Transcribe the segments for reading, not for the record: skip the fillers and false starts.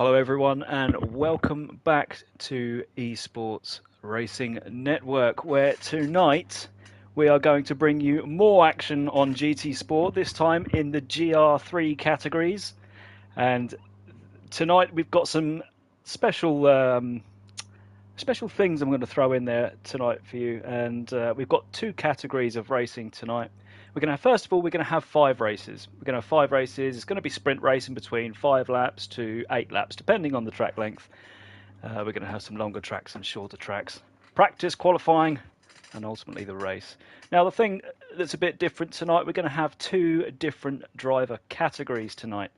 Hello everyone and welcome back to eSports Racing Network, where tonight we are going to bring you more action on GT Sport, this time in the GR3 categories. And tonight we've got some special things I'm going to throw in there tonight for you. And we've got two categories of racing tonight. First of all, we're going to have 5 races. We're going to have 5 races. It's going to be sprint racing between 5 laps to 8 laps, depending on the track length. We're going to have some longer tracks and shorter tracks. Practice, qualifying, and ultimately the race. Now, the thing that's a bit different tonight, we're going to have 2 different driver categories tonight.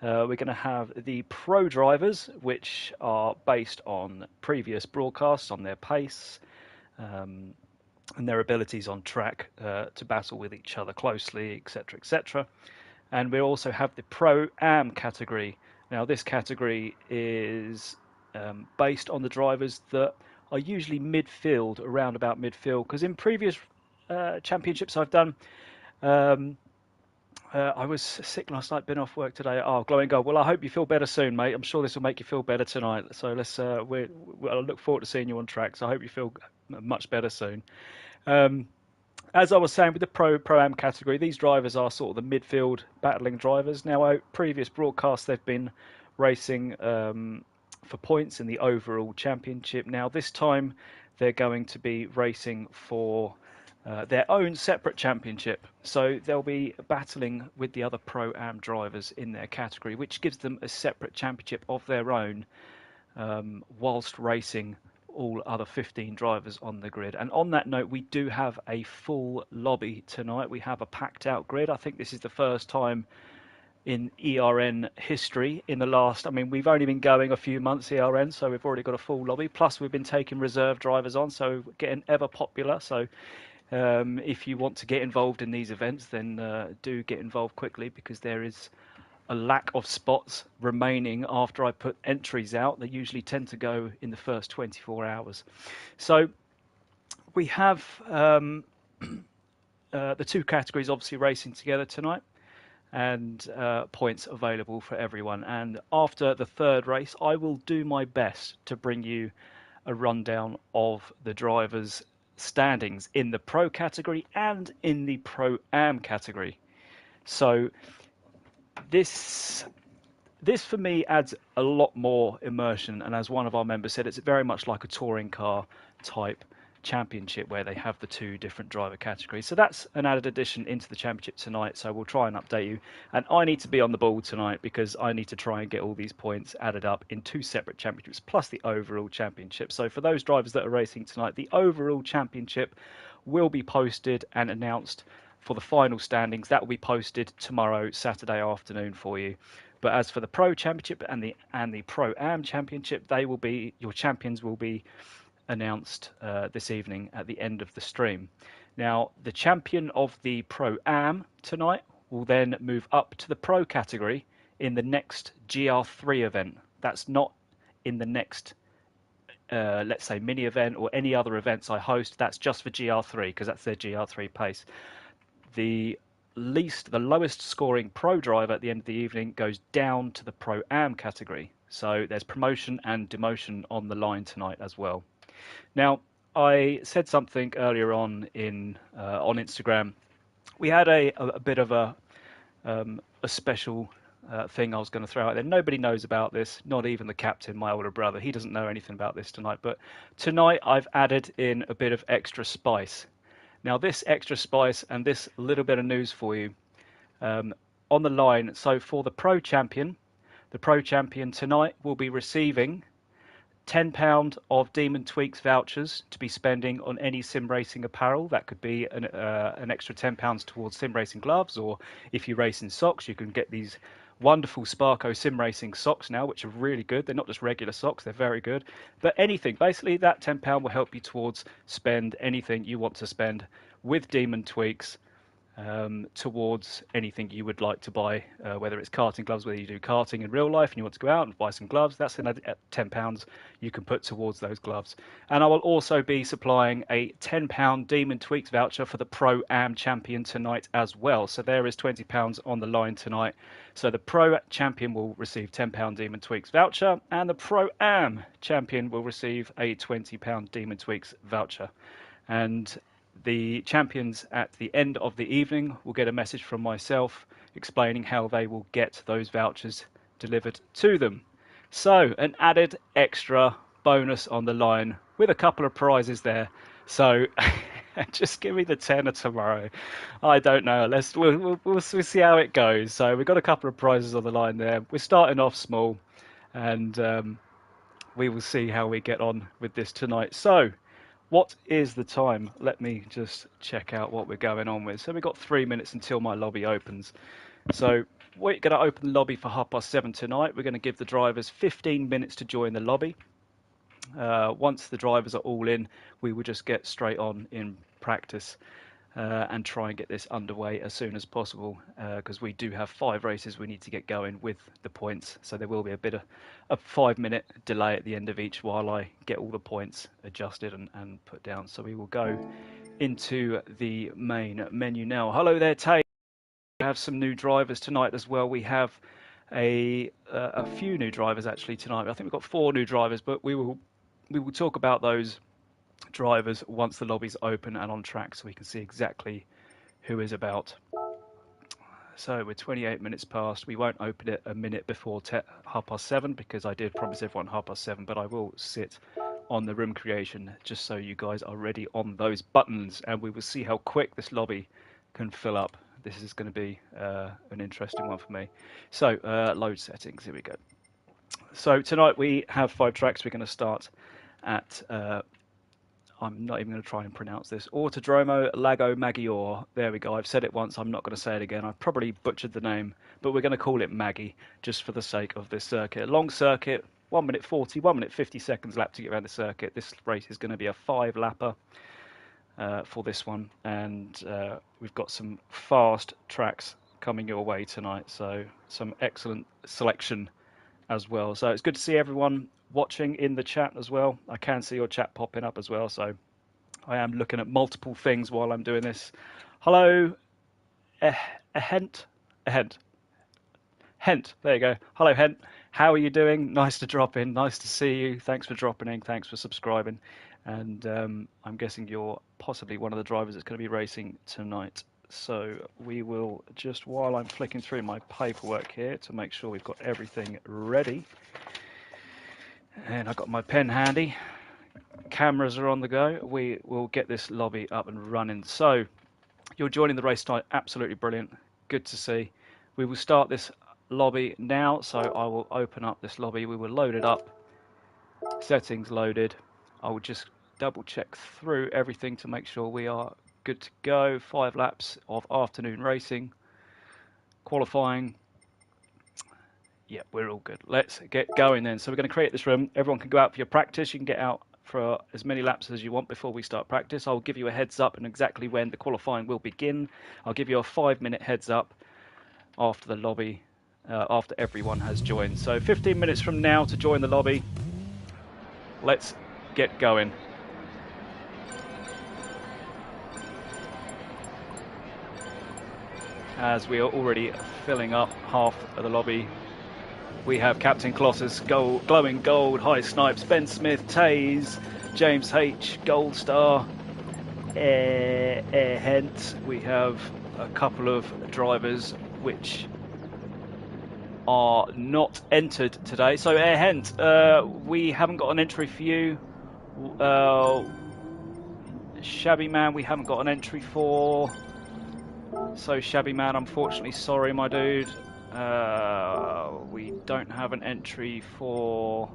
We're going to have the pro drivers, which are based on previous broadcasts, on their pace, and their abilities on track to battle with each other closely, etc., etc. And we also have the Pro-Am category. Now, this category is based on the drivers that are usually midfield, around about midfield, because in previous championships I've done, I was sick last night, been off work today. Oh, glowing gold. Well, I hope you feel better soon, mate. I'm sure this will make you feel better tonight. So let's. I look forward to seeing you on track. So I hope you feel much better soon. As I was saying, with the Pro-Am category, these drivers are sort of the midfield battling drivers. Now, previous broadcasts, they've been racing for points in the overall championship. Now, this time, they're going to be racing for their own separate championship. So they'll be battling with the other Pro-Am drivers in their category, which gives them a separate championship of their own, whilst racing all other 15 drivers on the grid. And on that note, we do have a full lobby tonight. We have a packed out grid. I think this is the first time in ERN history in the last, we've only been going a few months ERN, so we've already got a full lobby. Plus we've been taking reserve drivers on, so getting ever popular. So if you want to get involved in these events, then do get involved quickly, because there is a lack of spots remaining after I put entries out. They usually tend to go in the first 24 hours. So we have the 2 categories obviously racing together tonight, and points available for everyone. And after the 3rd race, I will do my best to bring you a rundown of the drivers' standings in the pro category and in the Pro-Am category. So this for me adds a lot more immersion, and as one of our members said, it's very much like a touring car type championship where they have the 2 different driver categories. So that's an added addition into the championship tonight, so we'll try and update you. And I need to be on the ball tonight, because I need to try and get all these points added up in 2 separate championships plus the overall championship. So for those drivers that are racing tonight, the overall championship will be posted and announced for the final standings. That will be posted tomorrow, Saturday afternoon, for you. But as for the Pro Championship and the Pro-Am Championship, your champions will be announced this evening at the end of the stream. Now, the champion of the Pro-Am tonight will then move up to the Pro category in the next GR3 event. That's not in the next, let's say, mini event or any other events I host. That's just for GR3, because that's their GR3 pace. The lowest scoring pro driver at the end of the evening goes down to the Pro-Am category. So there's promotion and demotion on the line tonight as well. Now, I said something earlier on on Instagram. We had a bit of a special thing I was going to throw out there. Nobody knows about this, not even the captain, my older brother. He doesn't know anything about this tonight. But tonight I've added in a bit of extra spice. Now, this extra spice and this little bit of news for you on the line. So for the Pro Champion tonight will be receiving £10 of Demon Tweaks vouchers to be spending on any sim racing apparel. That could be an extra £10 towards sim racing gloves, or if you race in socks, you can get these wonderful Sparko sim racing socks now, which are really good. They're not just regular socks, they're very good. But anything, basically that £10 will help you towards spend anything you want to spend with Demon Tweaks towards anything you would like to buy, whether it's karting gloves, whether you do karting in real life and you want to go out and buy some gloves, that's another £10 you can put towards those gloves. And I will also be supplying a £10 Demon Tweaks voucher for the Pro-Am Champion tonight as well. So there is £20 on the line tonight. So the Pro Champion will receive £10 Demon Tweaks voucher, and the Pro-Am Champion will receive a £20 Demon Tweaks voucher. And the champions at the end of the evening will get a message from myself explaining how they will get those vouchers delivered to them. So an added extra bonus on the line with a couple of prizes there. So just give me the tenner tomorrow. I don't know. We'll see how it goes. So we've got a couple of prizes on the line there. We're starting off small, and we will see how we get on with this tonight. So what is the time? Let me just check out what we're going on with. So we've got 3 minutes until my lobby opens. So we're going to open the lobby for 7:30 tonight. We're going to give the drivers 15 minutes to join the lobby. Once the drivers are all in, we will just get straight on in practice and try and get this underway as soon as possible, because we do have 5 races we need to get going with the points. So there will be a bit of a 5-minute delay at the end of each while I get all the points adjusted and put down. So we will go into the main menu now. Hello there, Tay. We have some new drivers tonight as well. We have a few new drivers actually tonight. I think we've got 4 new drivers, but we will talk about those drivers once the lobby's open and on track, so we can see exactly who is about. So we're 28 minutes past. We won't open it a minute before 7:30 because I did promise everyone 7:30, but I will sit on the room creation just so you guys are ready on those buttons, and we will see how quick this lobby can fill up. This is going to be an interesting one for me. So load settings, here we go. So tonight we have 5 tracks. We're going to start at I'm not even going to try and pronounce this. Autodromo Lago Maggiore. There we go. I've said it once. I'm not going to say it again. I've probably butchered the name, but we're going to call it Maggie just for the sake of this circuit. Long circuit, 1 minute 40, 1 minute 50 seconds lap to get around the circuit. This race is going to be a 5-lapper for this one, and we've got some fast tracks coming your way tonight. So some excellent selection as well. So it's good to see everyone watching in the chat as well. I can see your chat popping up as well, so I am looking at multiple things while I'm doing this. Hello, Hent, there you go. Hello, Hent. How are you doing? Nice to drop in. Nice to see you. Thanks for dropping in. Thanks for subscribing. And I'm guessing you're possibly one of the drivers that's going to be racing tonight. So we will just, while I'm flicking through my paperwork here to make sure we've got everything ready. And I've got my pen handy. Cameras are on the go. We will get this lobby up and running. So you're joining the race tonight. Absolutely brilliant. Good to see. We will start this lobby now. So I will open up this lobby. We will load it up. Settings loaded. I will just double check through everything to make sure we are good to go. 5 laps of afternoon racing. Qualifying. Yeah, we're all good. Let's get going then. So we're going to create this room. Everyone can go out for your practice. You can get out for as many laps as you want before we start practice. I'll give you a heads up on exactly when the qualifying will begin. I'll give you a 5-minute heads up after the lobby, after everyone has joined. So 15 minutes from now to join the lobby. Let's get going. As we are already filling up half of the lobby, we have Captain Colossus, Glowing Gold, High Snipes, Ben Smith, Taze, James H, Gold Star, Hent. We have a couple of drivers which are not entered today. So Hent, we haven't got an entry for you. Shabby Man, we haven't got an entry for. So Shabby Man, unfortunately, sorry my dude. We don't have an entry for.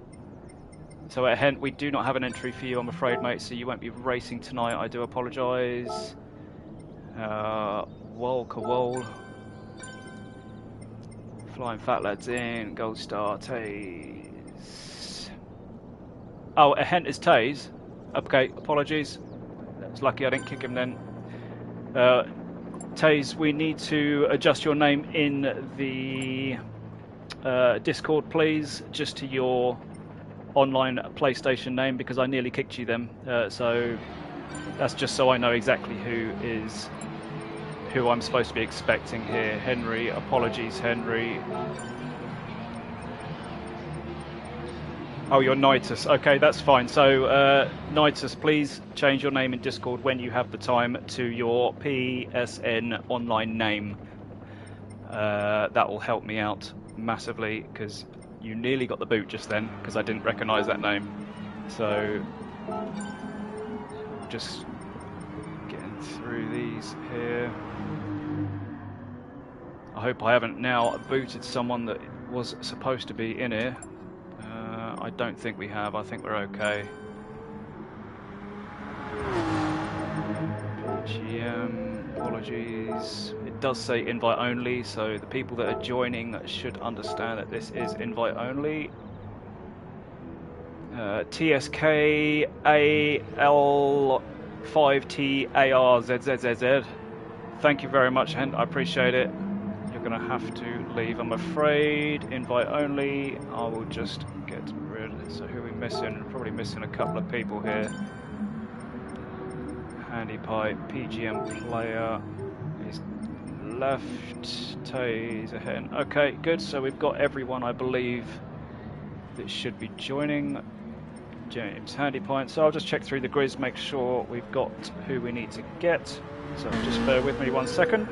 So at Hent, we do not have an entry for you, I'm afraid, mate. So you won't be racing tonight. I do apologise. Wol. Flying Fat Lads in. Gold Star, Taze. Oh, a Hent is Taze. Okay, apologies. That's lucky I didn't kick him then. Taze, we need to adjust your name in the Discord, please, just to your online PlayStation name, because I nearly kicked you then. So that's just so I know exactly who I'm supposed to be expecting here. Henry, apologies, Henry. Oh, you're Nitus. Okay, that's fine. So, Nitus, please change your name in Discord when you have the time to your PSN online name. That will help me out massively, because you nearly got the boot just then, because I didn't recognise that name. So, just getting through these here. I hope I haven't now booted someone that was supposed to be in here. I don't think we have. I think we're okay. PGM, apologies. It does say invite only, so the people that are joining should understand that this is invite only. TSK AL5TARZZZZ. Thank you very much, Hen. I appreciate it. You're going to have to leave, I'm afraid. Invite only. I will just get rid. So who are we missing? Probably missing a couple of people here. Handy Pipe, PGM player is left. Taser Hen. Okay, good. So we've got everyone, I believe, that should be joining. James, Handy Pint. So I'll just check through the grids, make sure we've got who we need to get. So just bear with me 1 second.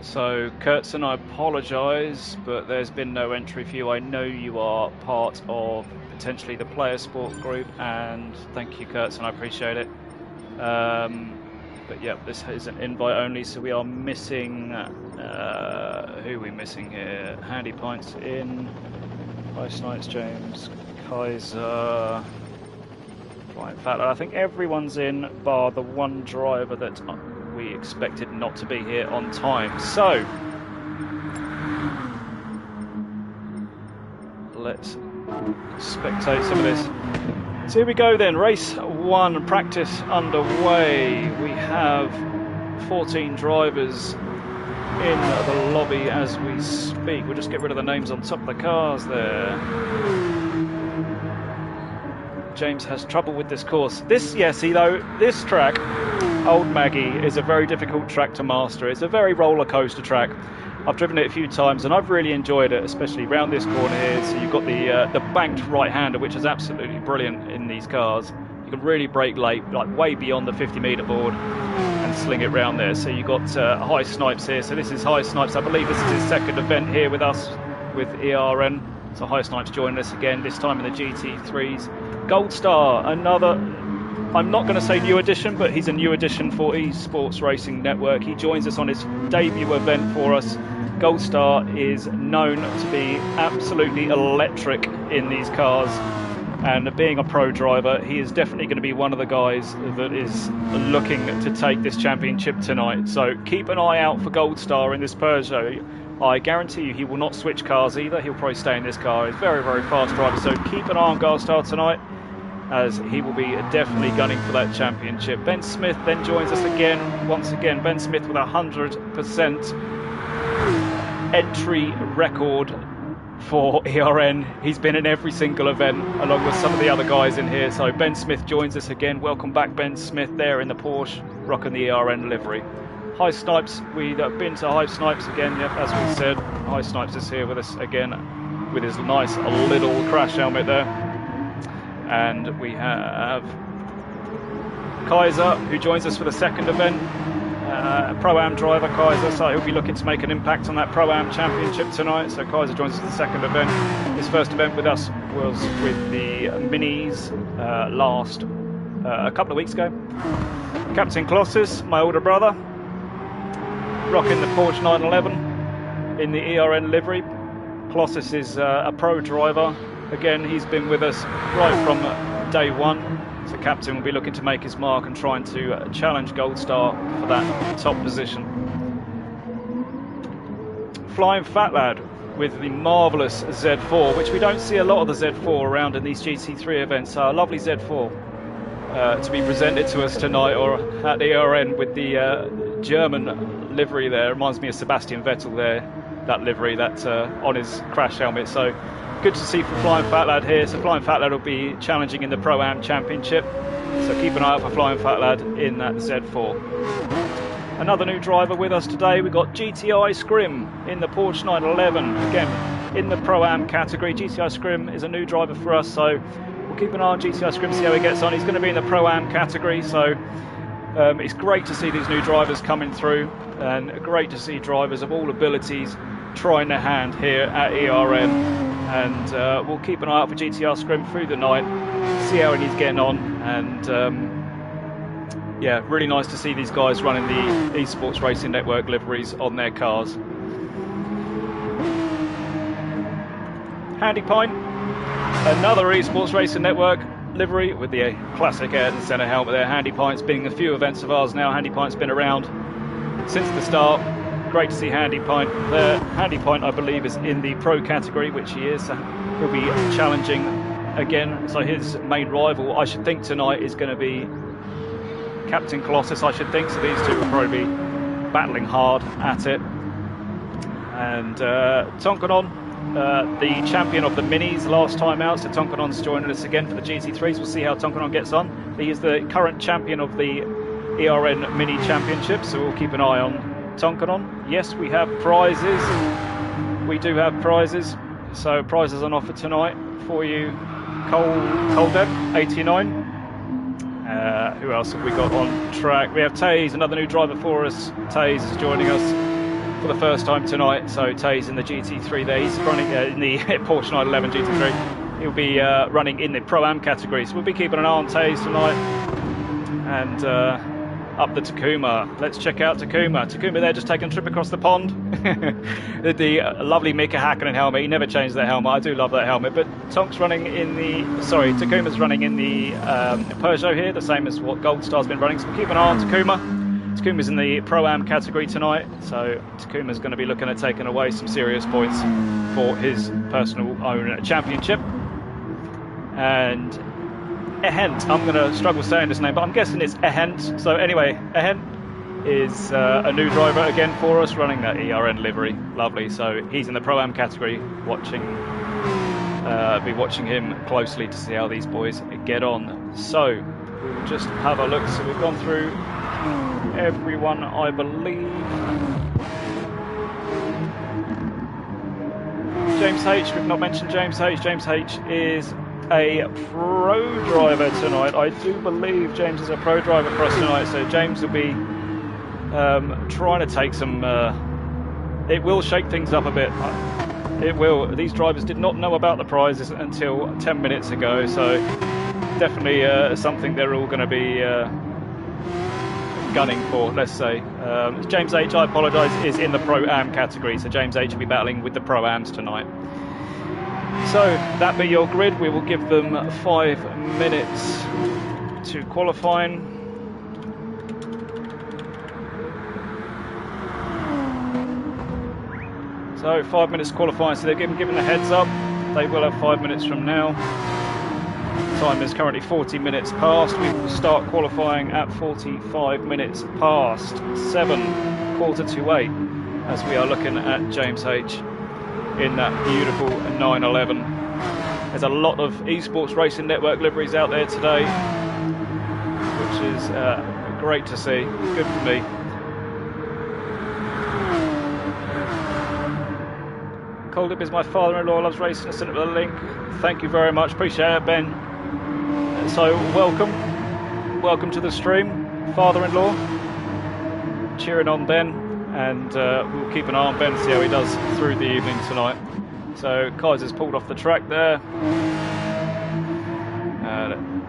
So, Kurtzen, I apologise, but there's been no entry for you. I know you are part of potentially the player sport group, and thank you, Kurtzen, I appreciate it. But yeah, this is an invite only, so we are missing, who are we missing here? Handy Pints in, Ice Knights, James, Kaiser. Right, in fact, I think everyone's in, bar the one driver that we expected not to be here on time. So let's spectate some of this. So here we go then, race 1, practice underway. We have 14 drivers in the lobby as we speak. We'll just get rid of the names on top of the cars there. James has trouble with this course. This track, Old Maggie, is a very difficult track to master. It's a very roller coaster track. I've driven it a few times and I've really enjoyed it, especially round this corner here. So you've got the banked right-hander, which is absolutely brilliant in these cars. You can really brake late, like way beyond the 50-metre board, and sling it round there. So you've got High Snipes here. So this is High Snipes. I believe this is his second event here with us with ERN. So High Snipes joining us again, this time in the GT3s. Gold Star, another, I'm not going to say new addition, but he's a new addition for eSports Racing Network. He joins us on his debut event for us. Gold Star is known to be absolutely electric in these cars, and being a pro driver, he is definitely going to be one of the guys that is looking to take this championship tonight. So keep an eye out for Gold Star in this Peugeot. I guarantee you he will not switch cars either. He'll probably stay in this car. He's a very, very fast driver, so keep an eye on Gold Star tonight, as he will be definitely gunning for that championship. Ben Smith then joins us again. Once again, Ben Smith with 100% entry record for ERN. He's been in every single event along with some of the other guys in here. So Ben Smith joins us again. Welcome back, Ben Smith, there in the Porsche, rocking the ERN livery. High Snipes, we've been to High Snipes again, yep, as we said. High Snipes is here with us again with his nice little crash helmet there. And we have Kaiser, who joins us for the second event. Pro-Am driver Kaiser, so he'll be looking to make an impact on that Pro-Am championship tonight. So Kaiser joins us for the second event. His first event with us was with the Minis a couple of weeks ago. Captain Colossus, my older brother, rocking the Porsche 911 in the ERN livery. Colossus is a pro driver. Again, he's been with us right from day one. So Captain will be looking to make his mark and trying to challenge Gold Star for that top position. Flying Fat Lad with the marvellous Z4, which we don't see a lot of the Z4 around in these GT3 events. So a lovely Z4 to be presented to us tonight, or at the ERN, with the German livery there. Reminds me of Sebastian Vettel there, that livery that on his crash helmet. So good to see for Flying Fat Lad here. So Flying Fat Lad will be challenging in the Pro-Am Championship. So keep an eye out for Flying Fat Lad in that Z4. Another new driver with us today. We've got GTI Scrim in the Porsche 911. Again, in the Pro-Am category. GTI Scrim is a new driver for us, so we'll keep an eye on GTI Scrim, see how he gets on. He's going to be in the Pro-Am category, so it's great to see these new drivers coming through, and great to see drivers of all abilities trying their hand here at ERN. And we'll keep an eye out for GTR Scrim through the night, see how he's getting on, and yeah, really nice to see these guys running the eSports Racing Network liveries on their cars. Handy Pint, another eSports Racing Network livery with the classic Ayrton Senna helmet there. Handy Pint's been in a few events of ours now. Handy Pint's been around since the start. Great to see Handy Pint there. Handy Pint, I believe, is in the pro category, which he is. He'll be challenging again. So his main rival, I should think, tonight is going to be Captain Colossus, I should think. So these two will probably be battling hard at it. And Tonkanon, the champion of the Minis last time out. So Tonkanon's joining us again for the GT3s. We'll see how Tonkanon gets on. He is the current champion of the ERN Mini Championship, so we'll keep an eye on Tonkanon. Yes, we have prizes. We do have prizes. So prizes on offer tonight for you. Coldev, 89. Who else have we got on track? We have Taze, another new driver for us. Taze is joining us for the first time tonight. So Taze in the GT3 there. He's running in the Porsche 911 GT3. He'll be running in the Pro-Am category. So we'll be keeping an eye on Taze tonight. And up the Takuma. Let's check out Takuma. Takuma there, just taking a trip across the pond. the lovely Mika Hakkinen helmet. He never changed that helmet. I do love that helmet. But Takuma's running in the Peugeot here, the same as what Gold Star's been running. So we'll keep an eye on Takuma. Takuma's in the Pro-Am category tonight. So Takuma's going to be looking at taking away some serious points for his personal own championship. And Ehent, I'm going to struggle saying this name, but I'm guessing it's Ehent. So anyway, Ehent is a new driver again for us, running that ERN livery. Lovely. So he's in the Pro-Am category, be watching him closely to see how these boys get on. So we'll just have a look. So we've gone through everyone, I believe. James H, we've not mentioned James H. James H is a pro driver tonight. I do believe James is a pro driver for us tonight, so James will be trying to take some it will shake things up a bit. It will. These drivers did not know about the prizes until 10 minutes ago, so definitely something they're all going to be gunning for, let's say. James H, I apologise, is in the Pro-Am category, so James H will be battling with the Pro-Ams tonight. So that be your grid. We will give them 5 minutes to qualifying. So 5 minutes qualifying. So they're given a heads up. They will have 5 minutes from now. Time is currently 40 minutes past. We will start qualifying at 45 minutes past 7, 7:45, as we are looking at James H in that beautiful 911. There's a lot of eSports Racing Network liveries out there today, which is great to see. Good for me. Coldip is my father-in-law, loves racing. I sent him a link. Thank you very much. Appreciate it, Ben. So welcome to the stream, father-in-law. Cheering on Ben. And we'll keep an eye on Ben, see how he does through the evening tonight. So Kaiser's pulled off the track there.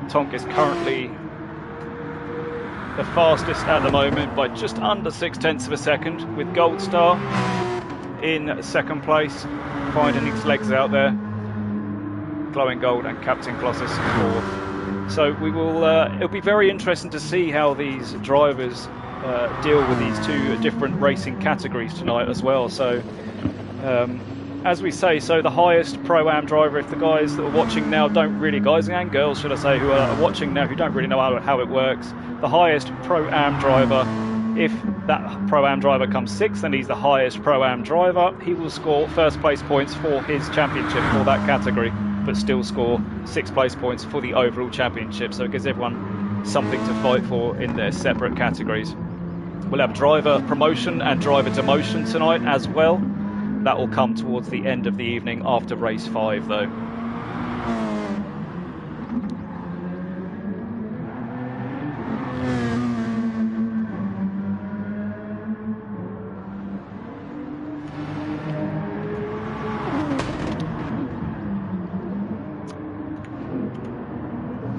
Tonk is currently the fastest at the moment by just under 0.6 of a second, with Gold Star in second place, finding his legs out there. Glowing Gold and Captain Colossus fourth. So we will. It'll be very interesting to see how these drivers deal with these two different racing categories tonight as well. So, as we say, so the highest Pro-Am driver, if the guys that are watching now don't really, guys and girls, should I say, who are watching now who don't really know how it works, the highest Pro-Am driver, if that Pro-Am driver comes sixth and he's the highest Pro-Am driver, he will score first place points for his championship for that category, but still score 6th place points for the overall championship. So it gives everyone something to fight for in their separate categories. We'll have driver promotion and driver demotion tonight as well. That will come towards the end of the evening after race 5 though.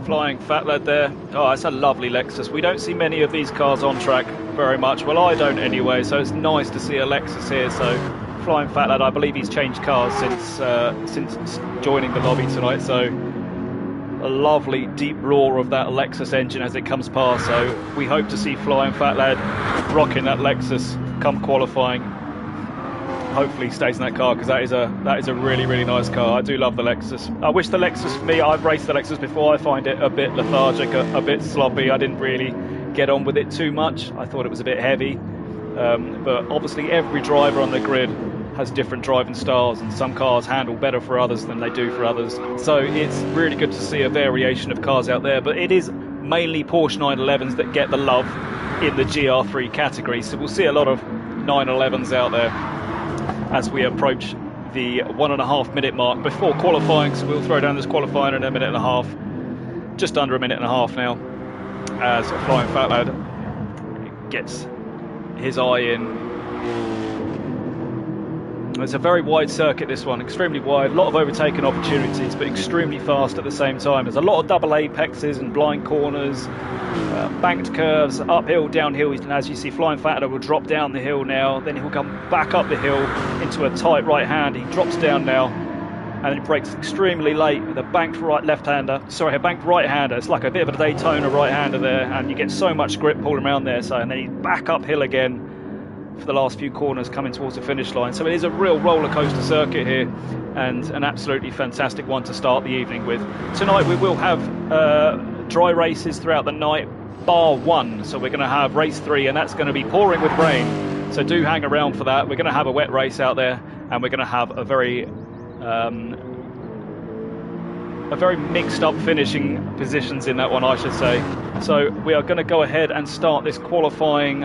Flying Fat Lad there. Oh, it's a lovely Lexus. We don't see many of these cars on track very much. Well, I don't anyway, so it's nice to see a Lexus here. So Flying Fat Lad, I believe he's changed cars since joining the lobby tonight. So a lovely deep roar of that Lexus engine as it comes past. So we hope to see Flying Fat Lad rocking that Lexus come qualifying. Hopefully he stays in that car, because that is a really, really nice car. I do love the Lexus. I wish the Lexus, for me, I've raced the Lexus before. I find it a bit lethargic, a bit sloppy. I didn't really get on with it too much. I thought it was a bit heavy. But obviously every driver on the grid has different driving styles, and some cars handle better for others than they do for others. So it's really good to see a variation of cars out there, but it is mainly Porsche 911s that get the love in the GR3 category. So we'll see a lot of 911s out there as we approach the 1.5 minute mark before qualifying. So we'll throw down this qualifying in a minute and a half, just under a minute and a half now, as Flying Fat Lad gets his eye in. It's a very wide circuit, this one, extremely wide, a lot of overtaking opportunities, but extremely fast at the same time. There's a lot of double apexes and blind corners, banked curves, uphill, downhill, and as you see, Flying Fat Lad will drop down the hill now, then he'll come back up the hill into a tight right hand. He drops down now, and then he brakes extremely late with a banked right hander. It's like a bit of a Daytona right hander there, and you get so much grip pulling around there. So, and then he's back uphill again for the last few corners coming towards the finish line. So it is a real roller coaster circuit here, and an absolutely fantastic one to start the evening with. Tonight we will have dry races throughout the night, bar one. So we're going to have race 3, and that's going to be pouring with rain. So do hang around for that. We're going to have a wet race out there, and we're going to have a very mixed up finishing positions in that one, I should say. So we are going to go ahead and start this qualifying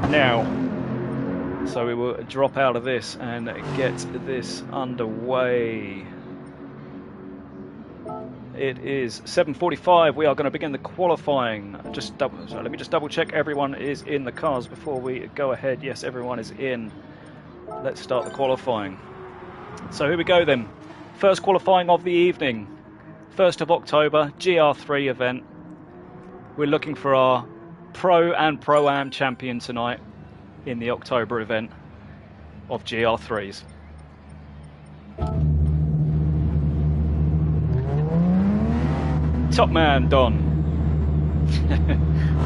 now. So we will drop out of this and get this underway. It is 7:45. We are going to begin the qualifying. Let me just double check everyone is in the cars before we go ahead. Yes, everyone is in. Let's start the qualifying. So here we go then. First qualifying of the evening, 1st of October, GR3 event. We're looking for our Pro and Pro-Am champion tonight in the October event of GR3s. Top man, Don.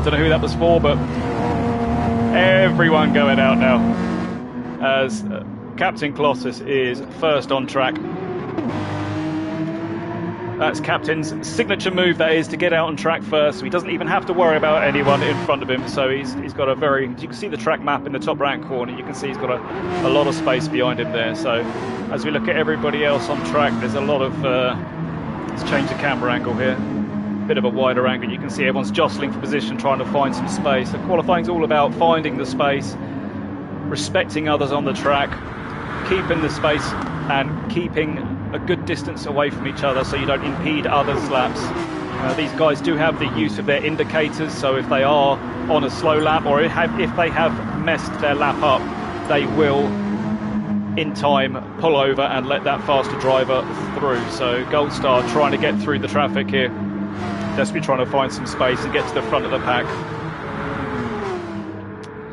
Don't know who that was for, but everyone going out now as Captain Colossus is first on track. That's Captain's signature move, that is, to get out on track first. So he doesn't even have to worry about anyone in front of him. So he's got a very, you can see the track map in the top right corner. You can see he's got a lot of space behind him there. So as we look at everybody else on track, there's a lot of, let's change the camera angle here. Bit of a wider angle. You can see everyone's jostling for position, trying to find some space. So qualifying's all about finding the space, respecting others on the track, keeping the space and keeping a good distance away from each other so you don't impede others' laps. These guys do have the use of their indicators, so if they are on a slow lap or if they have messed their lap up, they will in time pull over and let that faster driver through. So Gold Star trying to get through the traffic here desperately trying to find some space and get to the front of the pack.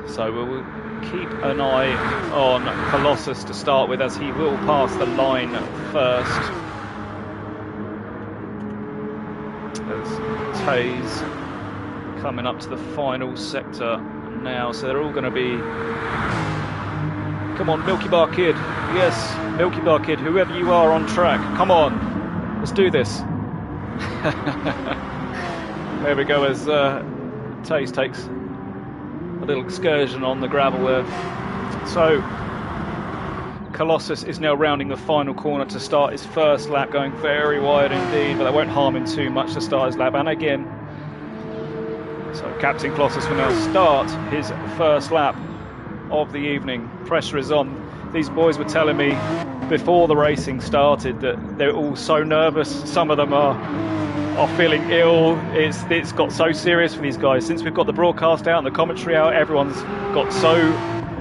So we'll keep an eye on Colossus to start with, as he will pass the line first. As Taze coming up to the final sector now, so they're all going to be... Come on, Milky Bar Kid. Yes, Milky Bar Kid, whoever you are on track, come on, let's do this. There we go, as Taze takes a little excursion on the gravel there. So Colossus is now rounding the final corner to start his first lap, going very wide indeed, but that won't harm him too much to start his lap. And again, so Captain Colossus will now start his first lap of the evening. Pressure is on. These boys were telling me before the racing started that they're all so nervous. Some of them are feeling ill. It's got so serious for these guys. Since we've got the broadcast out and the commentary out, everyone's got so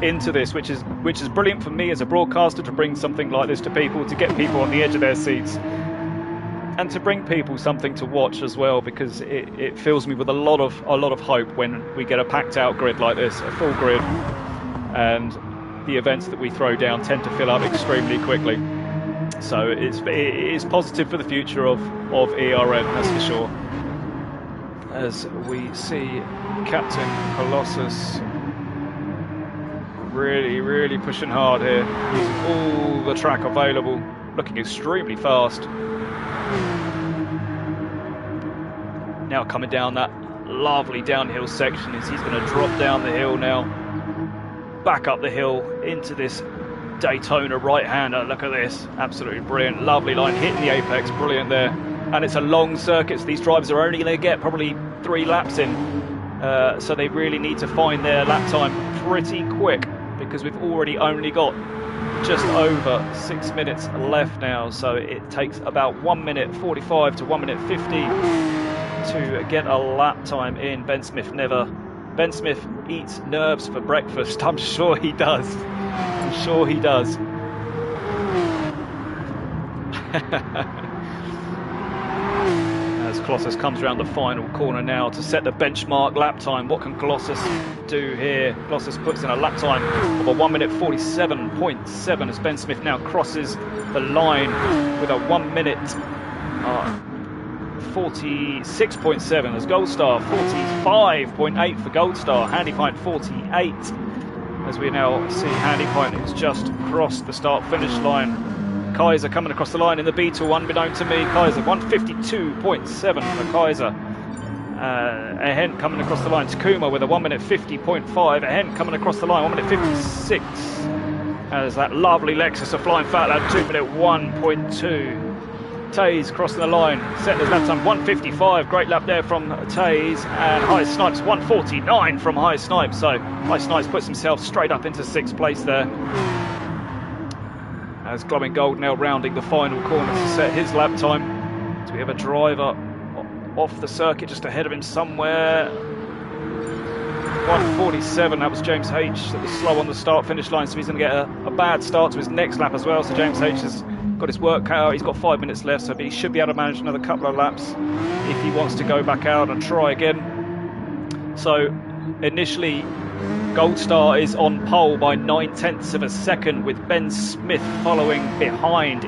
into this, which is brilliant for me as a broadcaster, to bring something like this to people, to get people on the edge of their seats, and to bring people something to watch as well, because it fills me with a lot of hope when we get a packed out grid like this, a full grid, and the events that we throw down tend to fill up extremely quickly. So it is positive for the future of ERN, that's for sure. As we see Captain Colossus really pushing hard here, using all the track available, looking extremely fast. Now coming down that lovely downhill section, as he's going to drop down the hill now, back up the hill into this Daytona right-hander. Look at this, absolutely brilliant, lovely line, hitting the apex, brilliant there. And it's a long circuit, so these drivers are only going to get probably 3 laps in, so they really need to find their lap time pretty quick, because we've already only got just over 6 minutes left now. So it takes about 1 minute 45 to 1 minute 50 to get a lap time in. Ben Smith eats nerves for breakfast. I'm sure he does. I'm sure he does. As Colossus comes around the final corner now to set the benchmark lap time. What can Colossus do here? Colossus puts in a lap time of a 1 minute 47.7 as Ben Smith now crosses the line with a 1 minute 46.7 as Gold Star, 45.8 for Gold Star, Handy Pint 48, as we now see Handy Pint who's just crossed the start-finish line. Kaiser coming across the line in the Beetle, unbeknown to me. Kaiser 152.7 for Kaiser. Ahent coming across the line. Takuma with a 1 minute 50.5. Ahent coming across the line, 1 minute 56. As that lovely Lexus of Flying Fat Lad, 2 minute 1.2. Taze crossing the line, setting his lap time 155. Great lap there from Taze. And High Snipes 149 from High Snipes. So High Snipes puts himself straight up into 6th place there. As Glowing Gold now rounding the final corner to set his lap time. So we have a driver off the circuit just ahead of him somewhere. 147, that was James H. That was slow on the start-finish line, so he's going to get a bad start to his next lap as well. So James H has got his work cut out. He's got 5 minutes left, so he should be able to manage another couple of laps if he wants to go back out and try again. So initially, Gold Star is on pole by 9/10 of a second, with Ben Smith following behind,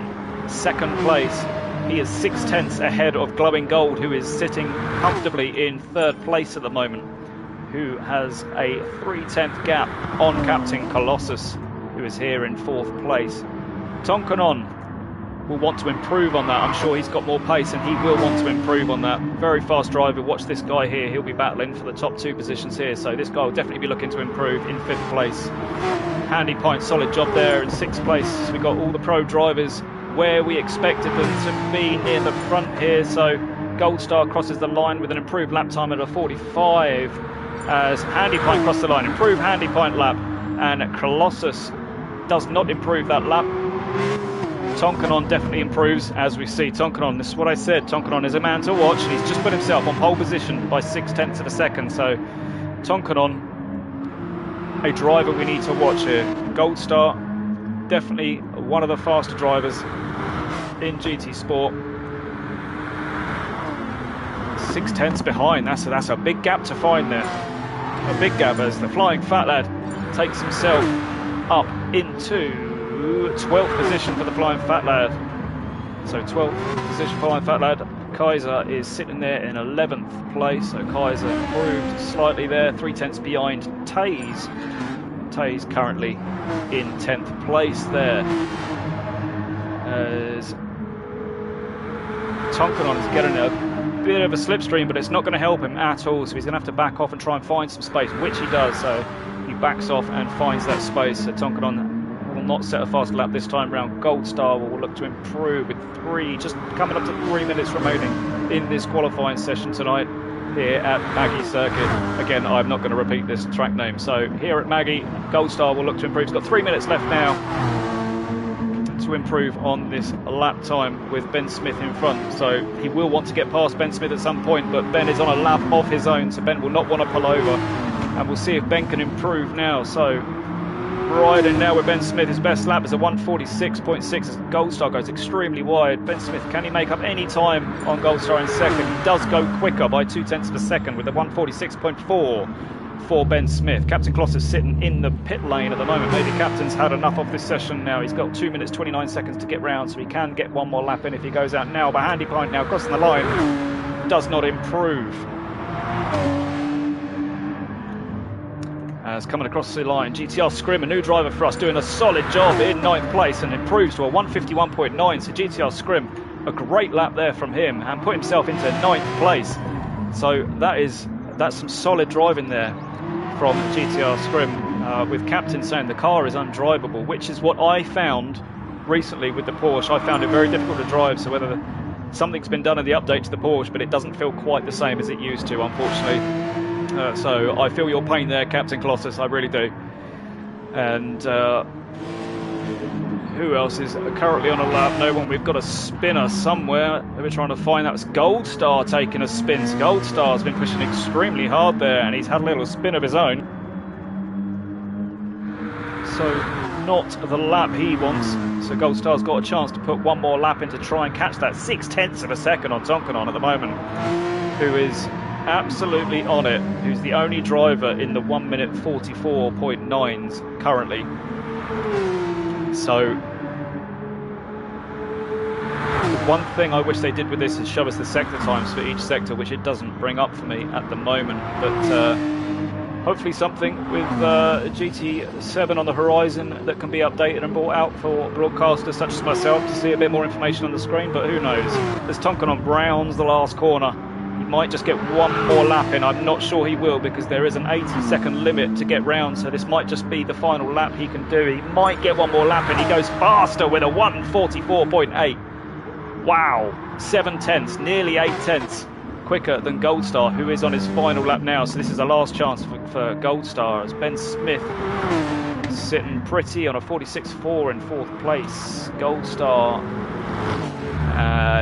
2nd place. He is 6/10 ahead of Glowing Gold, who is sitting comfortably in 3rd place at the moment, who has a 3/10 gap on Captain Colossus, who is here in 4th place. Tonkanon will want to improve on that. I'm sure he's got more pace and he will want to improve on that. Very fast driver. Watch this guy here. He'll be battling for the top 2 positions here. So this guy will definitely be looking to improve in 5th place. Handy Pint, solid job there in 6th place. So we've got all the pro drivers where we expected them to be near the front here. So Gold Star crosses the line with an improved lap time at a 45 as Handy Pint crossed the line. Improved Handy Pint lap, and Colossus does not improve that lap. Tonkanon definitely improves, as we see. Tonkanon, this is what I said, Tonkanon is a man to watch, and he's just put himself on pole position by 6/10 of a second. So Tonkanon, a driver we need to watch here. Gold Star, definitely one of the faster drivers in GT Sport. 6/10 behind. That's a big gap to find there. A big gap as the Flying Fat Lad takes himself up into 12th position for the Flying Fat Lad. So 12th position for Flying Fat Lad. Kaiser is sitting there in 11th place. So Kaiser improved slightly there, 3/10 behind Taze. Taze currently in 10th place there. As Tonkanon is getting a bit of a slipstream, but it's not going to help him at all, so he's going to have to back off and try and find some space, which he does. So he backs off and finds that space. So Tonkanon will not set a fast lap this time round. Gold Star will look to improve with just coming up to 3 minutes remaining in this qualifying session tonight here at Maggie Circuit. Again, I'm not going to repeat this track name. So here at Maggie, Gold Star will look to improve. He's got 3 minutes left now to improve on this lap time with Ben Smith in front. So he will want to get past Ben Smith at some point, but Ben is on a lap of his own, so Ben will not want to pull over. And we'll see if Ben can improve now. So riding now with Ben Smith, his best lap is a 1:46.6 as Gold Star goes extremely wide. Ben Smith, can he make up any time on Gold Star in second? He does go quicker by 0.2 of a second with a 1:46.4 for Ben Smith. Captain Kloss is sitting in the pit lane at the moment. Maybe Captain's had enough of this session now. He's got 2 minutes 29 seconds to get round, so he can get one more lap in if he goes out now. But Handy Pint now crossing the line does not improve. As coming across the line, GTR Scrim, a new driver for us, doing a solid job in 9th place and improves to a 1:51.9. So GTR Scrim, a great lap there from him and put himself into 9th place. So that's some solid driving there from GTR Scrim, with Captain saying the car is undrivable, which is what I found recently with the Porsche. I found it very difficult to drive, so whether something's been done in the update to the Porsche, but it doesn't feel quite the same as it used to, unfortunately. So I feel your pain there, Captain Colossus, I really do. And who else is currently on a lap? No one. We've got a spinner somewhere that we're trying to find. That was Gold Star taking a spin. So Gold Star's been pushing extremely hard there, and he's had a little spin of his own. So not the lap he wants. So Gold Star's got a chance to put one more lap in to try and catch that 0.6 of a second on Tonkanon at the moment, who is absolutely on it, who's the only driver in the 1:44.9s currently. So one thing I wish they did with this is show us the sector times for each sector, which it doesn't bring up for me at the moment, but hopefully something with GT7 on the horizon that can be updated and brought out for broadcasters such as myself to see a bit more information on the screen. But who knows, as Tonkanon browns the last corner, he might just get one more lap in. I'm not sure he will, because there is an 80-second limit to get round, so this might just be the final lap he can do. He might get one more lap in. He goes faster with a 1:44.8. Wow, 0.7, nearly 0.8 quicker than Gold Star, who is on his final lap now. So this is a last chance for Gold Star, as Ben Smith sitting pretty on a 46.4 in 4th place. Gold Star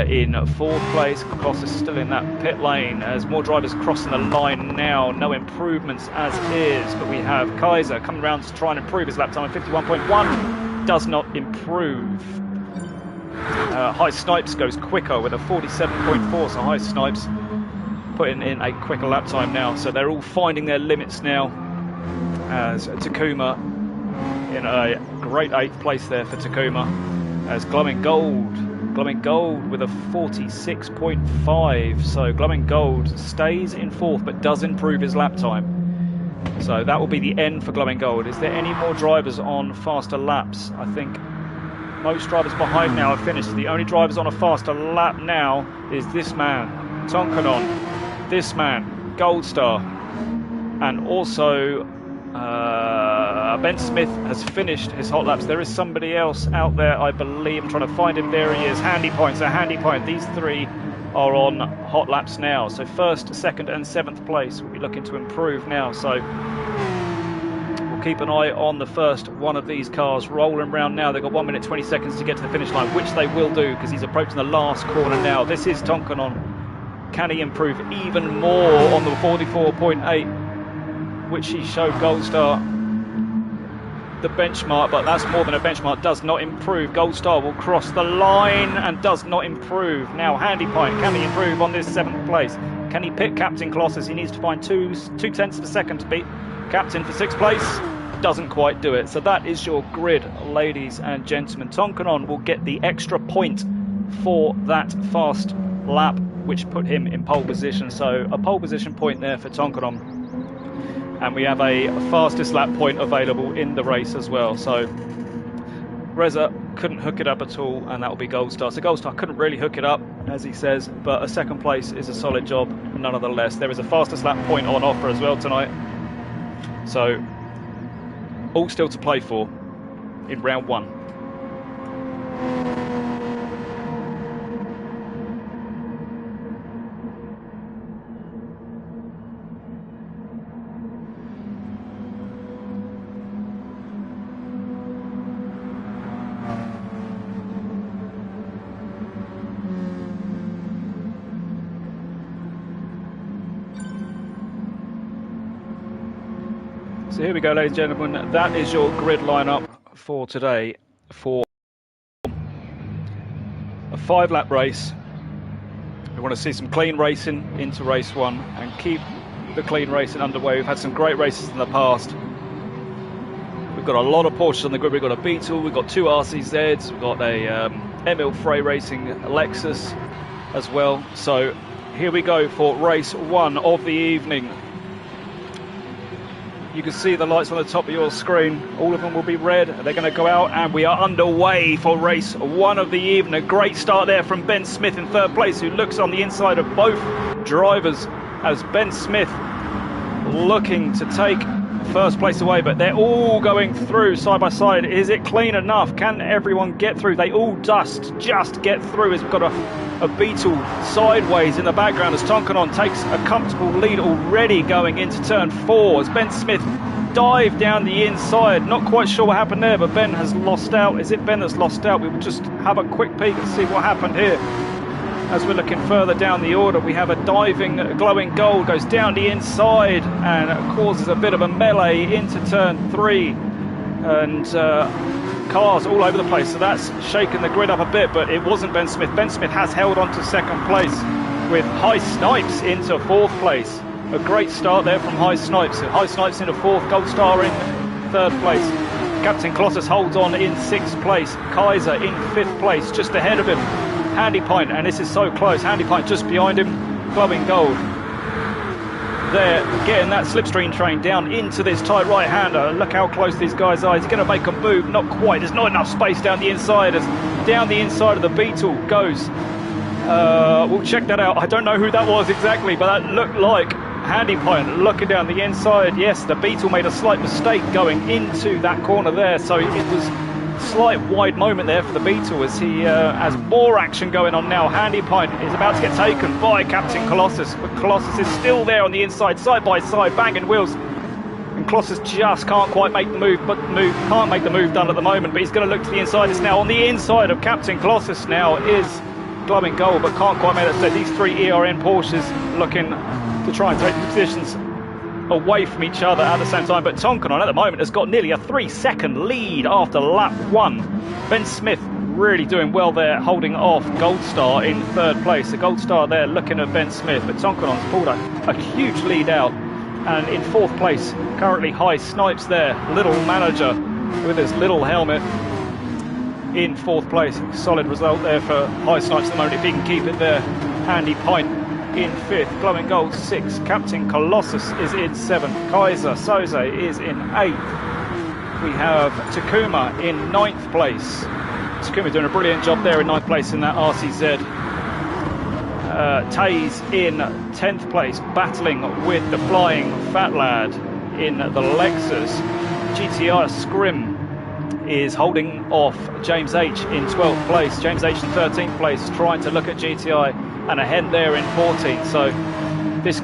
in 4th place. Kloss is still in that pit lane as more drivers crossing the line now. No improvements as is, but we have Kaiser coming around to try and improve his lap time. 51.1 does not improve. High Snipes goes quicker with a 47.4, so High Snipes putting in a quicker lap time now. So they're all finding their limits now, as Takuma in a great 8th place there for Takuma, as Glowing Gold with a 46.5. So Glowing Gold stays in 4th but does improve his lap time. So that will be the end for Glowing Gold. Is there any more drivers on faster laps? I think most drivers behind now have finished. The only drivers on a faster lap now is this man, Tonkanon, this man, Gold Star, and also Ben Smith has finished his hot laps. There is somebody else out there, I believe. I'm trying to find him. There he is, Handy Point. So Handy Point, these three are on hot laps now. So 1st, 2nd and 7th place will be looking to improve now. So we'll keep an eye on the first one of these cars rolling around now. They've got 1 minute 20 seconds to get to the finish line, which they will do because he's approaching the last corner now. This is Tonkanon. Can he improve even more on the 44.8, which he showed Gold Star the benchmark, but that's more than a benchmark. Does not improve. Gold Star will cross the line and does not improve. Now Handy Pint, can he improve on this 7th place? Can he pick Captain Colossus? He needs to find 2/10 of a second to beat Captain for 6th place. Doesn't quite do it. So that is your grid, ladies and gentlemen. Tonkanon will get the extra point for that fast lap, which put him in pole position. So a pole position point there for Tonkanon. And we have a fastest lap point available in the race as well. So Reza couldn't hook it up at all, and that will be Gold Star. So Gold Star couldn't really hook it up, as he says, but a 2nd place is a solid job nonetheless. There is a fastest lap point on offer as well tonight. So all still to play for in round 1. So here we go, ladies and gentlemen. That is your grid lineup for today for a 5-lap race. We want to see some clean racing into race 1 and keep the clean racing underway. We've had some great races in the past. We've got a lot of Porsches on the grid. We've got a Beetle, we've got 2 RCZs, we've got a Emil Frey Racing Lexus as well. So here we go for race 1 of the evening. You can see the lights on the top of your screen. All of them will be red. They're going to go out, and we are underway for race 1 of the evening. A great start there from Ben Smith in 3rd place, who looks on the inside of both drivers as Ben Smith looking to take 1st place away, but they're all going through side by side. Is it clean enough? Can everyone get through? They all just get through. We've got a Beetle sideways in the background as Tonkanon takes a comfortable lead already going into turn 4 as Ben Smith dived down the inside. Not quite sure what happened there, but Ben has lost out. Is it Ben that's lost out? We will just have a quick peek and see what happened here. As we're looking further down the order, we have a diving glowing gold goes down the inside and causes a bit of a melee into turn 3, and cars all over the place. So that's shaken the grid up a bit, but it wasn't Ben Smith. Ben Smith has held on to 2nd place with High Snipes into 4th place. A great start there from High Snipes. High Snipes into 4th, Gold Star in 3rd place. Captain Colossus holds on in 6th place. Kaiser in 5th place, just ahead of him. Handy Pint, and this is so close. Handy Pint just behind him, glowing gold. They're getting that slipstream train down into this tight right-hander. Look how close these guys are. He's going to make a move. Not quite. There's not enough space down the inside. As down the inside of the Beetle goes. We'll check that out. I don't know who that was exactly, but that looked like Handy Pint looking down the inside. Yes, the Beetle made a slight mistake going into that corner there, so it was slight wide moment there for the Beetle as he has more action going on now. Handy Pint is about to get taken by Captain Colossus, but Colossus is still there on the inside, side by side, banging wheels, and Colossus just can't quite make the move, can't make the move done at the moment, but he's going to look to the inside. It's now on the inside of Captain Colossus now is glowing gold, but can't quite make it. So these 3 ERN Porsches looking to try and take positions away from each other at the same time, but Tonkanon at the moment has got nearly a 3-second lead after lap 1. Ben Smith really doing well there, holding off Gold Star in 3rd place. The Gold Star there looking at Ben Smith, but Tonkanon's pulled a huge lead out, and in 4th place currently High Snipes there, little manager with his little helmet in 4th place. Solid result there for High Snipes at the moment if he can keep it there. Handy Pint in 5th, glowing gold 6th, Captain Colossus is in 7th, Kaiser Soze is in 8th. We have Takuma in 9th place. Takuma doing a brilliant job there in 9th place in that RCZ. Taze in 10th place, battling with the flying fat lad in the Lexus. GTI Scrim is holding off James H in 12th place. James H in 13th place, trying to look at GTI, and a hen there in 14th. So this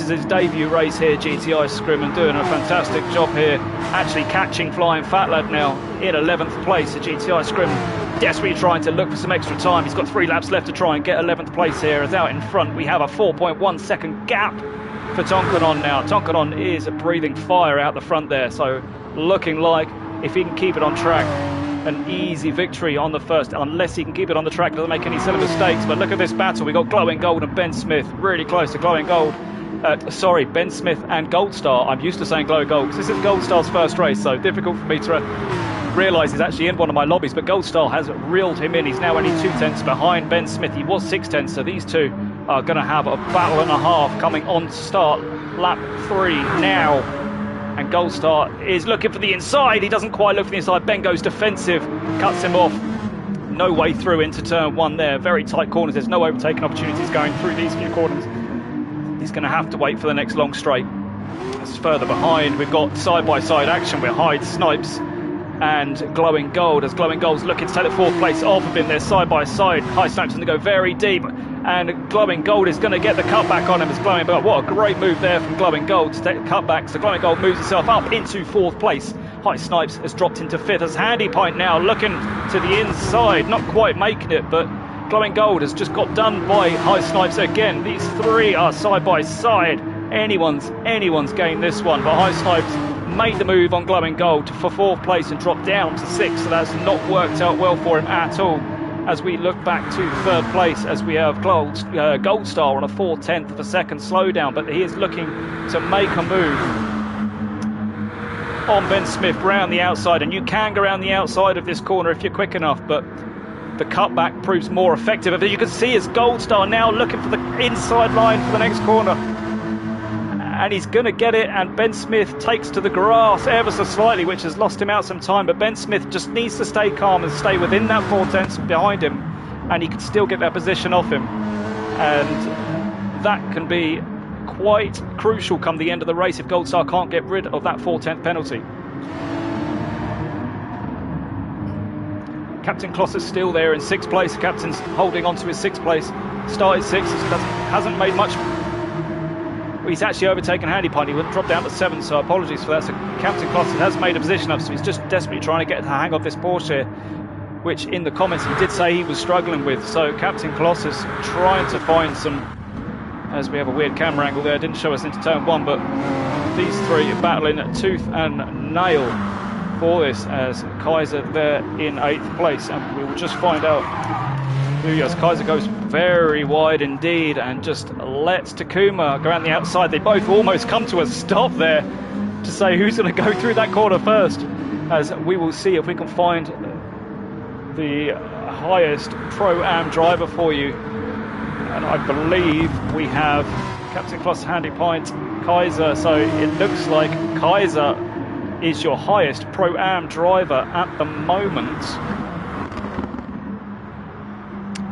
is his debut race here, GTI Scrim, and doing a fantastic job here, actually catching Flying Fat Lad now in 11th place. The GTI Scrim desperately trying to look for some extra time. He's got 3 laps left to try and get 11th place here, as out in front we have a 4.1 second gap for Tonkanon now. Tonkanon is breathing fire out the front there, so looking like if he can keep it on track, an easy victory on the first, unless he can keep it on the track, doesn't make any silly mistakes. But look at this battle. We got Glowing Gold and Ben Smith really close to Glowing Gold. Sorry, Ben Smith and Gold Star. I'm used to saying Glowing Gold because this is Gold Star's first race, so difficult for me to realise he's actually in one of my lobbies. But Gold Star has reeled him in. He's now only 2 tenths behind Ben Smith. He was 6 tenths, so these two are going to have a battle and a half coming on to start lap 3 now. And Gold Star is looking for the inside. He doesn't quite look for the inside. Ben goes defensive, cuts him off. No way through into turn 1 there. Very tight corners. There's no overtaking opportunities going through these few corners. He's going to have to wait for the next long straight. As further behind, we've got side-by-side action with Hyde Snipes and Glowing Gold, as Glowing Gold's looking to take the 4th place off of him there side-by-side. Hyde Snipes is going to go very deep, and Glowing Gold is going to get the cutback on him as Glowing Gold. What a great move there from Glowing Gold to take the cutback. So Glowing Gold moves himself up into 4th place. Hyde Snipes has dropped into 5th as Handy Pint now looking to the inside, not quite making it, but Glowing Gold has just got done by Hyde Snipes again. These three are side by side. Anyone's gained this one, but Hyde Snipes made the move on Glowing Gold for 4th place and dropped down to 6th, so that's not worked out well for him at all. As we look back to 3rd place, as we have Gold Star on a 4/10 of a second slowdown, but he is looking to make a move on Ben Smith round the outside, and you can go around the outside of this corner if you're quick enough, but the cutback proves more effective. As you can see, is Gold Star now looking for the inside line for the next corner, and he's going to get it, and Ben Smith takes to the grass ever so slightly, which has lost him out some time, but Ben Smith just needs to stay calm and stay within that 4/10 behind him, and he can still get that position off him, and that can be quite crucial come the end of the race if Gold Star can't get rid of that 4/10 penalty. Captain Kloss is still there in 6th place. The captain's holding on to his 6th place. Started 6th, hasn't made much. Well, he's actually overtaken Handy Pint. He would drop down to 7th, so apologies for that. So Captain Kloss has made a position up, so he's just desperately trying to get the hang of this Porsche, which in the comments he did say he was struggling with. So Captain Kloss is trying to find some, as we have a weird camera angle there, didn't show us into turn 1, but these three are battling tooth and nail for this, as Kaiser there in 8th place, and we will just find out who. Yes, Kaiser goes very wide indeed and just lets Takuma go around the outside. They both almost come to a stop there to say who's going to go through that corner first, as we will see if we can find the highest Pro-Am driver for you, and I believe we have Captain Kloss, Handy Pint, Kaiser, so it looks like Kaiser is your highest Pro-Am driver at the moment.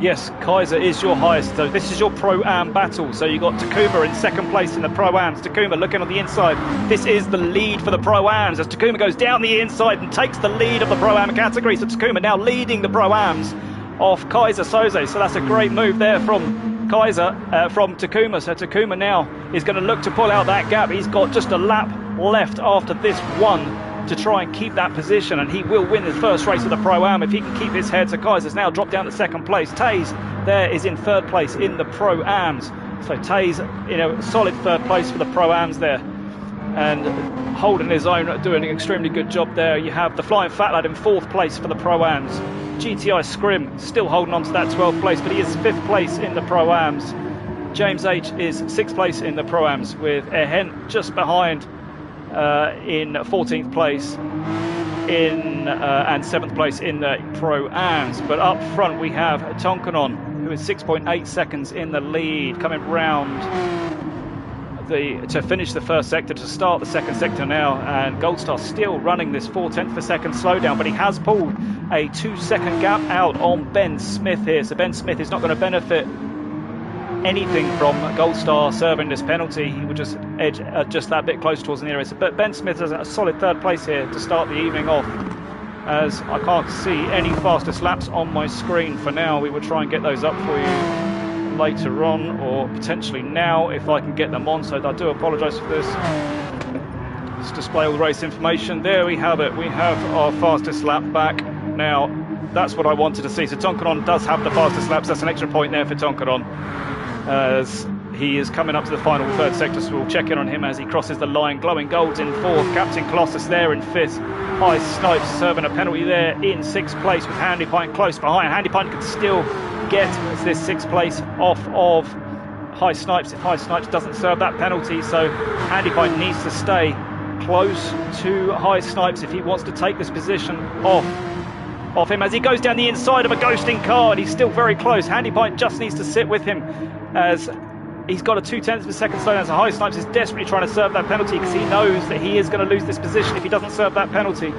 Yes, Kaiser is your highest. So this is your Pro-Am battle. So you got Takuma in 2nd place in the Pro-Ams. Takuma looking on the inside. This is the lead for the Pro-Ams as Takuma goes down the inside and takes the lead of the Pro-Am category. So Takuma now leading the Pro-Ams off Kaiser Soze. So that's a great move there from Kaiser, from Takuma. So Takuma now is going to look to pull out that gap. He's got just a lap left after this one to try and keep that position, and he will win his first race of the Pro-Am if he can keep his head. So Kaiser's now dropped down to 2nd place. Taze there is in 3rd place in the Pro-Ams. So Taze in a solid 3rd place for the Pro-Ams there, and holding his own, doing an extremely good job there. You have the Flying Fat Lad in 4th place for the Pro-Ams. GTI Scrim still holding on to that 12th place, but he is 5th place in the Pro-Ams. James H is 6th place in the Pro-Ams, with ERN just behind in 14th place and 7th place in the Pro-Ams. But up front we have Tonkanon, who is 6.8 seconds in the lead, coming round to finish the 1st sector, to start the 2nd sector now, and Gold Star still running this 4/10 of a second slowdown, but he has pulled a 2-second gap out on Ben Smith here. So Ben Smith is not going to benefit anything from Gold Star serving this penalty. He would just edge just that bit close towards the nearest. But Ben Smith has a solid 3rd place here to start the evening off, as I can't see any fastest laps on my screen for now. We will try and get those up for you later on, or potentially now if I can get them on, so I do apologise for this. Let's display all the race information. There we have it. We have our fastest lap back now. That's what I wanted to see. So Tonkanon does have the fastest laps. That's an extra point there for Tonkanon. as he is coming up to the final third sector, so we'll check in on him as he crosses the line. Glowing Gold's in fourth, Captain Colossus there in fifth, High Snipes serving a penalty there in sixth place with Handy Pint close behind. Handy Pint can still get this sixth place off of High Snipes if High Snipes doesn't serve that penalty, so Handy Pint needs to stay close to High Snipes if he wants to take this position off him as he goes down the inside of a ghosting car, and he's still very close. Handy Pint just needs to sit with him as he's got a 0.2 of a second slowdown, so High Snipes is desperately trying to serve that penalty because he knows that he is going to lose this position if he doesn't serve that penalty.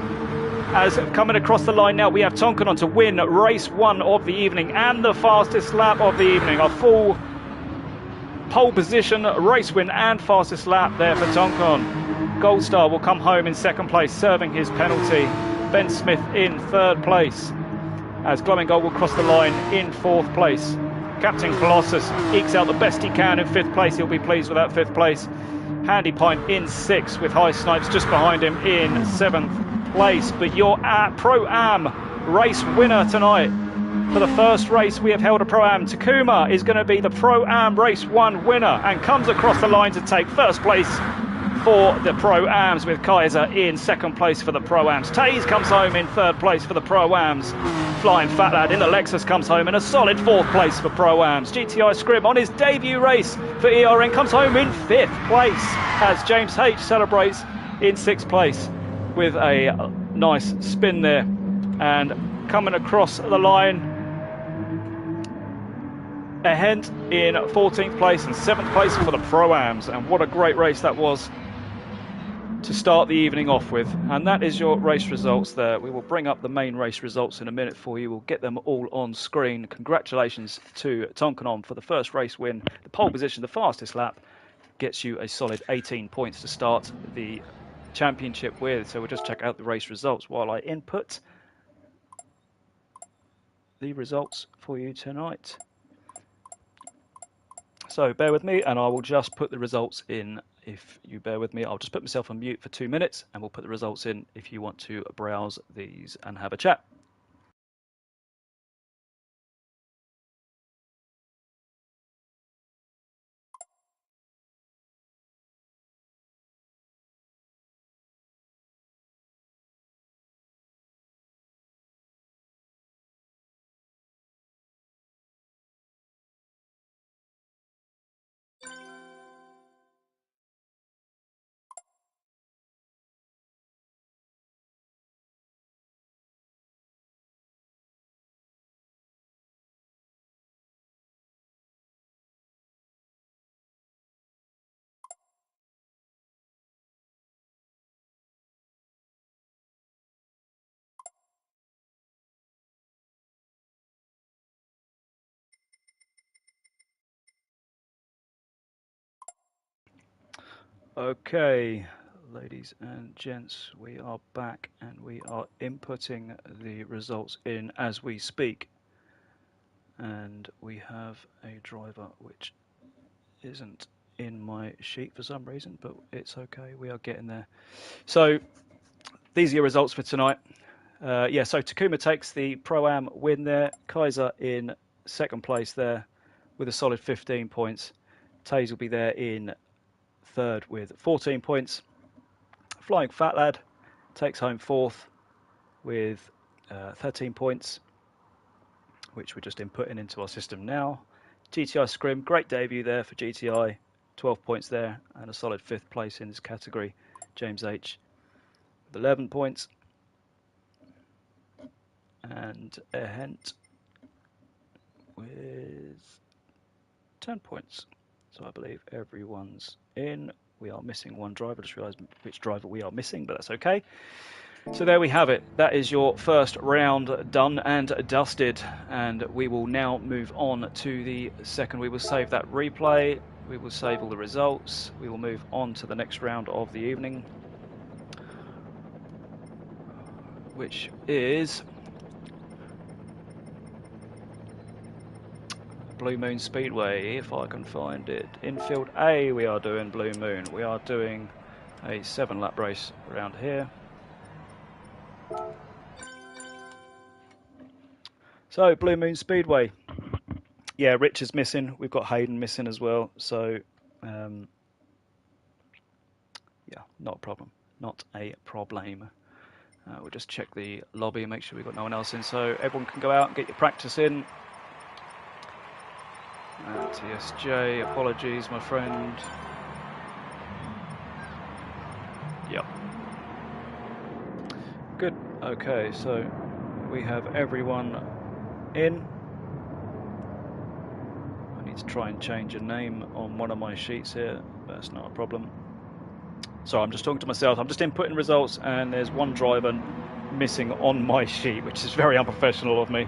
As coming across the line now, we have Tonkin on to win race 1 of the evening and the fastest lap of the evening. A full pole position, race win and fastest lap there for Tonkin. Gold Star will come home in second place, serving his penalty. Ben Smith in third place, as Glowing Gold will cross the line in fourth place. Captain Colossus ekes out the best he can in fifth place. He'll be pleased with that fifth place. Handy Pint in sixth with High Snipes just behind him in seventh place. But your Pro-Am race winner tonight, for the first race we have held a Pro-Am, Takuma is going to be the Pro-Am race 1 winner and comes across the line to take first place for the Pro-Ams, with Kaiser in second place for the Pro-Ams. Taze comes home in third place for the Pro-Ams. Flying Fat Lad in the Lexus comes home in a solid fourth place for Pro-Ams. GTI Scrim on his debut race for ERN comes home in fifth place, as James H celebrates in sixth place with a nice spin there. And coming across the line ahead in 14th place and 7th place for the Pro-Ams. And what a great race that was to start the evening off with. And that is your race results there. We will bring up the main race results in a minute for you. We'll get them all on screen. Congratulations to Tonkin for the first race win. The pole position, the fastest lap, gets you a solid 18 points to start the championship with. So we'll just check out the race results while I input the results for you tonight. So bear with me and I will just put the results in. If you bear with me, I'll just put myself on mute for 2 minutes and we'll put the results in if you want to browse these and have a chat. Okay, ladies and gents, we are back and we are inputting the results in as we speak. And we have a driver which isn't in my sheet for some reason, but it's okay, we are getting there. So these are your results for tonight. Yeah, so Takuma takes the Pro-Am win there. Kaiser in second place there with a solid 15 points. Taze will be there in third with 14 points. Flying Fat Lad takes home fourth with 13 points, which we're just inputting into our system now. GTI Scrim, great debut there for GTI, 12 points there and a solid fifth place in this category. James H with 11 points. And Ehent with 10 points. So I believe everyone's in. We are missing one driver. I just realised which driver we are missing, but that's okay. So there we have it. That is your first round done and dusted. And we will now move on to the second. We will save that replay. We will save all the results. We will move on to the next round of the evening, which is Blue Moon Speedway, if I can find it. Infield A, we are doing Blue Moon. We are doing a 7-lap race around here. So, Blue Moon Speedway. Yeah, Rich is missing. We've got Hayden missing as well. So, yeah, not a problem. Not a problem. We'll just check the lobby and make sure we've got no one else in. So everyone can go out and get your practice in. TSJ, apologies, my friend. Yep. Good. Okay, so we have everyone in. I need to try and change a name on one of my sheets here. That's not a problem. Sorry, I'm just talking to myself. I'm just inputting results, and there's one driver missing on my sheet, which is very unprofessional of me.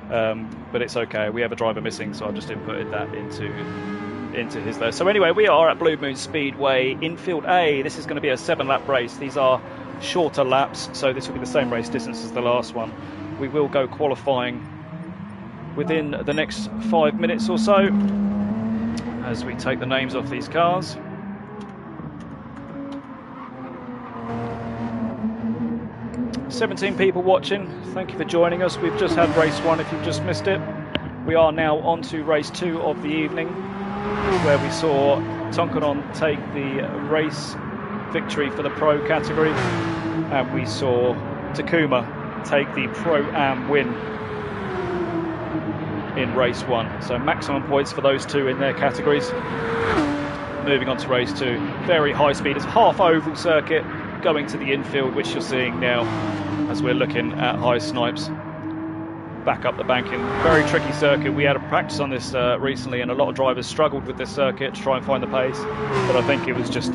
But it's okay. We have a driver missing, so I've just inputted that into his there. So anyway, we are at Blue Moon Speedway, infield A. This is going to be a 7-lap race. These are shorter laps, so this will be the same race distance as the last one. We will go qualifying within the next 5 minutes or so as we take the names off these cars. "17 people watching. Thank you for joining us. We've just had race 1 if you've just missed it. We are now on to race 2 of the evening, where we saw Tonkanon take the race victory for the Pro category, and we saw Takuma take the Pro-Am win in race 1. So maximum points for those two in their categories. Moving on to race 2. Very high speed. It's half oval circuit going to the infield, which you're seeing now as we're looking at high snipes back up the banking. Very tricky circuit. We had a practice on this recently, and a lot of drivers struggled with this circuit to try and find the pace, but I think it was just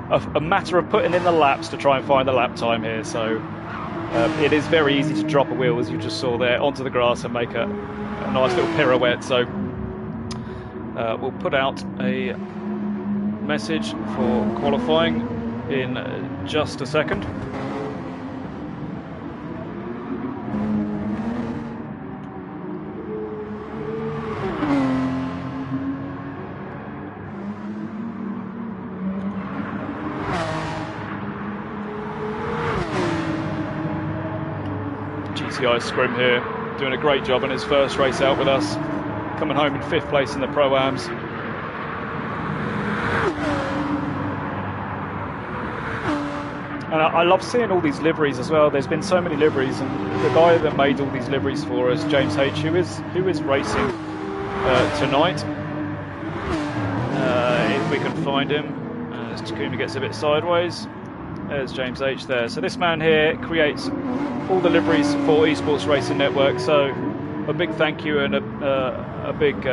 a matter of putting in the laps to try and find the lap time here. So it is very easy to drop a wheel, as you just saw there, onto the grass and make a nice little pirouette. So we'll put out a message for qualifying in just a second. GTI Scrim here, doing a great job in his first race out with us, coming home in 5th place in the Pro-Ams. And I love seeing all these liveries as well. There's been so many liveries, and the guy that made all these liveries for us, James H, who is racing tonight. If we can find him, as Takuma gets a bit sideways. There's James H there. So this man here creates all the liveries for eSports Racing Network. So a big thank you and a big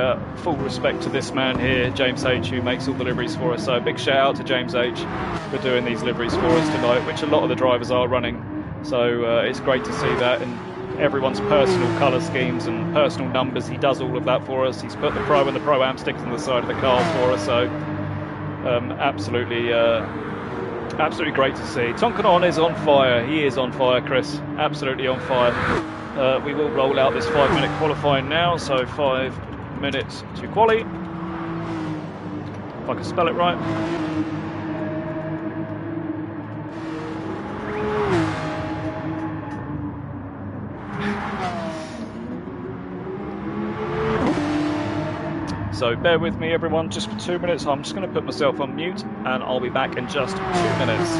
full respect to this man here, James H, who makes all the liveries for us. So a big shout out to James H for doing these liveries for us tonight, which a lot of the drivers are running. So it's great to see that, and everyone's personal colour schemes and personal numbers. He does all of that for us. He's put the Pro and the Pro-Am stickers on the side of the cars for us. So absolutely great to see. Tonkanon is on fire. He is on fire, Chris. Absolutely on fire. We will roll out this 5-minute qualifying now. So 5 minutes to quali. If I can spell it right. So bear with me, everyone, just for 2 minutes. I'm just going to put myself on mute, and I'll be back in just 2 minutes.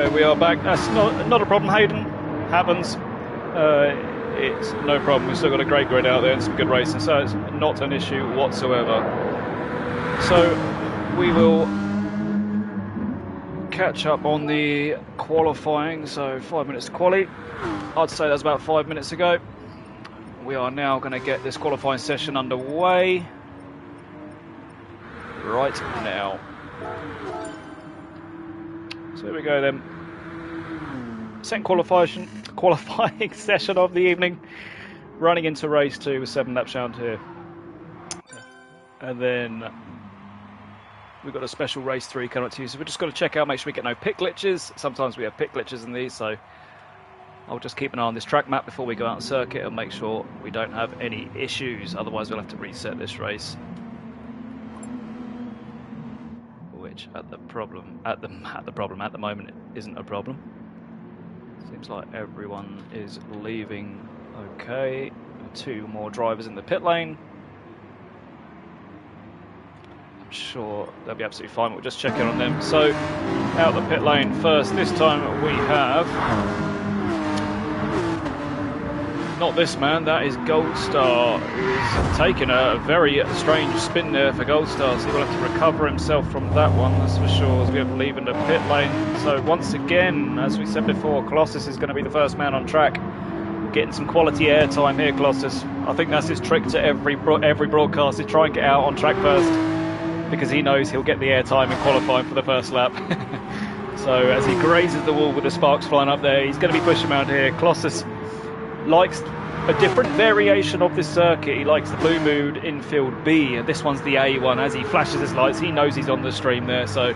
So we are back. That's not a problem, Hayden. Happens. It's no problem. We've still got a great grid out there and some good racing, so it's not an issue whatsoever. So we will catch up on the qualifying. So 5 minutes to quali. I'd say that's about 5 minutes ago. We are now going to get this qualifying session underway right now. So here we go then. Second qualifying session of the evening. Running into race 2 with 7 laps round here. And then we've got a special race 3 coming up to you. So we're just going to check out, make sure we get no pit glitches. Sometimes we have pit glitches in these, so I'll just keep an eye on this track map before we go out on circuit and make sure we don't have any issues. Otherwise we'll have to reset this race. Which at the moment isn't a problem. Seems like everyone is leaving okay. 2 more drivers in the pit lane. I'm sure they'll be absolutely fine. We'll just check in on them. So out the pit lane first. This time we have not this man, that is Gold Star, who's taken a very strange spin there for Gold Star, so he will have to recover himself from that one, that's for sure, as we have leaving the pit lane. So once again, as we said before, Colossus is going to be the first man on track. Getting some quality airtime here, Colossus. I think that's his trick to every broadcast, is try and get out on track first, because he knows he'll get the airtime in qualifying for the first lap. So as he grazes the wall with the sparks flying up there, he's going to be pushing around here. Colossus likes a different variation of this circuit. He likes the Blue Moon infield B, and this one's the A one. As he flashes his lights, he knows he's on the stream there, so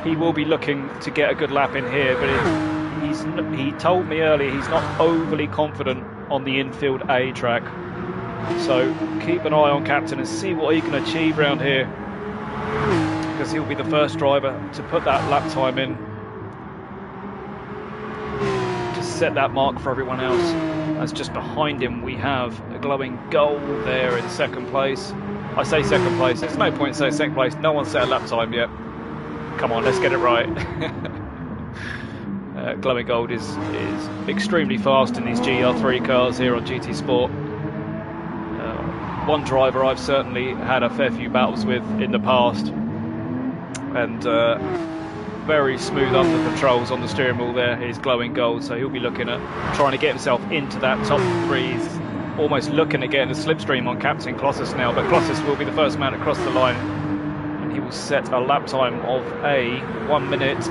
he will be looking to get a good lap in here. But he told me earlier he's not overly confident on the infield A track, so keep an eye on Captain and see what he can achieve around here, because he'll be the first driver to put that lap time in to set that mark for everyone else. As just behind him we have a glowing gold there in second place. I say second place, there's no point in saying second place, no one's set a lap time yet. Come on, let's get it right. Glowing gold is extremely fast in these GR3 cars here on GT Sport. One driver I've certainly had a fair few battles with in the past, and very smooth under the controls on the steering wheel there is glowing gold, so he'll be looking at trying to get himself into that top 3. He's almost looking at getting a slipstream on Captain Colossus now, but Colossus will be the first man across the line, and he will set a lap time of a 1 minute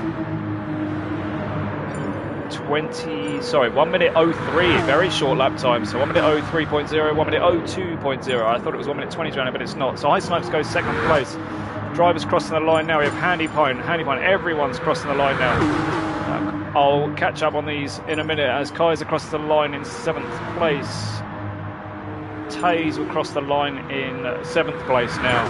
1 minute 03, very short lap time, so 1 minute 03.0, 1 minute 02.0. I thought it was 1 minute 20, but it's not. So High Snipes goes second place. Drivers crossing the line now. We have Handy Pine, everyone's crossing the line now. I'll catch up on these in a minute as Kaiser crosses the line in 7th place. Taze will cross the line in 7th place now.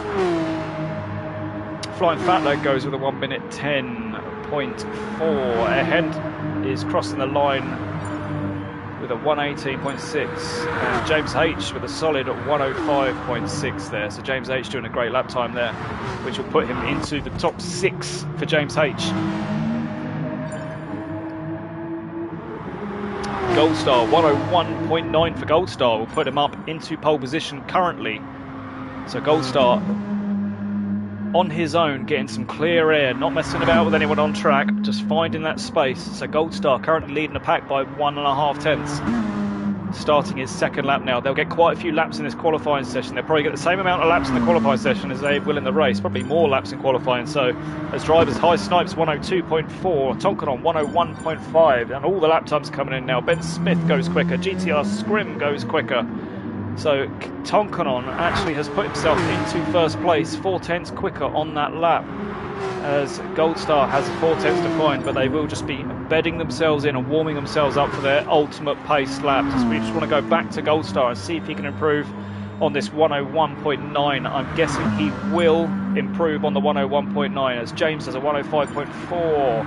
Flying Fatleg goes with a 1 minute 10.4. Ahead is crossing the line with a 118.6, and James H with a solid 105.6 there. So James H doing a great lap time there, which will put him into the top 6 for James H. Gold Star 101.9 for Gold Star will put him up into pole position currently. So Gold Star on his own, getting some clear air, not messing about with anyone on track, just finding that space. So Gold Star currently leading the pack by 1.5 tenths, starting his second lap now. They'll get quite a few laps in this qualifying session. They'll probably get the same amount of laps in the qualifying session as they will in the race, probably more laps in qualifying. So as drivers, High Snipes 102.4, Tonkanon 101.5, and all the lap times coming in now. Ben Smith goes quicker, GTR Scrim goes quicker. So Tonkanon actually has put himself into first place, 4 tenths quicker on that lap, as Gold Star has 4 tenths to find, but they will just be bedding themselves in and warming themselves up for their ultimate pace laps. So we just want to go back to Gold Star and see if he can improve on this 101.9. I'm guessing he will improve on the 101.9, as James has a 105.4.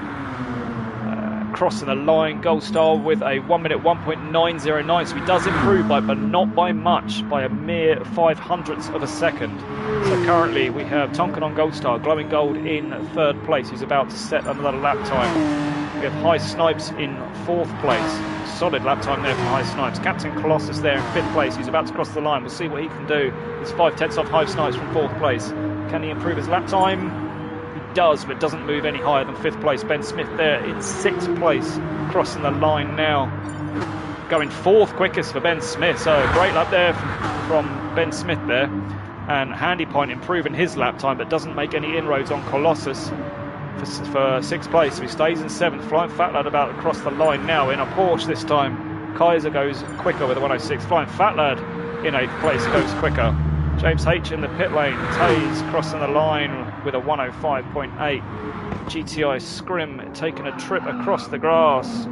Crossing the line, Gold Star with a 1 minute 1.909, so he does improve but not by much, by a mere 0.05 of a second. So currently we have Tonkanon Gold Star, glowing gold in 3rd place, who's about to set another lap time. We have High Snipes in 4th place. Solid lap time there for High Snipes. Captain Colossus there in 5th place. He's about to cross the line. We'll see what he can do. He's 5/10 off High Snipes from 4th place. Can he improve his lap time? He does, but doesn't move any higher than 5th place. Ben Smith there in 6th place, crossing the line now. Going 4th quickest for Ben Smith. So great lap there from Ben Smith there. And Handy Point improving his lap time, but doesn't make any inroads on Colossus for 6th place. So he stays in 7th. Flying Fat Lad about to cross the line now in a Porsche this time. Kaiser goes quicker with a 106. Flying Fat Lad in 8th place goes quicker. James H in the pit lane. Taze crossing the line with a 105.8. GTI Scrim taking a trip across the grass,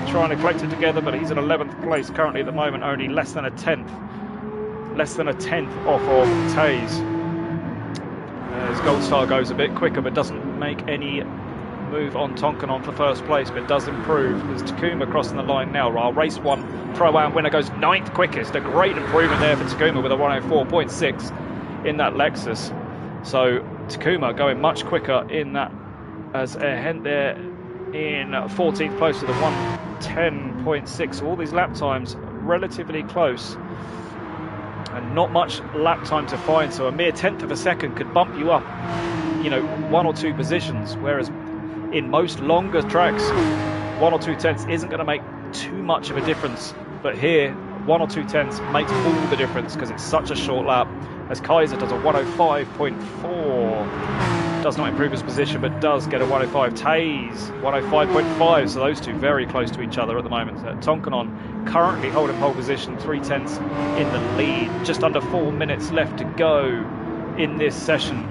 trying to collect it together, but he's in 11th place currently at the moment, only less than a tenth off of Taze. As Gold Star goes a bit quicker, but doesn't make any move on Tonkanon for 1st place, but does improve. There's Takuma crossing the line now. Our race 1 Pro-Am winner goes 9th quickest. A great improvement there for Takuma with a 104.6 in that Lexus. So Takuma going much quicker in that, as a Hent there in 14th place with a 110.6. All these lap times relatively close and not much lap time to find, so a mere 1/10 of a second could bump you up, 1 or 2 positions, whereas in most longer tracks 1 or 2 tenths isn't going to make too much of a difference, but here 1 or 2 tenths makes all the difference because it's such a short lap. As Kaiser does a 105.4, does not improve his position, but does get a 105. Taze 105.5, so those two very close to each other at the moment. Tonkanon currently holding pole position, 3/10 in the lead. Just under 4 minutes left to go in this session,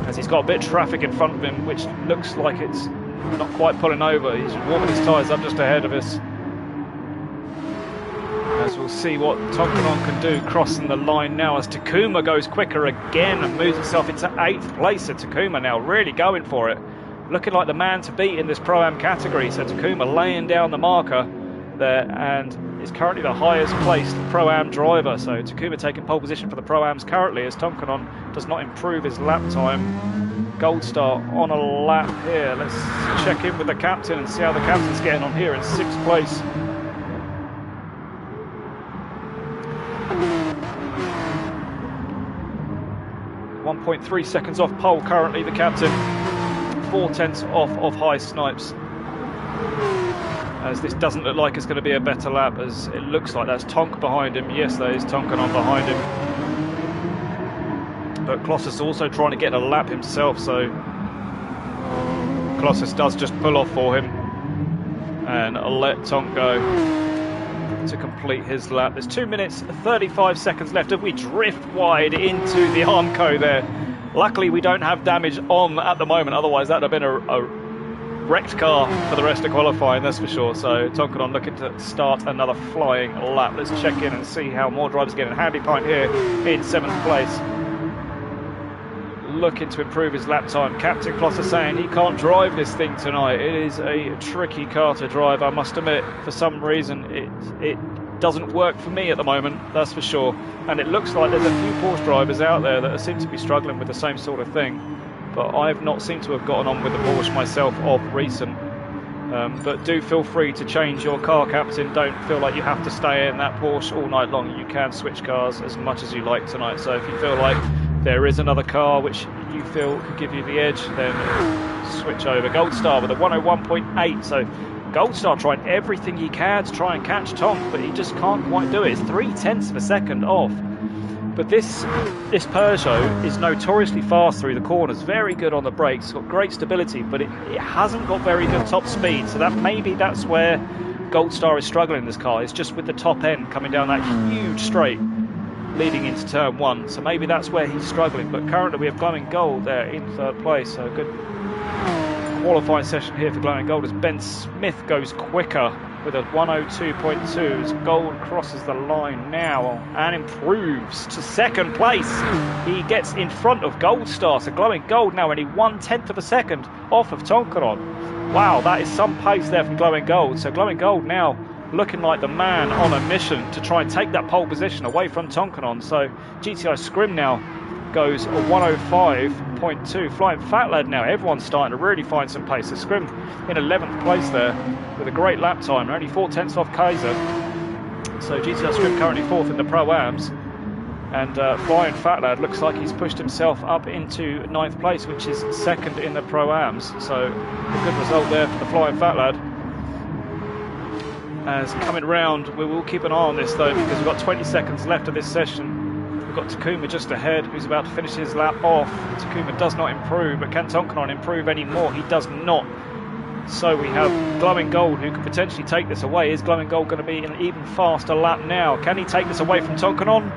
as he's got a bit of traffic in front of him, which looks like it's not quite pulling over. He's warming his tyres up just ahead of us. As we'll see what Tonkanon can do crossing the line now, as Takuma goes quicker again and moves himself into 8th place. So Takuma now really going for it, looking like the man to beat in this Pro-Am category. So Takuma laying down the marker there and is currently the highest placed Pro-Am driver. So Takuma taking pole position for the Pro-Ams currently, as Tonkanon does not improve his lap time. Gold Star on a lap here. Let's check in with the captain and see how the captain's getting on here in 6th place. 1.3 seconds off pole currently, the captain. 4/10 off of High Snipes. As this doesn't look like it's going to be a better lap, as it looks like that's Tonk behind him. Yes, there is Tonkanon behind him. But Colossus also trying to get a lap himself, so Colossus does just pull off for him and let Tonk go to complete his lap. There's 2 minutes 35 seconds left, and we drift wide into the Armco there. Luckily we don't have damage on at the moment, otherwise that would have been a wrecked car for the rest of qualifying, that's for sure. So Tonkanon looking to start another flying lap. Let's check in and see how more drivers get in. Handy Pint here in 7th place, looking to improve his lap time. Captain Colossus saying he can't drive this thing tonight. It is a tricky car to drive, I must admit. For some reason it doesn't work for me at the moment, that's for sure. And it looks like there's a few Porsche drivers out there that seem to be struggling with the same sort of thing, but I've not seemed to have gotten on with the Porsche myself of recent. But do feel free to change your car, Captain. Don't feel like you have to stay in that Porsche all night long. You can switch cars as much as you like tonight, so if you feel like there is another car which you feel could give you the edge, then switch over. Gold Star with a 101.8, so Gold Star trying everything he can to try and catch Tonk, but he just can't quite do it. It's 3/10 of a second off. But this Peugeot is notoriously fast through the corners, very good on the brakes, it's got great stability, but it hasn't got very good top speed, so that's where Gold Star is struggling in this car. It's just with the top end coming down that huge straight leading into turn 1, so maybe that's where he's struggling. But currently we have Glowing Gold there in 3rd place, so good qualifying session here for Glowing Gold, as Ben Smith goes quicker with a 102.2 as Gold crosses the line now and improves to 2nd place. He gets in front of Gold Star, so Glowing Gold now only 1/10 of a second off of Tonkanon. Wow, that is some pace there from Glowing Gold. So Glowing Gold now looking like the man on a mission to try and take that pole position away from Tonkanon. So GTI Scrim now goes a 105.2. Flying Fat Lad now. Everyone's starting to really find some pace. The Scrim in 11th place there with a great lap time. Only 4/10 off Kaiser. So GTR Scrim currently 4th in the Pro-Ams. And Flying Fat Lad looks like he's pushed himself up into 9th place, which is 2nd in the Pro-Ams. So a good result there for the Flying Fat Lad. As coming round, we will keep an eye on this though, because we've got 20 seconds left of this session. We've got Takuma just ahead, who's about to finish his lap off. Takuma does not improve, but can Tonkanon improve any more? He does not. So we have Glowing Gold, who could potentially take this away. Is Glowing Gold going to be an even faster lap now? Can he take this away from Tonkanon?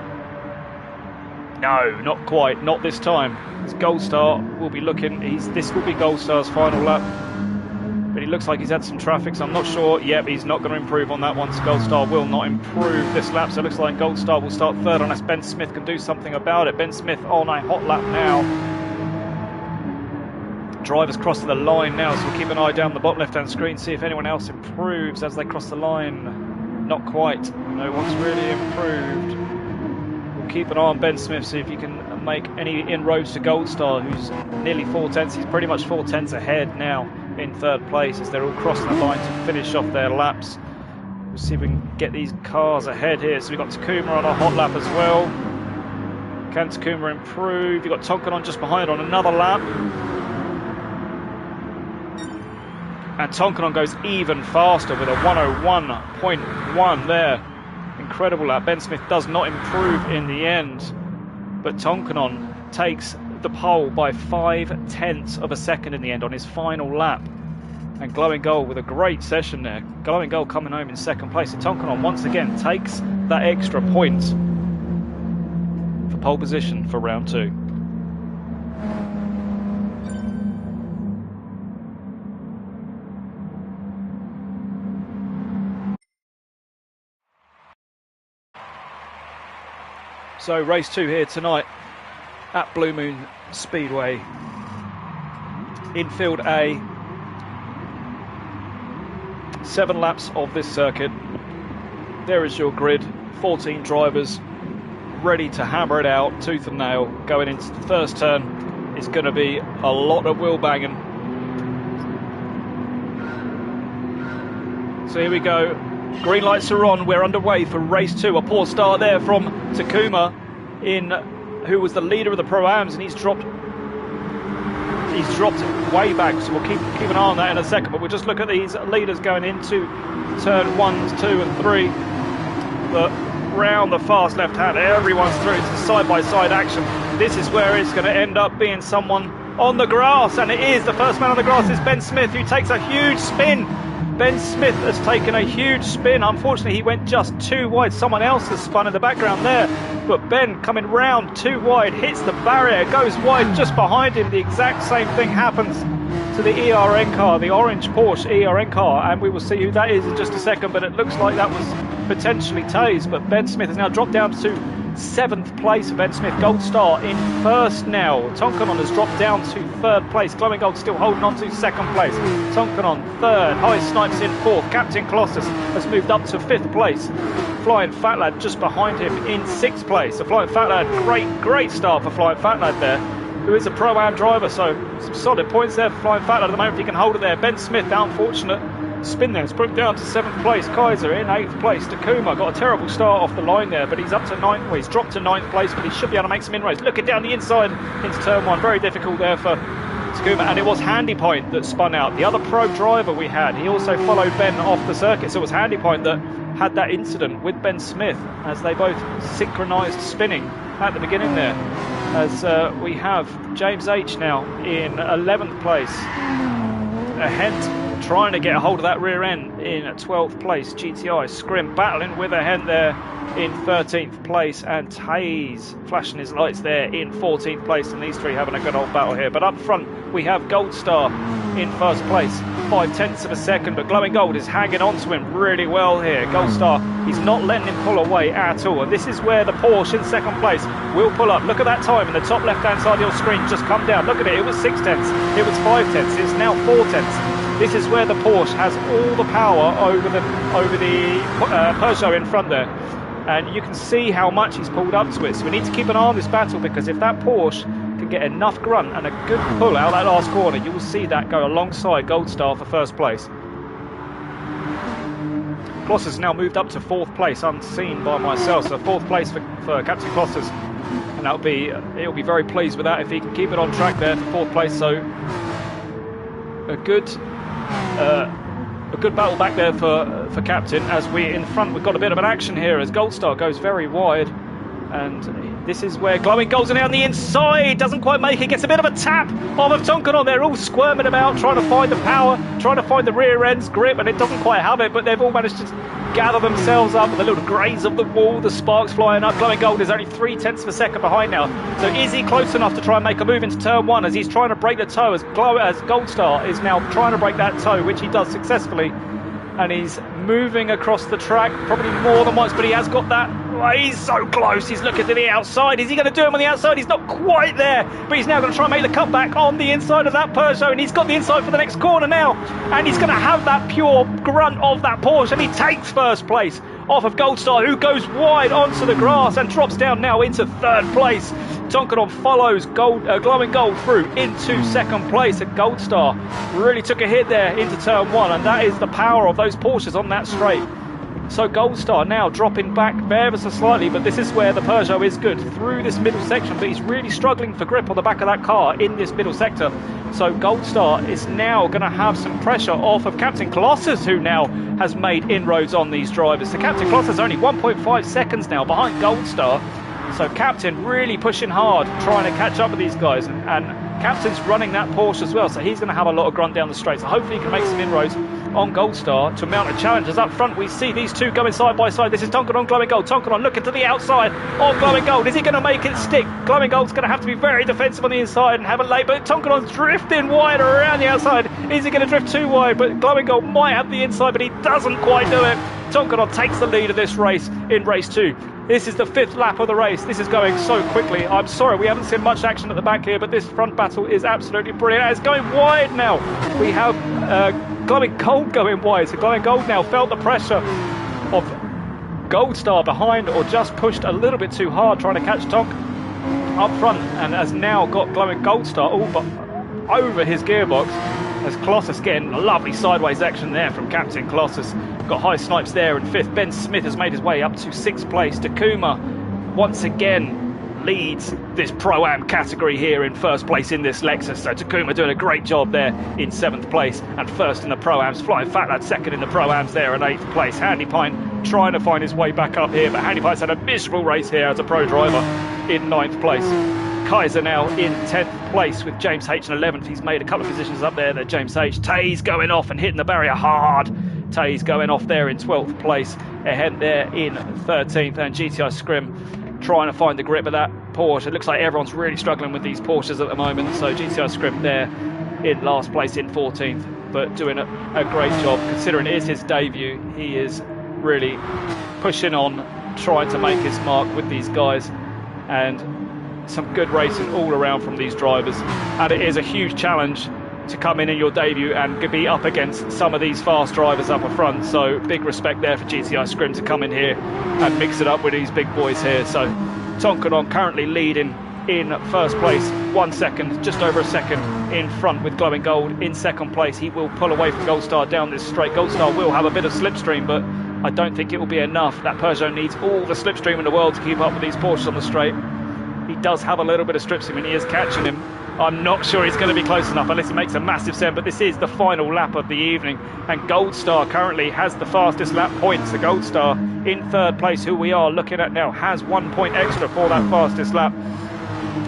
No, not quite, not this time. As Gold Star will be looking, this will be Gold Star's final lap. But he looks like he's had some traffic, so I'm not sure. Yep, he's not going to improve on that one. So Gold Star will not improve this lap. So it looks like Gold Star will start 3rd unless Ben Smith can do something about it. Ben Smith on a hot lap now. Drivers crossing the line now, so we'll keep an eye down the bottom left-hand screen, see if anyone else improves as they cross the line. Not quite. No one's really improved. We'll keep an eye on Ben Smith, see if he can make any inroads to Gold Star, who's nearly 4/10. He's pretty much 4/10 ahead now in 3rd place as they're all crossing the line to finish off their laps. We'll see if we can get these cars ahead here. So we've got Takuma on a hot lap as well. Can Takuma improve? You've got Tonkanon just behind on another lap. And Tonkanon goes even faster with a 101.1 there. Incredible lap. Ben Smith does not improve in the end, but Tonkanon takes the pole by 5/10 of a second in the end on his final lap. And Glowing Gold with a great session there. Glowing Gold coming home in 2nd place. And Tonkanon once again takes that extra point for pole position for round 2. So race 2 here tonight at Blue Moon Speedway. Infield A. 7 laps of this circuit. There is your grid. 14 drivers ready to hammer it out tooth and nail. Going into the first turn, it's going to be a lot of wheel banging. So here we go. Green lights are on. We're underway for race 2. A poor start there from Takuma, who was the leader of the Pro-Ams, and he's dropped way back. So we'll keep an eye on that in a second. But we'll just look at these leaders going into turn 1, 2 and 3. But round the fast left hand, everyone's through to side-by-side action. This is where it's going to end up being someone on the grass, and it is. The first man on the grass is Ben Smith, who takes a huge spin. Ben Smith has taken a huge spin. Unfortunately, he went just too wide. Someone else has spun in the background there. But Ben coming round too wide, hits the barrier, goes wide just behind him. The exact same thing happens to the ERN car, the orange Porsche ERN car. And we will see who that is in just a second. But it looks like that was potentially Taze. But Ben Smith has now dropped down to 7th place. Ben Smith, Gold Star in 1st now. Tonkanon has dropped down to 3rd place. Glowing Gold still holding on to 2nd place. Tonkanon 3rd. High Snipes in 4th. Captain Colossus has moved up to 5th place. Flying Fat Lad just behind him in 6th place. So Flying Fat Lad, great start for Flying Fat Lad there, who is a Pro-Am driver. So some solid points there for Flying Fat Lad at the moment if he can hold it there. Ben Smith, unfortunate spin there. It's put him down to 7th place. Kaiser in 8th place. Takuma got a terrible start off the line there, but he's up to 9th. Well, he's dropped to 9th place, but he should be able to make some inroads. Looking down the inside into turn 1. Very difficult there for Takuma, and it was Handy Point that spun out. The other pro driver we had, he also followed Ben off the circuit, so it was Handy Point that had that incident with Ben Smith as they both synchronised spinning at the beginning there. As we have James H now in 11th place. A Hent trying to get a hold of that rear end in 12th place. GTI Scrim battling with a Hent there in 13th place, and Taze flashing his lights there in 14th place, and these three having a good old battle here. But up front we have Gold Star in 1st place, 5/10 of a second, but Glowing Gold is hanging on to him really well here. Gold Star, he's not letting him pull away at all, and this is where the Porsche in 2nd place will pull up. Look at that time in the top left hand side of your screen, just come down, look at it, it was 6/10, it was 5/10, it's now 4/10. This is where the Porsche has all the power over the Peugeot in front there. and you can see how much he's pulled up to it. So we need to keep an eye on this battle, because if that Porsche can get enough grunt and a good pull out that last corner, you will see that go alongside Gold Star for first place. Kloss has now moved up to 4th place, unseen by myself. So 4th place for Captain Kloss, and he'll be very pleased with that if he can keep it on track there for 4th place. So a good battle back there for Captain. As we're in front, we've got a bit of an action here as Gold Star goes very wide, and this is where Glowing Gold's on the inside, doesn't quite make it, gets a bit of a tap off of Tonkanon. They're all squirming about, trying to find the power, trying to find the rear end's grip, and it doesn't quite have it, but they've all managed to gather themselves up with the little graze of the wall, the sparks flying up. Glowing Gold is only 0.3 of a second behind now. So is he close enough to try and make a move into turn 1 as he's trying to break the toe, as Gold Star is now trying to break that toe, which he does successfully. And he's moving across the track, probably more than once, but he has got that. Oh, he's so close. He's looking to the outside. Is he going to do him on the outside? He's not quite there, but he's now going to try and make the cutback on the inside of that Peugeot, and he's got the inside for the next corner now, and he's going to have that pure grunt of that Porsche, and he takes first place off of Gold Star, who goes wide onto the grass and drops down now into 3rd place. Tonkanon follows Glowing Gold through into 2nd place, and Gold Star really took a hit there into turn 1, and that is the power of those Porsches on that straight. So Gold Star now dropping back ever so slightly, but this is where the Peugeot is good through this middle section, but he's really struggling for grip on the back of that car in this middle sector. So Gold Star is now going to have some pressure off of Captain Colossus, who now has made inroads on these drivers. So Captain Colossus only 1.5 seconds now behind Gold Star. So Captain really pushing hard, trying to catch up with these guys, and Captain's running that Porsche as well, so he's going to have a lot of grunt down the straight. So hopefully he can make some inroads on Gold Star to mount a challenge. As up front we see these two going side by side. This is Tonkanon, Glowing Gold. Tonkanon looking to the outside of Glowing Gold. Is he going to make it stick? Glowing Gold's going to have to be very defensive on the inside and have a late, but Tonkanon's drifting wide around the outside. Is he going to drift too wide? But Glowing Gold might have the inside, but he doesn't quite do it. Tonkanon takes the lead of this race in race 2. This is the 5th lap of the race. This is going so quickly. I'm sorry we haven't seen much action at the back here, but this front battle is absolutely brilliant. It's going wide now. We have Glowing Gold going wide. So Glowing Gold now felt the pressure of Gold Star behind, or just pushed a little bit too hard trying to catch Tonk up front, and has now got Glowing Gold Star all but over his gearbox, as Colossus getting a lovely sideways action there from Captain Colossus. Got high snipes there in 5th. Ben Smith has made his way up to 6th place. Takuma once again leads this Pro-Am category here in 1st place in this Lexus. So Takuma doing a great job there in 7th place and 1st in the Pro-Ams. Flying Fat Lad 2nd in the Pro-Ams there in 8th place. Handy Pine trying to find his way back up here, but Handy Pine's had a miserable race here as a pro driver in 9th place. Kaiser now in 10th place with James H in 11th. He's made a couple of positions up there. James H. Tays going off and hitting the barrier hard. Tays going off there in 12th place. Ahead there in 13th. And GTI Scrim trying to find the grip of that Porsche. It looks like everyone's really struggling with these Porsches at the moment. So GTI Scrim there in last place in 14th. But doing a great job considering it is his debut. He is really pushing on, trying to make his mark with these guys. And some good racing all around from these drivers, and it is a huge challenge to come in your debut and be up against some of these fast drivers up front. So big respect there for GTI Scrim to come in here and mix it up with these big boys here. So Tonkanon currently leading in 1st place, 1 second, just over a second in front with Glowing Gold in 2nd place. He will pull away from Gold Star down this straight. Gold Star will have a bit of slipstream, but I don't think it will be enough. That Peugeot needs all the slipstream in the world to keep up with these Porsches on the straight. He does have a little bit of slipstream and he is catching him. I'm not sure he's going to be close enough unless he makes a massive send, but this is the final lap of the evening, and Gold Star currently has the fastest lap points. The Gold Star in 3rd place, who we are looking at now, has 1 point extra for that fastest lap.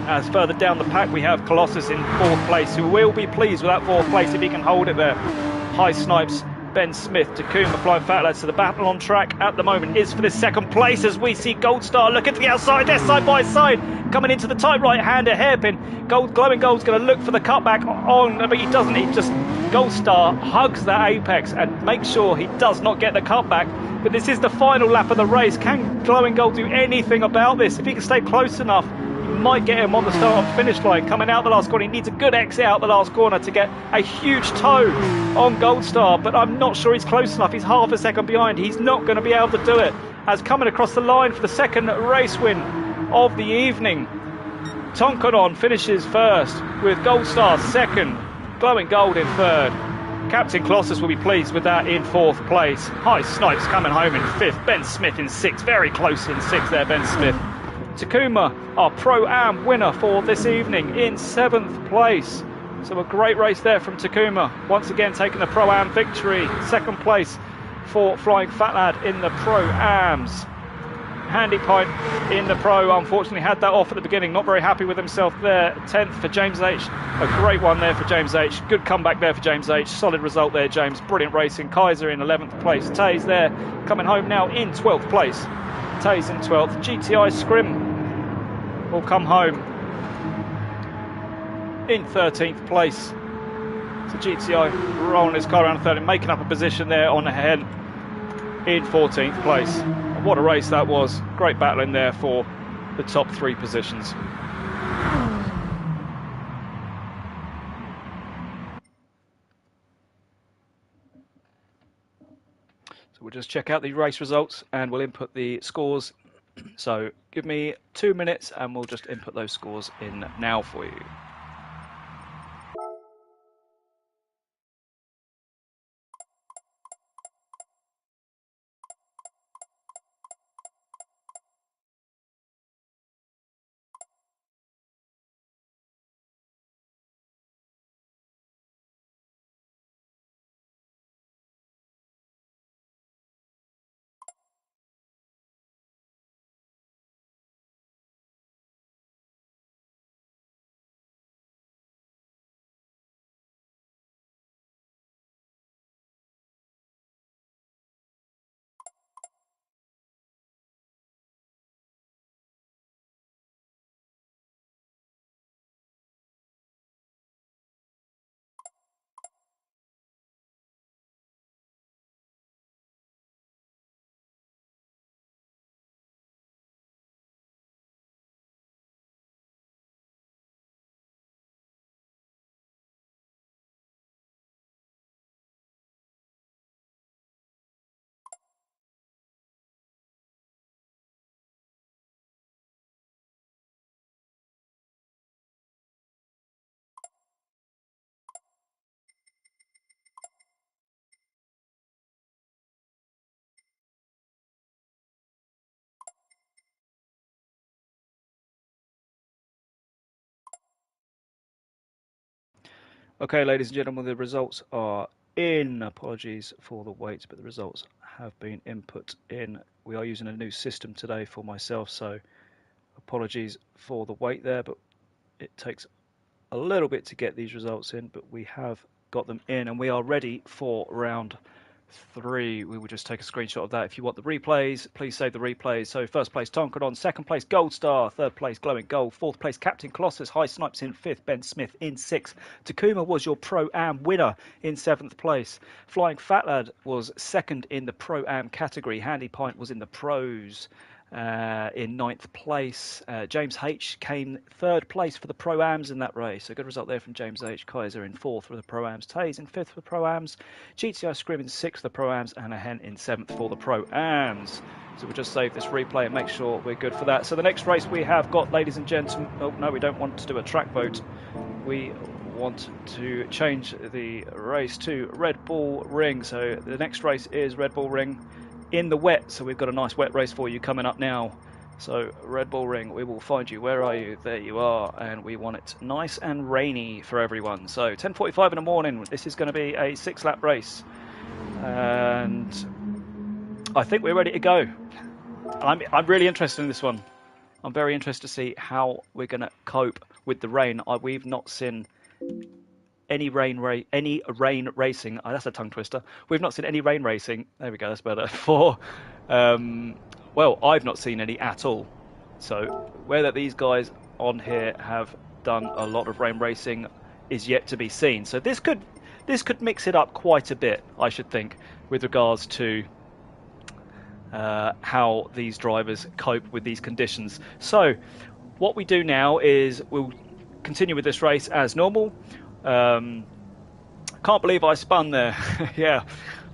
As further down the pack we have Colossus in 4th place, who will be pleased with that 4th place if he can hold it there. High snipes Ben Smith, Takuma, Flying Fat Lads. So the battle on track at the moment is for this 2nd place, as we see Gold Star looking to the outside. They're side by side, coming into the tight right-hander hairpin. Glowing Gold's going to look for the cutback on, but he doesn't. He just, Gold Star hugs that apex and makes sure he does not get the cutback. But this is the final lap of the race. Can Glowing Gold do anything about this? If he can stay close enough, might get him on the start and finish line. Coming out the last corner, he needs a good exit out the last corner to get a huge toe on Gold Star, but I'm not sure he's close enough. He's half a second behind. He's not going to be able to do it. as coming across the line for the second race win of the evening. Tonkanon finishes first with Gold Star second, Glowing Gold in third. Captain Colossus will be pleased with that in fourth place. High Snipes coming home in fifth. Ben Smith in sixth. Very close in sixth there, Ben Smith. Takuma, our Pro-Am winner for this evening, in seventh place. So a great race there from Takuma. Once again taking the Pro-Am victory. Second place for Flying Fat Lad in the Pro-Ams. Handy Pint in the Pro, unfortunately had that off at the beginning, not very happy with himself there. 10th for James H, a great one there for James H, good comeback there for James H, solid result there James, brilliant racing. Kaiser in 11th place, Taze there coming home now in 12th place, Taze in 12th. GTI Scrim will come home in 13th place, so GTI rolling his car around third and making up a position there on ahead in 14th place. What a race that was. Great battle in there for the top three positions. So we'll just check out the race results and we'll input the scores. So give me 2 minutes and we'll just input those scores in now for you. Okay, ladies and gentlemen, the results are in. Apologies for the wait, but the results have been input in. We are using a new system today for myself, so apologies for the wait there, but it takes a little bit to get these results in, but we have got them in and we are ready for round 3. We will just take a screenshot of that. If you want the replays, please save the replays. So first place Tonkanon, second place Gold Star, third place Glowing Gold, fourth place Captain Colossus, High Snipes in fifth, Ben Smith in sixth. Takuma was your Pro-Am winner in seventh place. Flying Fat Lad was second in the Pro-Am category. Handy Pint was in the Pros in ninth place. James H came third place for the Pro-Ams in that race. A good result there from James H. Kaiser in fourth for the Pro-Ams. Taze in fifth for the Pro-Ams. GTI Scrim in sixth for the Pro-Ams. And a Hen in seventh for the Pro-Ams. So we'll just save this replay and make sure we're good for that. So the next race we have got, ladies and gentlemen, oh no, we don't want to do a track vote. We want to change the race to Red Bull Ring. So the next race is Red Bull Ring in the wet, so we've got a nice wet race for you coming up now. So Red Bull Ring, we will find you. Where are you? There you are. And we want it nice and rainy for everyone. So 10:45 in the morning. This is going to be a 6-lap race, and I think we're ready to go. I'm really interested in this one. I'm very interested to see how we're going to cope with the rain. We've not seen any rain racing. Oh, that's a tongue twister. We've not seen any rain racing. There we go. That's better. For well, I've not seen any at all. So whether these guys on here have done a lot of rain racing is yet to be seen. So this could mix it up quite a bit, I should think, with regards to how these drivers cope with these conditions. So what we do now is we'll continue with this race as normal. Can't believe I spun there. Yeah,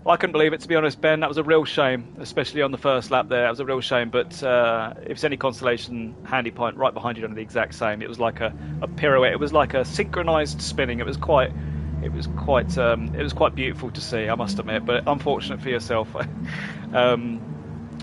I couldn't believe it, to be honest, Ben. That was a real shame, especially on the first lap there. It was a real shame, but if it's any consolation, Handy Pint right behind you done the exact same. It was like a pirouette. It was like a synchronized spinning. It was quite beautiful to see, I must admit, but unfortunate for yourself.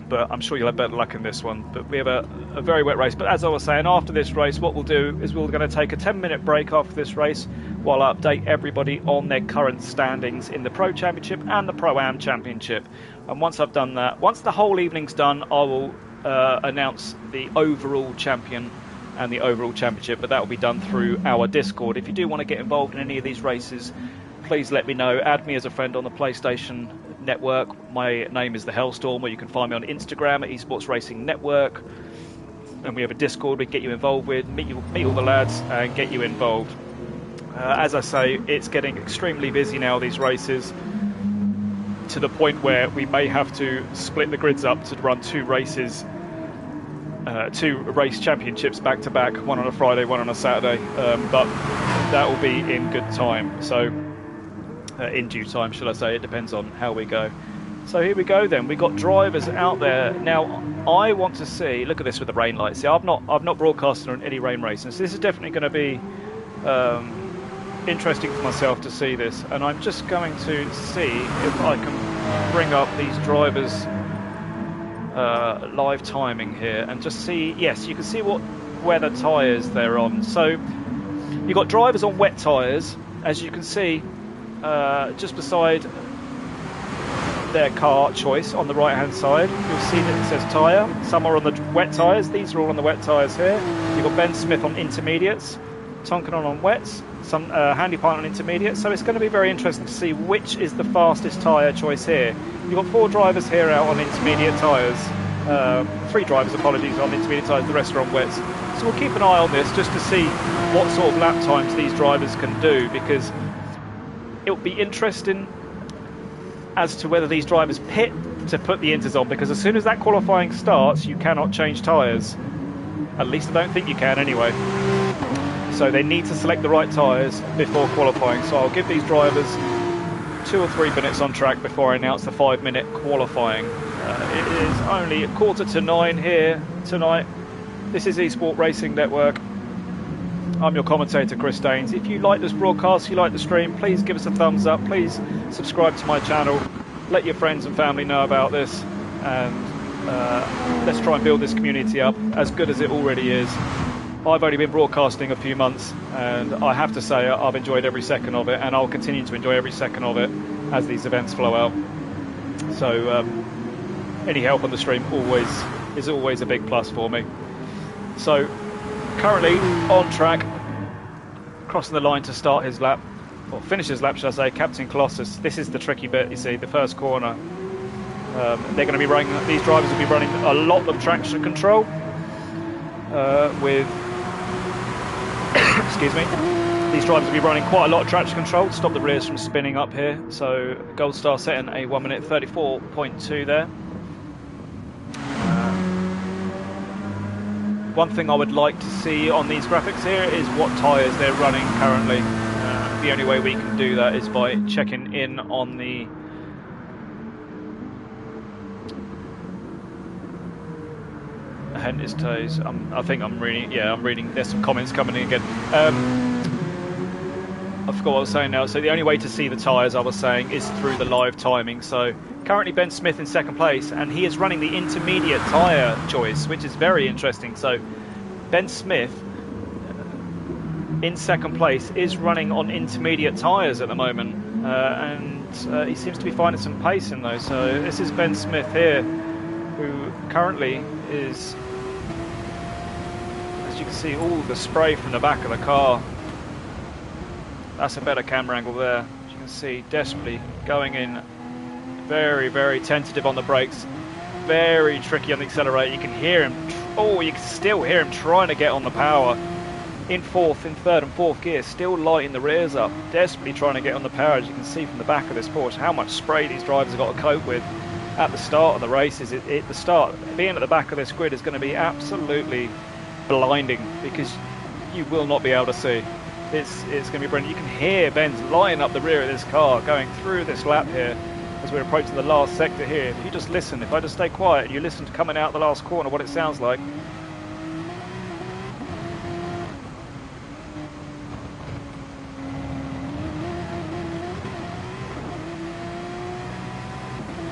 But I'm sure you'll have better luck in this one. But we have a very wet race. But as I was saying, after this race, what we'll do is we're going to take a 10-minute break after this race while I update everybody on their current standings in the Pro Championship and the Pro-Am Championship. And once I've done that, once the whole evening's done, I will announce the overall champion and the overall championship. But that will be done through our Discord. If you do want to get involved in any of these races, please let me know. Add me as a friend on the PlayStation Network. My name is the Hellstorm, or you can find me on Instagram at eSports Racing Network. And we have a Discord we can get you involved with, meet all the lads and get you involved. As I say, it's getting extremely busy now, these races, to the point where we may have to split the grids up to run two race championships back to back, one on a Friday, one on a Saturday, but that will be in good time. So in due time, shall I say. It depends on how we go. So here we go then. We've got drivers out there. Now, I want to see, look at this with the rain lights. See, I've not broadcasted on any rain racing, so this is definitely going to be interesting for myself to see this. And I'm just going to see if I can bring up these drivers' live timing here and just see, yes, you can see what weather tyres they're on. So you've got drivers on wet tyres, as you can see, just beside their car choice on the right hand side. You'll see that it says tyre. Some are on the wet tyres. These are all on the wet tyres here. You've got Ben Smith on intermediates, Tonkanon on wets, some Handy Pint on intermediates. So it's going to be very interesting to see which is the fastest tyre choice here. You've got 4 drivers here out on intermediate tyres. 3 drivers, apologies, on intermediate tyres. The rest are on wets. So we'll keep an eye on this just to see what sort of lap times these drivers can do, because it'll be interesting as to whether these drivers pit to put the inters on, because as soon as that qualifying starts, you cannot change tyres. At least I don't think you can anyway. So they need to select the right tyres before qualifying. So I'll give these drivers 2 or 3 minutes on track before I announce the 5-minute qualifying. It is only 8:45 here tonight. This is eSports Racing Network. I'm your commentator, Chris Daines. If you like this broadcast, you like the stream, please give us a thumbs up. Please subscribe to my channel. Let your friends and family know about this. And let's try and build this community up as good as it already is. I've only been broadcasting a few months, and I have to say I've enjoyed every second of it, and I'll continue to enjoy every second of it as these events flow out. So any help on the stream is always a big plus for me. So currently on track, crossing the line to start his lap, or finish his lap, should I say, Captain Colossus. This is the tricky bit, you see, the first corner. They're going to be running, these drivers will be running a lot of traction control with, excuse me, these drivers will be running quite a lot of traction control to stop the rears from spinning up here. So Gold Star setting a 1:34.2 there. One thing I would like to see on these graphics here is what tyres they're running currently. The only way we can do that is by checking in on the Hentis toes. I think I'm reading. Yeah, I'm reading. There's some comments coming in again. I forgot what I was saying now. So the only way to see the tyres, I was saying, is through the live timing. So currently Ben Smith in second place, and he is running the intermediate tyre choice, which is very interesting. So Ben Smith in second place is running on intermediate tyres at the moment, and he seems to be finding some pace in those. So this is Ben Smith here, who currently is, as you can see, all the spray from the back of the car. That's a better camera angle there. As you can see, desperately going in, very, very tentative on the brakes, very tricky on the accelerator. You can hear him, you can still hear him trying to get on the power. In third and fourth gear, still lighting the rears up, desperately trying to get on the power. As you can see from the back of this Porsche, how much spray these drivers have got to cope with at the start of the races. The start, being at the back of this grid is going to be absolutely blinding, because you will not be able to see. It's going to be brilliant. You can hear Ben's lighting up the rear of this car going through this lap here. as we're approaching the last sector here. If you just listen, if I just stay quiet and you listen to coming out the last corner, what it sounds like.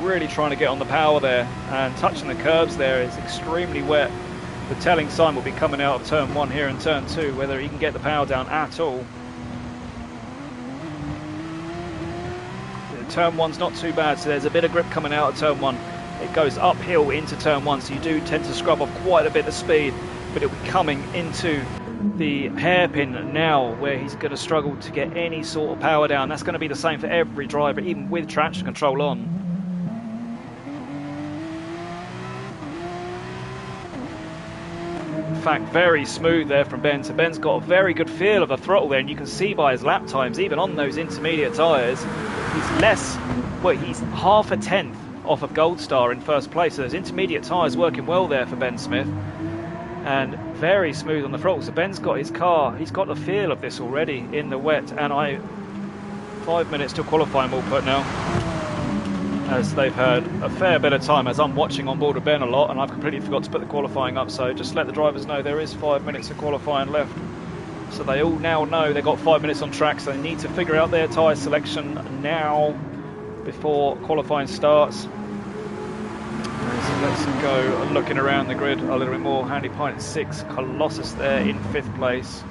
Really trying to get on the power there, and touching the curbs there is extremely wet. The telling sign will be coming out of turn 1 here and turn 2, whether he can get the power down at all. Turn 1's not too bad, so there's a bit of grip coming out of turn 1. It goes uphill into turn 1, so you do tend to scrub off quite a bit of speed, but it'll be coming into the hairpin now, where he's going to struggle to get any sort of power down. That's going to be the same for every driver, even with traction control on. In fact, very smooth there from Ben. So Ben's got a very good feel of the throttle there, and you can see by his lap times, even on those intermediate tyres, he's half a tenth off of Gold Star in first place. So those intermediate tyres working well there for Ben Smith, and very smooth on the throttle. So Ben's got his car, he's got the feel of this already in the wet, and 5 minutes till qualifying we'll put now, as they've had a fair bit of time, as I'm watching on board with Ben a lot, and I've completely forgot to put the qualifying up, so just let the drivers know there is 5 minutes of qualifying left. So they all now know they've got 5 minutes on track, so they need to figure out their tyre selection now before qualifying starts. So let's go looking around the grid a little bit more. Handy Pint at 6, Colossus there in 5th place.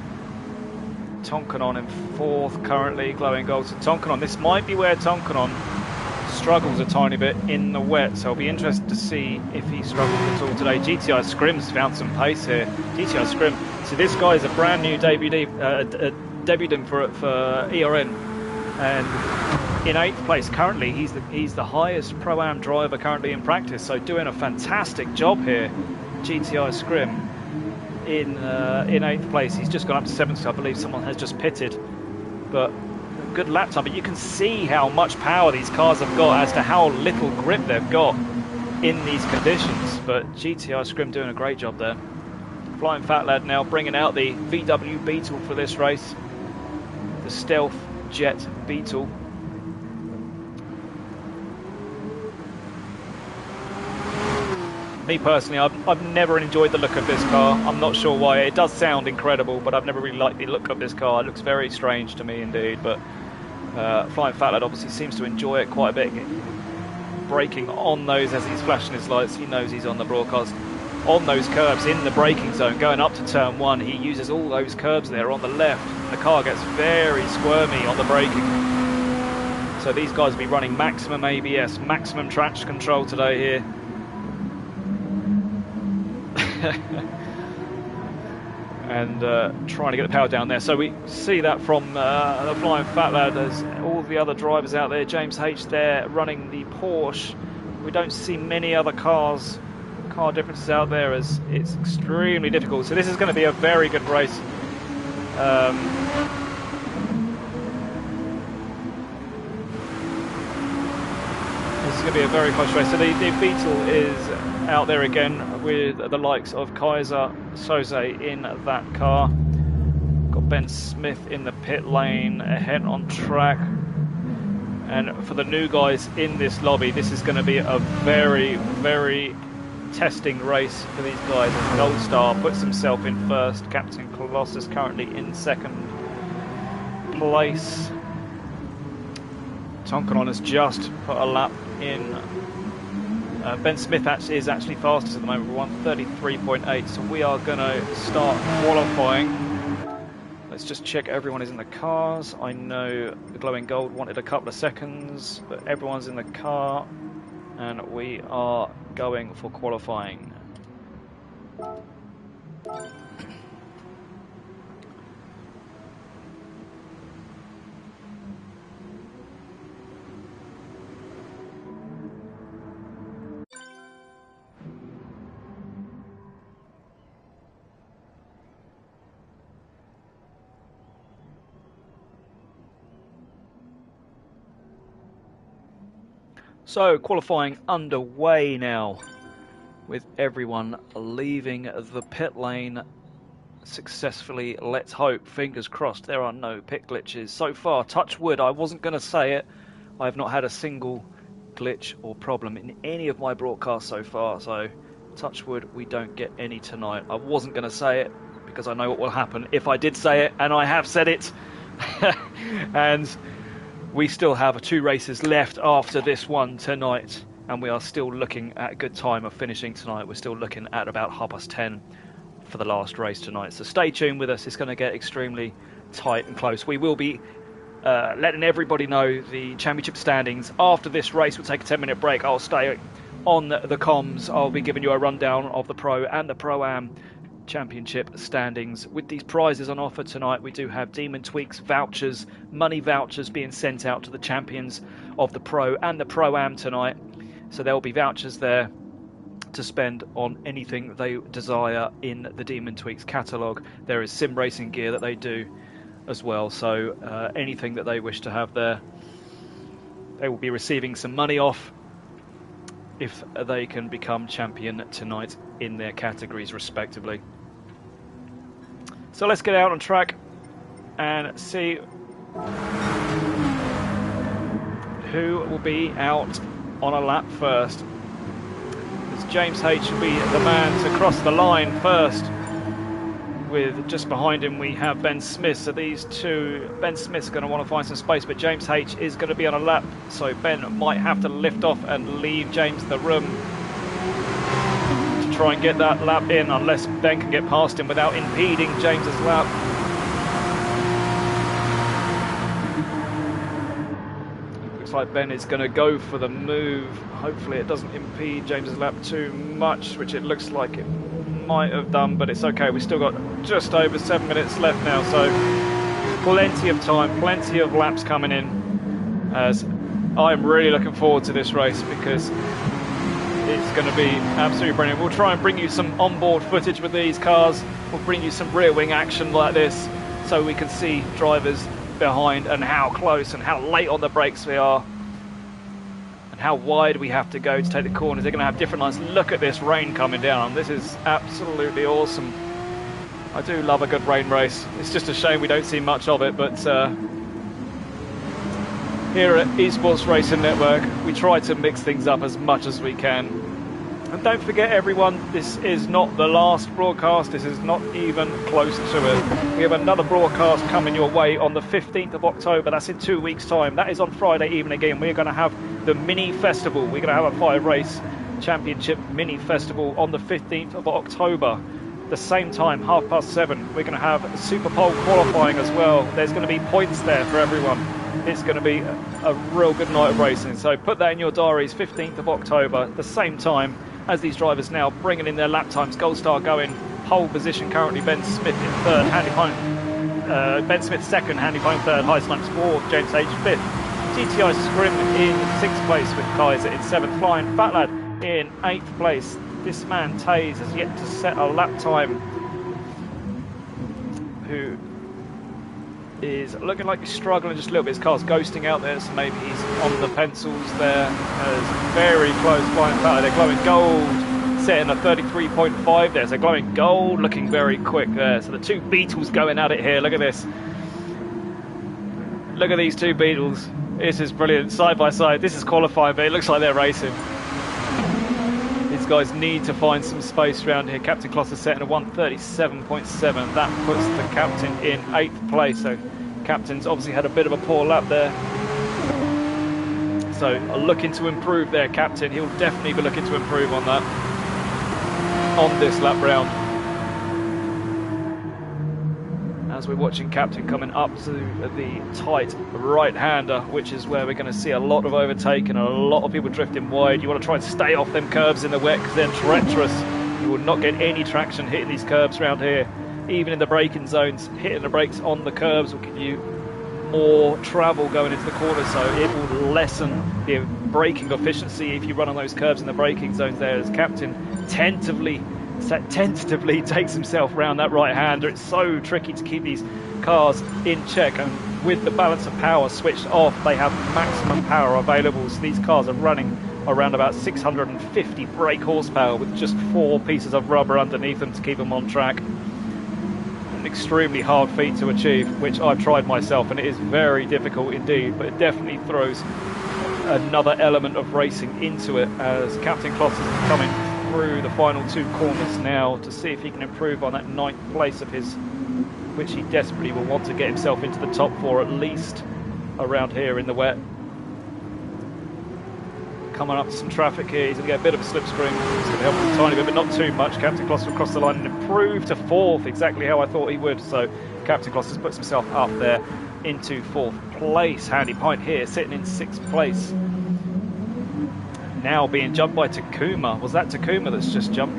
Tonkanon in 4th currently, Glowing Gold. So Tonkanon, this might be where Tonkanon struggles a tiny bit in the wet, so I'll be interested to see if he struggles at all today. GTI Scrim's found some pace here. GTI Scrim, so this guy is a brand new debutant for ERN, and in 8th place currently. He's the highest Pro-Am driver currently in practice, so doing a fantastic job here. GTI Scrim in 8th place. He's just gone up to 7th, so I believe someone has just pitted, but good lap time. But you can see how much power these cars have got as to how little grip they've got in these conditions. But GTI Scrim doing a great job there. Flying Fat Lad now bringing out the VW Beetle for this race, the Stealth Jet Beetle. Me personally, I've never enjoyed the look of this car. I'm not sure why. It does sound incredible, but I've never really liked the look of this car. It looks very strange to me indeed, but Flying Fat Lad obviously seems to enjoy it quite a bit. Braking on those as he's flashing his lights. He knows he's on the broadcast. On those curbs in the braking zone, going up to turn 1, he uses all those curbs there on the left. The car gets very squirmy on the braking. So these guys will be running maximum ABS, maximum traction control today here. And trying to get the power down there. So we see that from the Flying Fat Lad, as all the other drivers out there. James H there running the Porsche. We don't see many other car differences out there, as it's extremely difficult. So this is going to be a very good race. This is going to be a very close race. So the Beetle is out there again with the likes of Kaiser Soze in that car. Got Ben Smith in the pit lane, ahead on track. And for the new guys in this lobby, this is going to be a very, very testing race for these guys. As Gold Star puts himself in first. Captain Colossus currently in second place. Tonkanon has just put a lap in. Ben Smith is actually fastest at the moment, 1:33.8. So we are going to start qualifying. Let's just check everyone is in the cars. I know the Glowing Gold wanted a couple of seconds, but everyone's in the car, and we are going for qualifying. So, qualifying underway now, with everyone leaving the pit lane successfully. Let's hope, fingers crossed, there are no pit glitches. So far, touch wood, I wasn't going to say it, I have not had a single glitch or problem in any of my broadcasts so far, so touch wood, we don't get any tonight. I wasn't going to say it because I know what will happen if I did say it, and I have said it. And we still have 2 races left after this one tonight, and we are still looking at a good time of finishing tonight. We're still looking at about 10:30 for the last race tonight, so stay tuned with us. It's going to get extremely tight and close. We will be letting everybody know the championship standings after this race. We'll take a 10-minute break. I'll stay on the comms. I'll be giving you a rundown of the Pro and the Pro-Am championship standings. With these prizes on offer tonight, we do have Demon Tweaks vouchers, money vouchers being sent out to the champions of the Pro and the Pro-Am tonight. So there will be vouchers there to spend on anything they desire in the Demon Tweaks catalogue. There is sim racing gear that they do as well, so anything that they wish to have there, they will be receiving some money off if they can become champion tonight in their categories respectively. So let's get out on track and see who will be out on a lap first. As James H will be the man to cross the line first. With just behind him we have Ben Smith, so these two, Ben Smith's going to want to find some space, but James H is going to be on a lap, so Ben might have to lift off and leave James the room to try and get that lap in, unless Ben can get past him without impeding James's lap. Looks like Ben is going to go for the move. Hopefully it doesn't impede James's lap too much, which it looks like it might have done, but it's okay. We've still got just over 7 minutes left now, so plenty of time, plenty of laps coming in, as I'm really looking forward to this race because it's going to be absolutely brilliant. We'll try and bring you some onboard footage with these cars. We'll bring you some rear wing action like this so we can see drivers behind and how close and how late on the brakes we are and how wide we have to go to take the corners. They're going to have different lines. Look at this rain coming down. This is absolutely awesome. I do love a good rain race. It's just a shame we don't see much of it, but here at eSports Racing Network, we try to mix things up as much as we can. And don't forget, everyone, this is not the last broadcast. This is not even close to it. We have another broadcast coming your way on the 15th of October. That's in 2 weeks' time. That is on Friday evening again. We're going to have the mini festival. We're going to have a 5-race championship mini festival on the 15th of October. The same time, 7:30, we're going to have Super Pole qualifying as well. There's going to be points there for everyone. It's going to be a real good night of racing. So put that in your diaries, 15th of October, the same time as these drivers now bringing in their lap times. Gold Star going pole position currently, Ben Smith in third, Handy Home. Ben Smith second, Handy Home third, High Snipes fourth, James H fifth. GTI Scrim in 6th place with Kaiser in 7th, Flying Fat Lad in 8th place. This man Taze has yet to set a lap time, who is looking like he's struggling just a little bit. His car's ghosting out there, so maybe he's on the pencils there. Very close, Flying Fat Lad. They're glowing gold, setting a 33.5 there, so glowing gold, looking very quick there. So the two Beetles going at it here. Look at this. Look at these two Beetles. This is brilliant, side by side. This is qualifying, but it looks like they're racing. These guys need to find some space around here. Captain Kloss is setting a 137.7. That puts the captain in 8th place. So captain's obviously had a bit of a poor lap there. So looking to improve there, captain. He'll definitely be looking to improve on that on this lap round. As we're watching captain coming up to the tight right-hander, which is where we're going to see a lot of overtaking and a lot of people drifting wide. You want to try and stay off them curbs in the wet because they're treacherous. You will not get any traction hitting these curbs around here. Even in the braking zones, hitting the brakes on the curbs will give you more travel going into the corner, so it will lessen the braking efficiency if you run on those curbs in the braking zones there. As captain tentatively takes himself around that right-hander. It's so tricky to keep these cars in check, and with the balance of power switched off, they have maximum power available. So these cars are running around about 650 brake horsepower with just 4 pieces of rubber underneath them to keep them on track. An extremely hard feat to achieve, which I've tried myself, and it is very difficult indeed, but it definitely throws another element of racing into it, as Captain Kloss is coming through the final 2 corners now to see if he can improve on that 9th place of his, which he desperately will want to get himself into the top 4 at least around here in the wet. Coming up to some traffic here, he's going to get a bit of a slipstream. It's going to help him a tiny bit, but not too much. Captain Kloss will cross the line and improve to 4th, exactly how I thought he would. So Captain Kloss has puts himself up there into 4th place. Handy Pint here sitting in 6th place. Now being jumped by Takuma. Was that Takuma that's just jumped?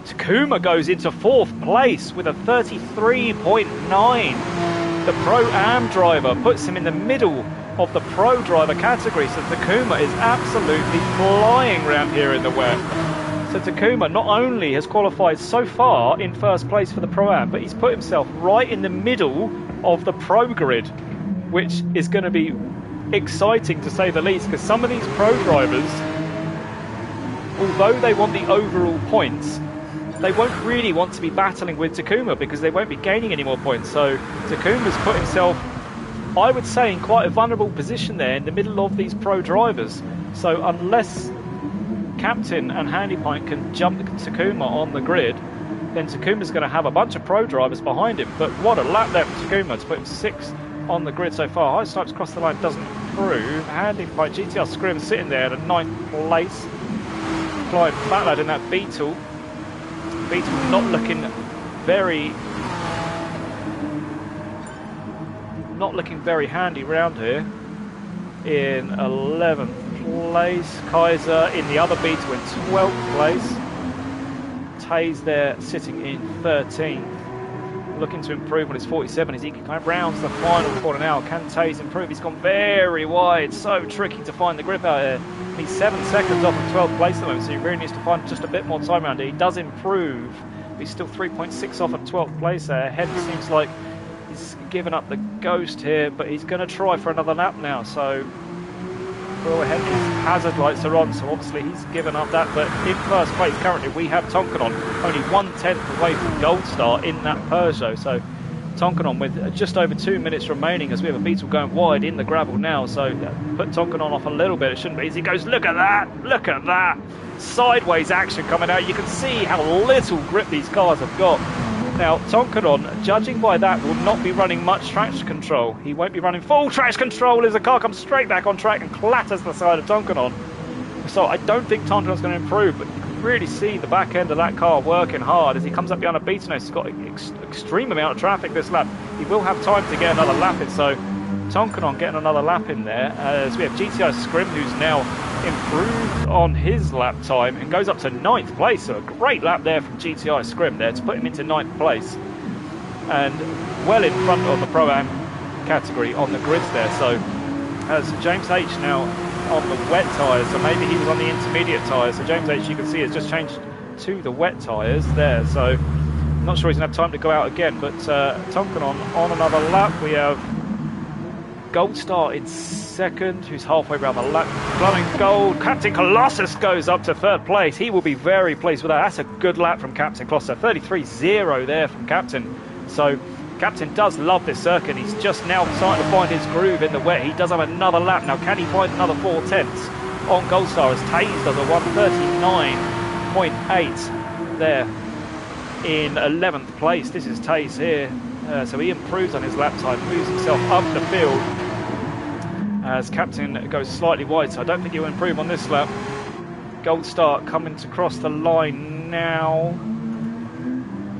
Takuma goes into 4th place with a 33.9. The Pro-Am driver puts him in the middle of the Pro driver category, so Takuma is absolutely flying around here in the wet. So Takuma not only has qualified so far in 1st place for the Pro-Am, but he's put himself right in the middle of the Pro grid, which is going to be exciting to say the least, because some of these Pro drivers, although they want the overall points, they won't really want to be battling with Takuma because they won't be gaining any more points. So Takuma's put himself, I would say, in quite a vulnerable position there in the middle of these Pro drivers. So unless Captain and Handy Pint can jump Takuma on the grid, then Takuma's going to have a bunch of Pro drivers behind him. But what a lap there for Takuma to put him 6th on the grid so far. High Snipes across the line doesn't improve. Handy Pint, GTR Scrim sitting there at a 9th place. Flying fat lad in that Beetle. Beetle not looking very handy round here. In 11th place. Kaiser in the other Beetle in 12th place. Taze there sitting in 13th. Looking to improve on his 47 as he kind of rounds the final corner now. Can Taze improve? He's gone very wide. So tricky to find the grip out here. He's 7 seconds off of 12th place at the moment, so he really needs to find just a bit more time around here. He does improve. He's still 3.6 off of 12th place there. Head seems like he's given up the ghost here, but he's going to try for another lap now. So well ahead, his hazard lights are on, so obviously he's given up that. But in 1st place currently we have Tonkanon, only 1/10 away from Gold Star in that Peugeot. So Tonkanon with just over 2 minutes remaining as we have a Beetle going wide in the gravel now. So put Tonkanon off a little bit. It shouldn't be easy. He goes, look at that, look at that. Sideways action coming out. You can see how little grip these cars have got. Now, Tonkanon, judging by that, will not be running much traction control. He won't be running full traction control as the car comes straight back on track and clatters the side of Tonkanon. So I don't think Tonkanon's going to improve, but you can really see the back end of that car working hard as he comes up behind a Beetle. He's got an extreme amount of traffic this lap. He will have time to get another lap in, so Tonkanon getting another lap in there. As we have GTI Scrim, who's now improved on his lap time and goes up to 9th place. So a great lap there from GTI Scrim there to put him into 9th place. And well in front of the Pro-Am category on the grids there. So as James H now on the wet tyres, so maybe he was on the intermediate tyres. So James H, you can see, has just changed to the wet tyres there. So I'm not sure he's going to have time to go out again. But Tonkanon on another lap. We have Gold Star in 2nd, who's halfway around the lap. Glowing gold. Captain Colossus goes up to 3rd place. He will be very pleased with that. That's a good lap from Captain Colossus. 33.0 there from Captain. So Captain does love this circuit. He's just now starting to find his groove in the wet. He does have another lap. Now, can he find another 4/10 on Gold Star as Taze does a 1:39.8 there in 11th place. This is Taze here. So he improves on his lap time, moves himself up the field as Captain goes slightly wide, so I don't think he'll improve on this lap. Gold Star coming to cross the line now.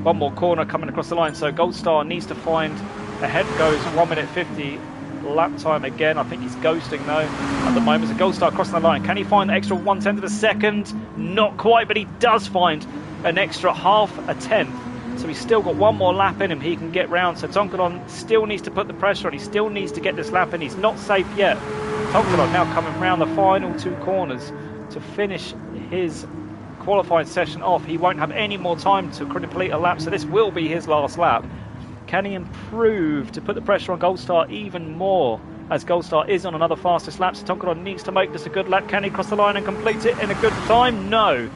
One more corner coming across the line, so Gold Star needs to find, ahead goes 1:50 lap time again. I think he's ghosting though at the moment. So Gold Star crossing the line. Can he find the extra 1/10 of a second? Not quite, but he does find an extra half a tenth. So he's still got one more lap in him he can get round. So Tonkanon still needs to put the pressure on. He still needs to get this lap in. He's not safe yet. Tonkanon now coming round the final 2 corners to finish his qualifying session off. He won't have any more time to complete a lap, so this will be his last lap. Can he improve to put the pressure on Gold Star even more, as Gold Star is on another fastest lap? So Tonkanon needs to make this a good lap. Can he cross the line and complete it in a good time? No,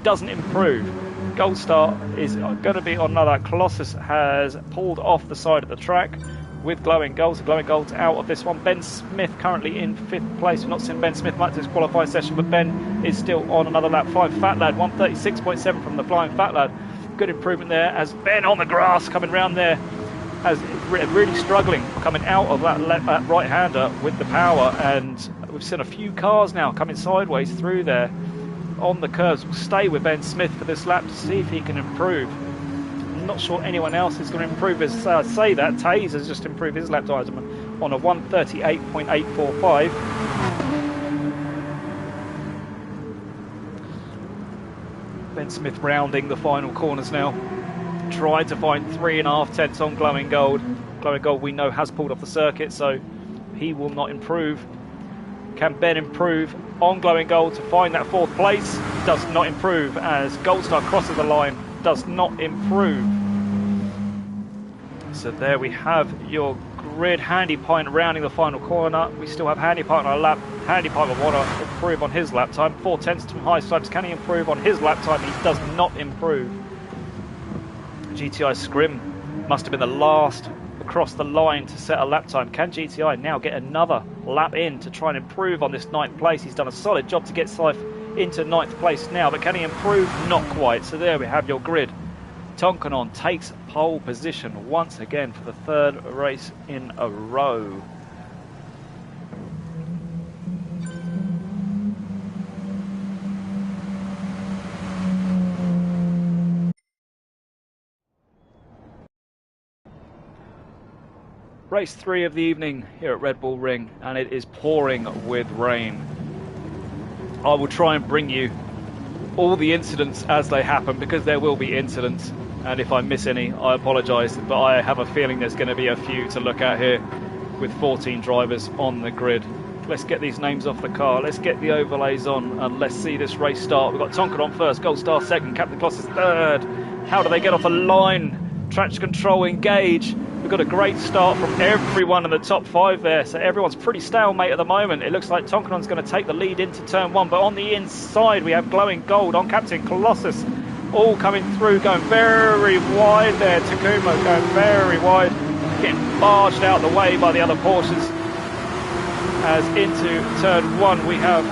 doesn't improve. Gold Star is going to be on another. Colossus has pulled off the side of the track. with Glowing Gold. So Glowing Gold's out of this one. Ben Smith currently in 5th place. We've not seen Ben Smith much this qualifying session, but Ben is still on another lap. Flying Fat Lad, 136.7 from the Flying Fat Lad. Good improvement there as Ben on the grass coming round there, as really struggling coming out of that right-hander with the power. And we've seen a few cars now coming sideways through there on the curves. We'll stay with Ben Smith for this lap to see if he can improve. I'm not sure anyone else is going to improve. As I say that, Taze has just improved his lap time on a 138.845. Ben Smith rounding the final corners now. Tried to find 3.5 tenths on Glowing Gold. Glowing Gold we know has pulled off the circuit, so he will not improve. Can Ben improve on Glowing Gold to find that 4th place? Does not improve as Goldstar crosses the line. Does not improve. So there we have your grid. Handy Pint rounding the final corner. We still have Handy Pint on our lap. Handy Pint will want to improve on his lap time. 4 tenths from High Snipes. Can he improve on his lap time? He does not improve. GTI Scrim must have been the last across the line to set a lap time. Can GTI now get another lap in to try and improve on this 9th place? He's done a solid job to get Scythe into 9th place now, but can he improve? Not quite. So there we have your grid. Tonkanon takes pole position once again for the 3rd race in a row. Race 3 of the evening here at Red Bull Ring, and it is pouring with rain. I will try and bring you all the incidents as they happen, because there will be incidents, and if I miss any, I apologise, but I have a feeling there's going to be a few to look at here with 14 drivers on the grid. Let's get these names off the car, let's get the overlays on, and let's see this race start. We've got Tonkanon first, Goldstar second, Captain Kloss is third. How do they get off the line? Traction control engage. We've got a great start from everyone in the top 5 there, so everyone's pretty stalemate at the moment. It looks like Tonkanon's going to take the lead into turn 1, but on the inside we have Glowing Gold on Captain Colossus, all coming through, going very wide there. Takuma going very wide, getting barged out the way by the other Porsches. As into turn 1 we have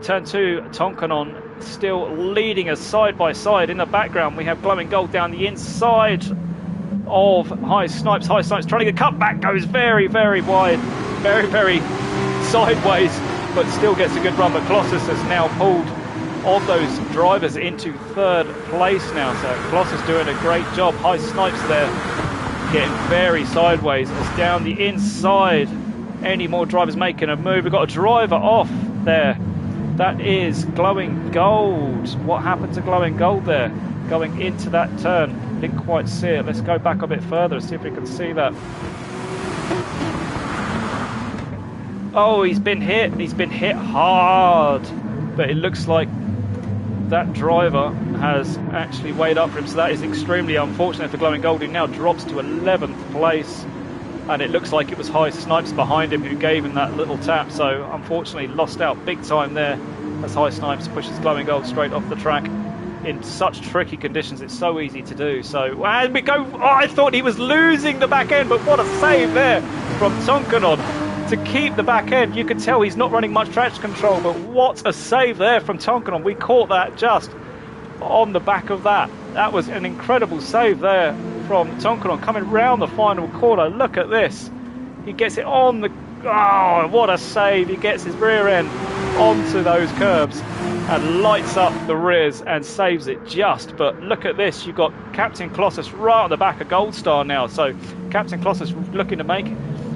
turn 2, Tonkanon still leading us side by side. In the background we have Glowing Gold down the inside of High Snipes. High Snipes trying to get cut back, goes very wide, very sideways, but still gets a good run. But Colossus has now pulled of those drivers into 3rd place now, so Colossus doing a great job. High Snipes there getting very sideways. It's down the inside. Any more drivers making a move? We've got a driver off there. That is Glowing Gold. What happened to Glowing Gold there? Going into that turn. Didn't quite see it. Let's go back a bit further and see if we can see that. Oh, he's been hit. He's been hit hard. But it looks like that driver has actually weighed up for him. So that is extremely unfortunate for Glowing Gold, who now drops to 11th place. And it looks like it was High Snipes behind him who gave him that little tap. So unfortunately lost out big time there as High Snipes pushes Glowing Gold straight off the track. In such tricky conditions, it's so easy to do. So, and we go. Oh, I thought he was losing the back end, but what a save there from Tonkanon to keep the back end. You could tell he's not running much traction control, but what a save there from Tonkanon. We caught that just on the back of that. That was an incredible save there from Tonkanon coming round the final corner. Look at this. He gets it on the. Oh, what a save. He gets his rear end onto those curbs and lights up the rears and saves it just. But look at this, you've got Captain Colossus right on the back of Goldstar now. So Captain Colossus looking to make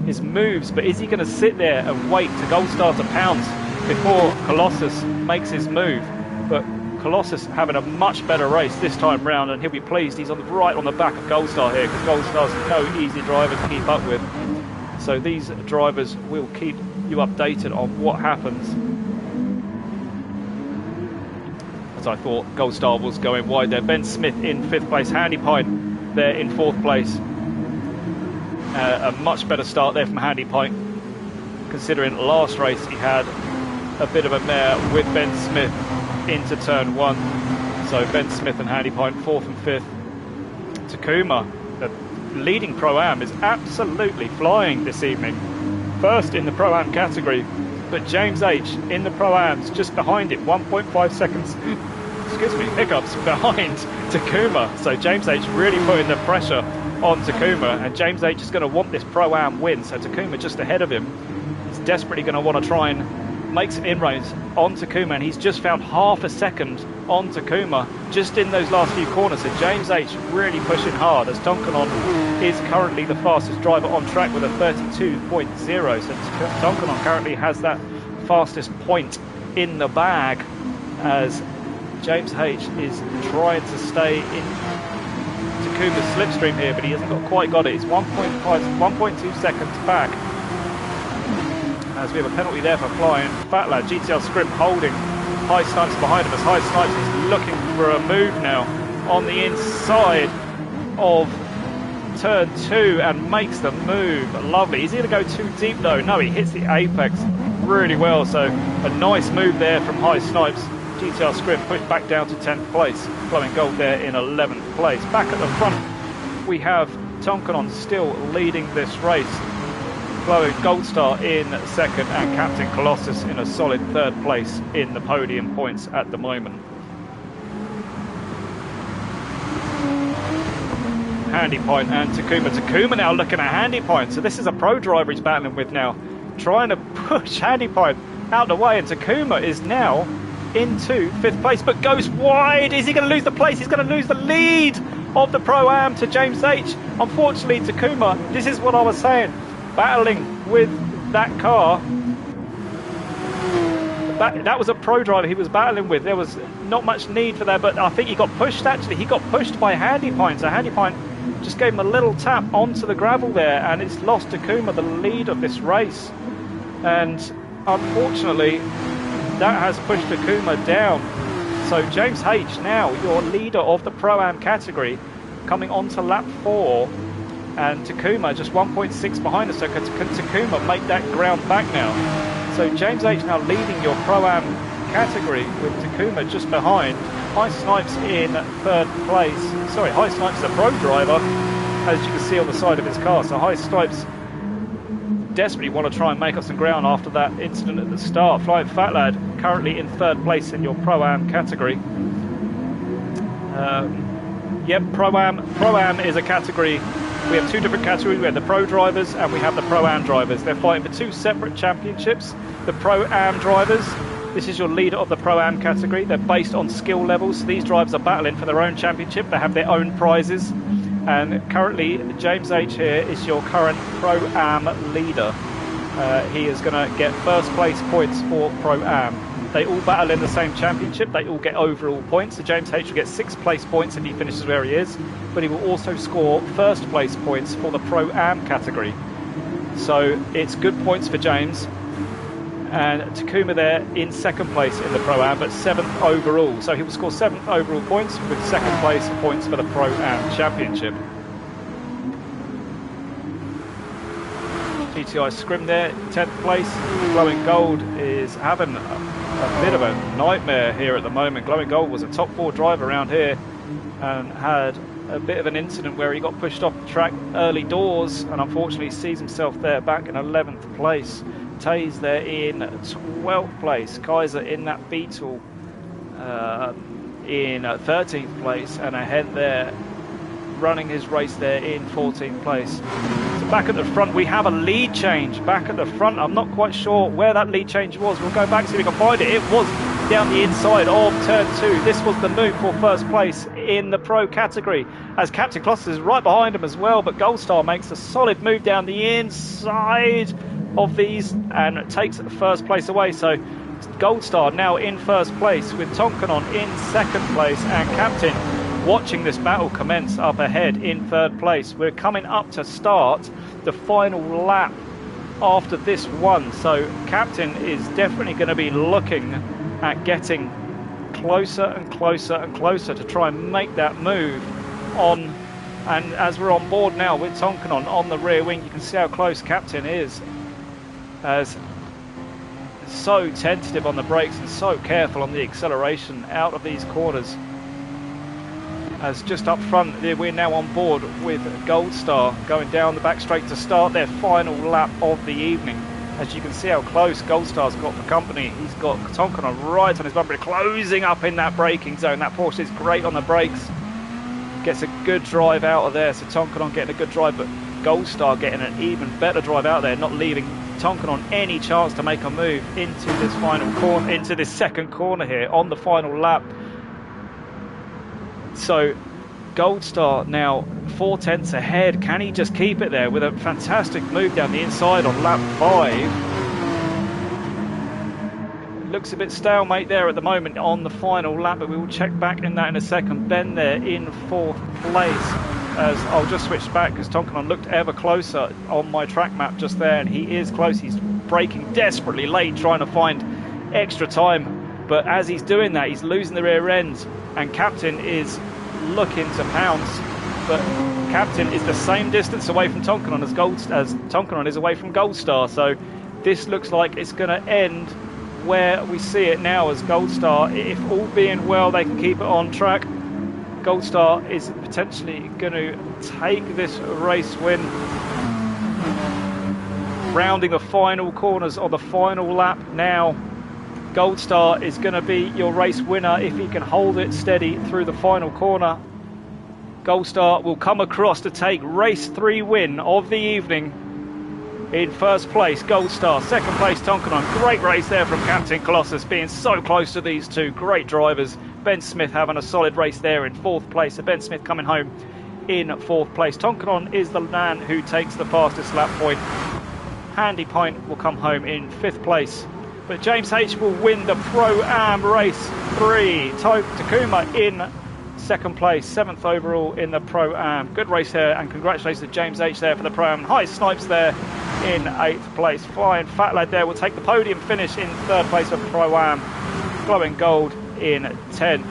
his moves, but is he going to sit there and wait to Goldstar to pounce before Colossus makes his move? But Colossus having a much better race this time round, and he'll be pleased. He's right on the back of Goldstar here, because Goldstar's no easy driver to keep up with. So these drivers will keep you updated on what happens. As I thought, Goldstar was going wide there. Ben Smith in 5th place. Handy Pint there in 4th place. A much better start there from Handy Pint, considering last race he had a bit of a mare with Ben Smith into turn 1. So Ben Smith and Handy Pint 4th and 5th. Takuma, leading Pro-Am, is absolutely flying this evening. First in the Pro-Am category, but James H in the Pro-Ams just behind him, 1.5 seconds, excuse me, hiccups, behind Takuma. So James H really putting the pressure on Takuma, and James H is going to want this Pro-Am win, so Takuma just ahead of him. He's desperately going to want to try and make some inroads on Takuma, and he's just found half a second on Takuma just in those last few corners. So James H really pushing hard, as Tonkanon is currently the fastest driver on track with a 32.0. So Tonkanon currently has that fastest point in the bag, as James H is trying to stay in Takuma's slipstream here, but he hasn't quite got it. He's 1.2 seconds back, as we have a penalty there for flying. Fat Lad, GTL Scrimp holding High Snipes behind him, as High Snipes is looking for a move now on the inside of turn 2 and makes the move. Lovely. Is he going to go too deep though? No, he hits the apex really well, so a nice move there from High Snipes. GTL Scrimp pushed back down to 10th place, Glowing Gold there in 11th place. Back at the front we have Tonkanon still leading this race, Glowing Gold Star in second, and Captain Colossus in a solid third place in the podium points at the moment. Handy Point and Takuma. Takuma now looking at Handy Point, so this is a pro driver he's battling with now, trying to push Handy Point out the way, and Takuma is now into 5th place, but goes wide. Is he going to lose the place? He's going to lose the lead of the Pro-Am to James H. Unfortunately, Takuma, this is what I was saying, battling with that car. That was a pro driver he was battling with. There was not much need for that, but I think he got pushed, actually. He got pushed by Handy Point, so Handy Point just gave him a little tap onto the gravel there, and it's lost Takuma the lead of this race. And unfortunately, that has pushed Takuma down. So James H, now your leader of the Pro-Am category, coming on to lap 4, and Takuma just 1.6 behind us. So can Takuma make that ground back now? So James H now leading your Pro-Am category, with Takuma just behind. High Snipes in 3rd place. Sorry, High Snipes is a pro driver, as you can see on the side of his car. So High Snipes desperately want to try and make up some ground after that incident at the start. Flying Fat Lad currently in 3rd place in your Pro-Am category. Yep, Pro-Am is a category. We have 2 different categories. We have the pro drivers and we have the Pro-Am drivers. They're fighting for 2 separate championships. The Pro-Am drivers, this is your leader of the Pro-Am category. They're based on skill levels. So these drivers are battling for their own championship. They have their own prizes. And currently, James H here is your current Pro-Am leader. He is going to get 1st place points for Pro-Am. They all battle in the same championship. They all get overall points. So James H will get 6th place points if he finishes where he is, but he will also score 1st place points for the Pro-Am category. So it's good points for James. And Takuma there in 2nd place in the Pro-Am, but 7th overall. So he will score 7th overall points with 2nd place points for the Pro-Am Championship. GTI Scrim there, 10th place. Glowing Gold is having a bit of a nightmare here at the moment. Glowing Gold was a top 4 driver around here and had a bit of an incident where he got pushed off the track early doors, and unfortunately sees himself there back in 11th place. Taze there in 12th place. Kaiser in that Beetle in 13th place, and ahead there running his race there in 14th place. So back at the front we have a lead change back at the front. I'm not quite sure where that lead change was. We'll go back see if we can find it. It was down the inside of turn 2. This was the move for 1st place in the pro category, as Captain Colossus is right behind him as well, but Gold Star makes a solid move down the inside of these and takes 1st place away. So Gold Star now in 1st place, with Tonkanon in 2nd place, and Captain watching this battle commence up ahead in 3rd place. We're coming up to start the final lap after this one, so Captain is definitely going to be looking at getting closer and closer and closer to try and make that move on. And as we're on board now with Tonkanon on the rear wing, you can see how close Captain is, as so tentative on the brakes and so careful on the acceleration out of these corners. as just up front, we're now on board with Gold Star going down the back straight to start their final lap of the evening. As you can see how close Gold Star's got for company. He's got Tonkanon right on his bumper, closing up in that braking zone. That Porsche is great on the brakes. Gets a good drive out of there, so Tonkanon getting a good drive, but Gold Star getting an even better drive out there, not leaving Tonkanon any chance to make a move into this final corner, into this second corner here on the final lap. So Gold Star now 4 tenths ahead. Can he just keep it there with a fantastic move down the inside on lap 5? Looks a bit stalemate there at the moment on the final lap, but we will check back in that in a second. Ben there in 4th place. As I'll just switch back because Tonkanon looked ever closer on my track map just there, and he is close. He's braking desperately late, trying to find extra time. But as he's doing that, he's losing the rear ends, and Captain is looking to pounce. But Captain is the same distance away from Tonkanon as Tonkanon is away from Gold Star. So this looks like it's going to end where we see it now as Gold Star, if all being well, they can keep it on track. Gold Star is potentially going to take this race win. Rounding the final corners on the final lap now. Gold Star is going to be your race winner if he can hold it steady through the final corner. Gold Star will come across to take race 3 win of the evening. In first place, Gold Star. Second place, Tonkanon. Great race there from Captain Colossus, being so close to these two great drivers. Ben Smith having a solid race there in 4th place. So Ben Smith coming home in 4th place. Tonkanon is the man who takes the fastest lap point. Handy Pint will come home in 5th place. But James H will win the Pro-Am race 3. Takuma in 2nd place, 7th overall in the Pro-Am. Good race here, and congratulations to James H there for the Pro-Am. High Snipes there in 8th place. Flying Fat Lad there will take the podium finish in 3rd place for Pro-Am. Glowing Gold in 10th.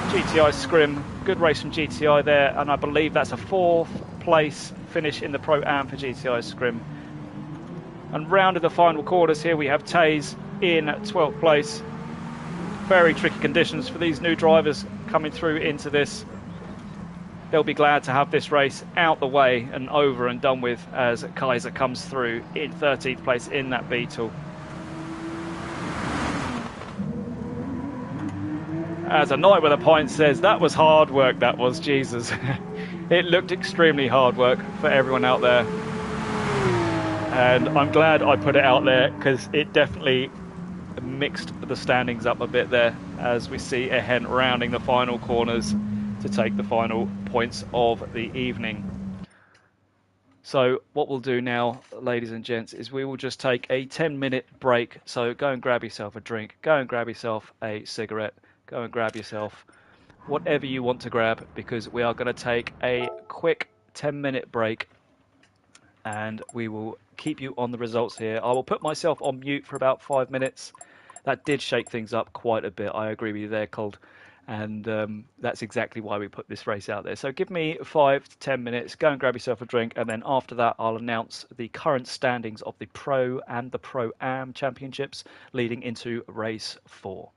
GTI Scrim, good race from GTI there, and I believe that's a 4th place finish in the Pro-Am for GTI Scrim. And rounded the final quarters here, we have Taze in 12th place. Very tricky conditions for these new drivers coming through into this. They'll be glad to have this race out the way and over and done with as Kaiser comes through in 13th place in that Beetle. As A Night With a Pint says, that was hard work, that was, Jesus. It looked extremely hard work for everyone out there. And I'm glad I put it out there because it definitely mixed the standings up a bit there as we see Ehen rounding the final corners to take the final points of the evening. So what we'll do now, ladies and gents, is we will just take a 10-minute break. So go and grab yourself a drink, go and grab yourself a cigarette, go and grab yourself whatever you want to grab, because we are going to take a quick 10-minute break and we will keep you on the results here. I will put myself on mute for about 5 minutes. That did shake things up quite a bit. I agree with you there, Cold. And that's exactly why we put this race out there. So give me 5 to 10 minutes, go and grab yourself a drink, and then after that I'll announce the current standings of the Pro and the Pro-Am Championships leading into race 4.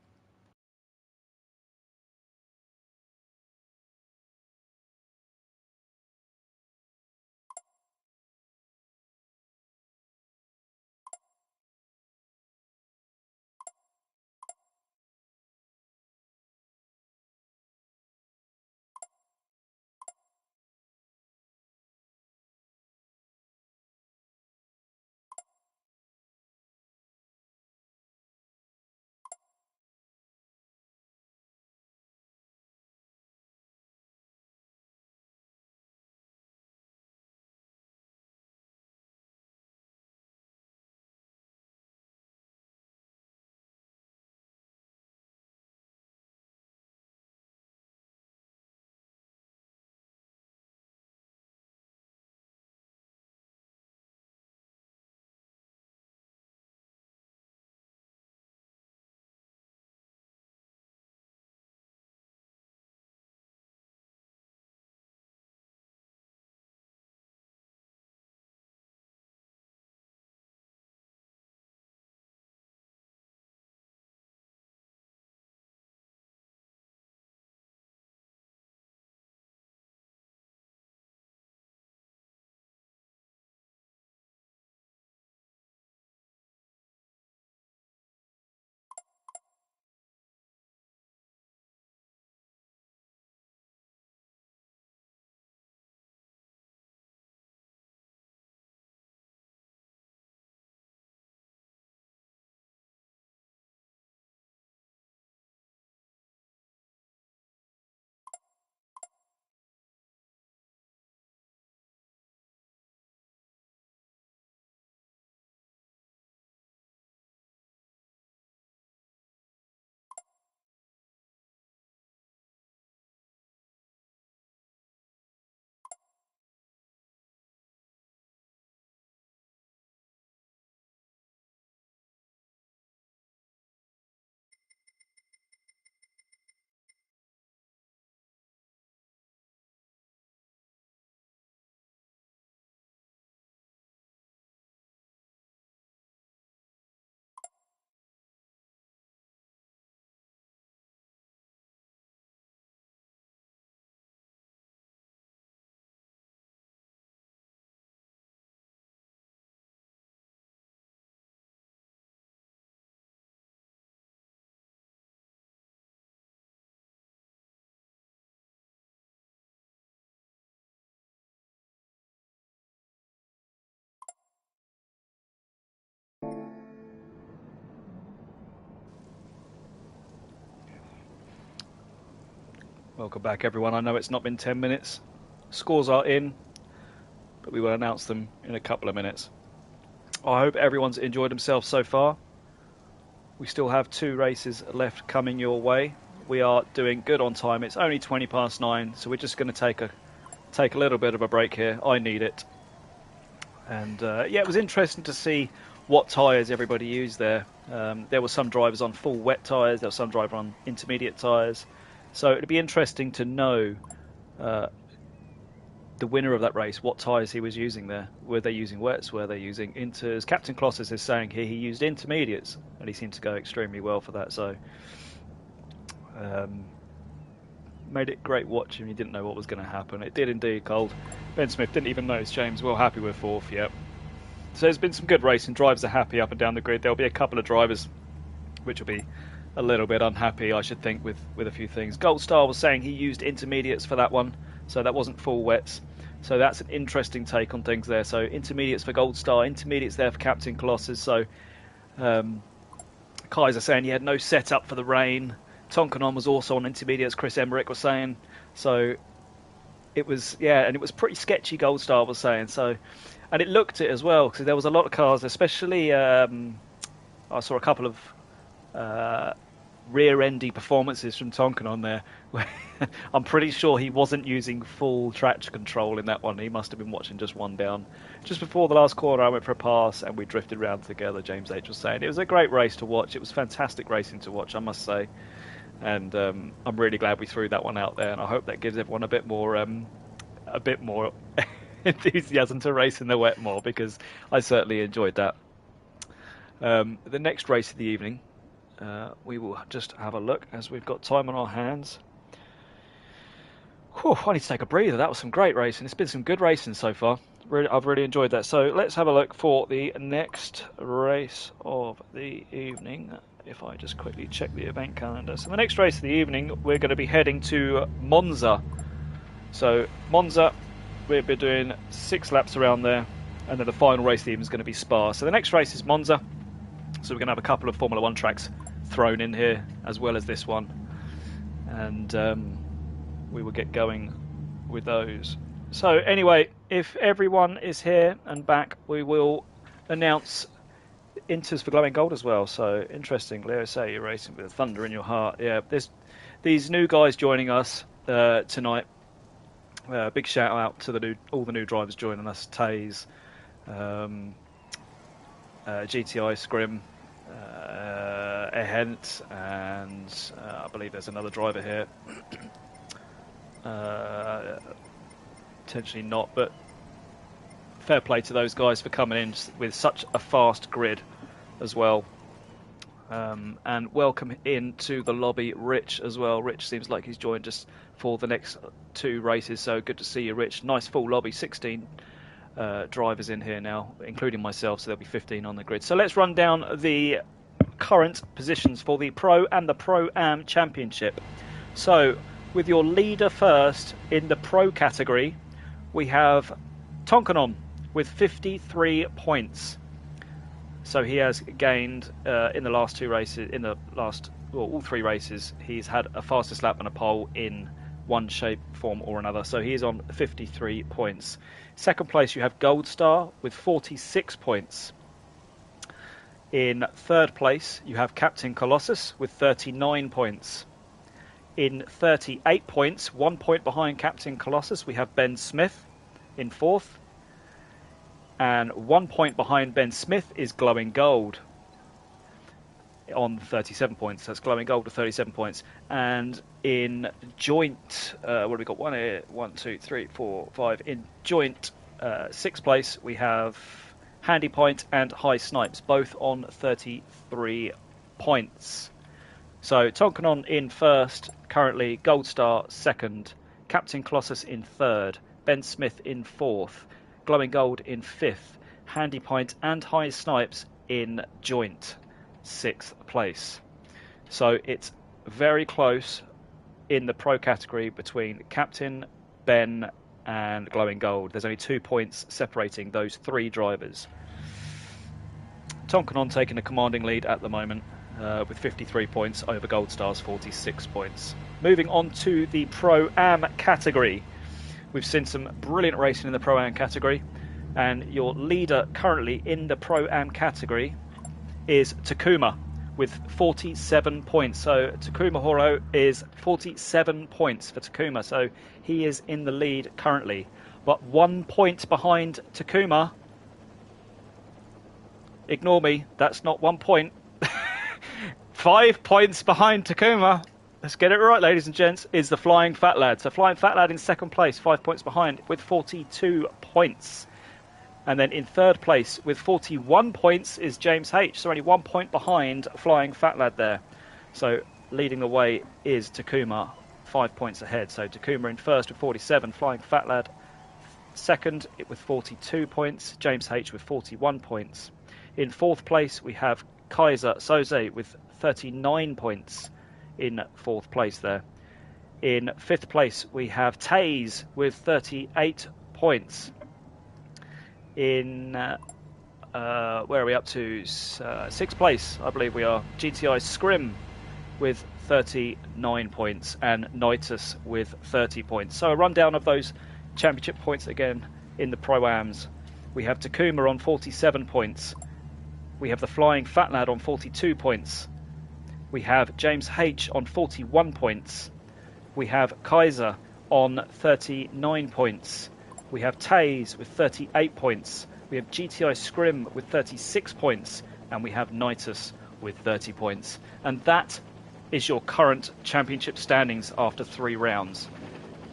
Welcome back, everyone. I know it's not been 10 minutes. Scores are in, but we will announce them in a couple of minutes. I hope everyone's enjoyed themselves so far. We still have 2 races left coming your way. We are doing good on time. It's only 20 past 9, so we're just going to take a little bit of a break here. I need it. And yeah, it was interesting to see what tyres everybody used there. There were some drivers on full wet tyres. There were some drivers on intermediate tyres. So it'd be interesting to know the winner of that race, what tyres he was using there. Were they using wets? Were they using inters? Captain Colossus is saying here he used intermediates, and he seemed to go extremely well for that. So made it great watching. You didn't know what was going to happen. It did indeed, Cold. Ben Smith didn't even notice James. Well happy with 4th, yep. So there's been some good racing. Drivers are happy up and down the grid. There'll be a couple of drivers which will be a little bit unhappy, I should think, with a few things. Gold Star was saying he used intermediates for that one, so that wasn't full wets. So that's an interesting take on things there. So intermediates for Gold Star, intermediates there for Captain Colossus. So Kaiser saying he had no setup for the rain. Tonkanon was also on intermediates, Chris Emmerich was saying. So it was, yeah, and it was pretty sketchy, Gold Star was saying. So, and it looked it as well, because there was a lot of cars, especially I saw a couple of rear-endy performances from Tonkin on there. I'm pretty sure he wasn't using full traction control in that one. He must have been watching just one down. Just before the last corner, I went for a pass and we drifted around together, James H. was saying. It was a great race to watch. It was fantastic racing to watch, I must say. And I'm really glad we threw that one out there, and I hope that gives everyone a bit more enthusiasm to race in the wet more, because I certainly enjoyed that. The next race of the evening, we will just have a look as we've got time on our hands. Whew, I need to take a breather. That was some great racing. It's been some good racing so far. I've really enjoyed that. So let's have a look for the next race of the evening. If I just quickly check the event calendar. So the next race of the evening, we're going to be heading to Monza. So Monza, we'll be doing 6 laps around there, and then the final race of the evening is going to be Spa. So the next race is Monza. So we're going to have a couple of Formula 1 tracks thrown in here, as well as this one. And we will get going with those. So anyway, if everyone is here and back, we will announce Inters for Glowing Gold as well. So interesting. Leo say you're racing with thunder in your heart. Yeah, there's these new guys joining us tonight. Big shout out to all the new drivers joining us. Taze, GTI Scrim, Ehent, and I believe there's another driver here. Potentially not, but fair play to those guys for coming in with such a fast grid as well. And welcome into the lobby, Rich, as well. Rich seems like he's joined us for the next 2 races, so good to see you, Rich. Nice full lobby, 16 drivers in here now, including myself, so there'll be 15 on the grid. So let's run down the current positions for the Pro and the Pro-Am Championship. So with your leader first in the Pro category, we have Tonkanon with 53 points. So he has gained in the last 2 races, all 3 races, he's had a fastest lap and a pole in one shape, form or another. So he is on 53 points. Second place, you have Gold Star with 46 points. In third place, you have Captain Colossus with 39 points. In 38 points, 1 point behind Captain Colossus, we have Ben Smith in fourth. And 1 point behind Ben Smith is Glowing Gold on 37 points. That's Glowing Gold with 37 points. And in joint, what have we got? 1 here, 1, 2, 3, 4, 5. In joint 6th place, we have Handy Point and High Snipes, both on 33 points. So Tonkanon in first, currently. Gold Star second. Captain Colossus in third. Ben Smith in fourth. Glowing Gold in 5th, Handy Point and High Snipes in joint 6th place. So it's very close in the Pro category between Captain, Ben and Glowing Gold. There's only 2 points separating those 3 drivers. Tonkanon taking a commanding lead at the moment. with 53 points over Gold Star's 46 points. Moving on to the Pro-Am category. We've seen some brilliant racing in the Pro-Am category, and your leader currently in the Pro-Am category is Takuma with 47 points. So Takuma Horo is 47 points for Takuma, so he is in the lead currently. But 1 point behind Takuma. Ignore me, that's not 1 point. 5 points behind Takuma. Let's get it right, ladies and gents, is the Flying Fat Lad. So Flying Fat Lad in second place, 5 points behind with 42 points. And then in third place with 41 points is James H. So only 1 point behind Flying Fat Lad there. So leading the way is Takuma, 5 points ahead. So Takuma in first with 47, Flying Fat Lad second with 42 points, James H with 41 points. In fourth place we have Kaiser Soze with 39 points in fourth place there. In fifth place we have Taze with 38 points. In where are we up to? Sixth place, I believe we are. GTI Scrim with 39 points and Noitus with 30 points. So a rundown of those championship points again in the Pro-Ams. We have Takuma on 47 points. We have the Flying Fat Lad on 42 points. We have James H on 41 points. We have Kaiser on 39 points. We have Taze with 38 points. We have GTI Scrim with 36 points. And we have Nitus with 30 points. And that is your current championship standings after 3 rounds.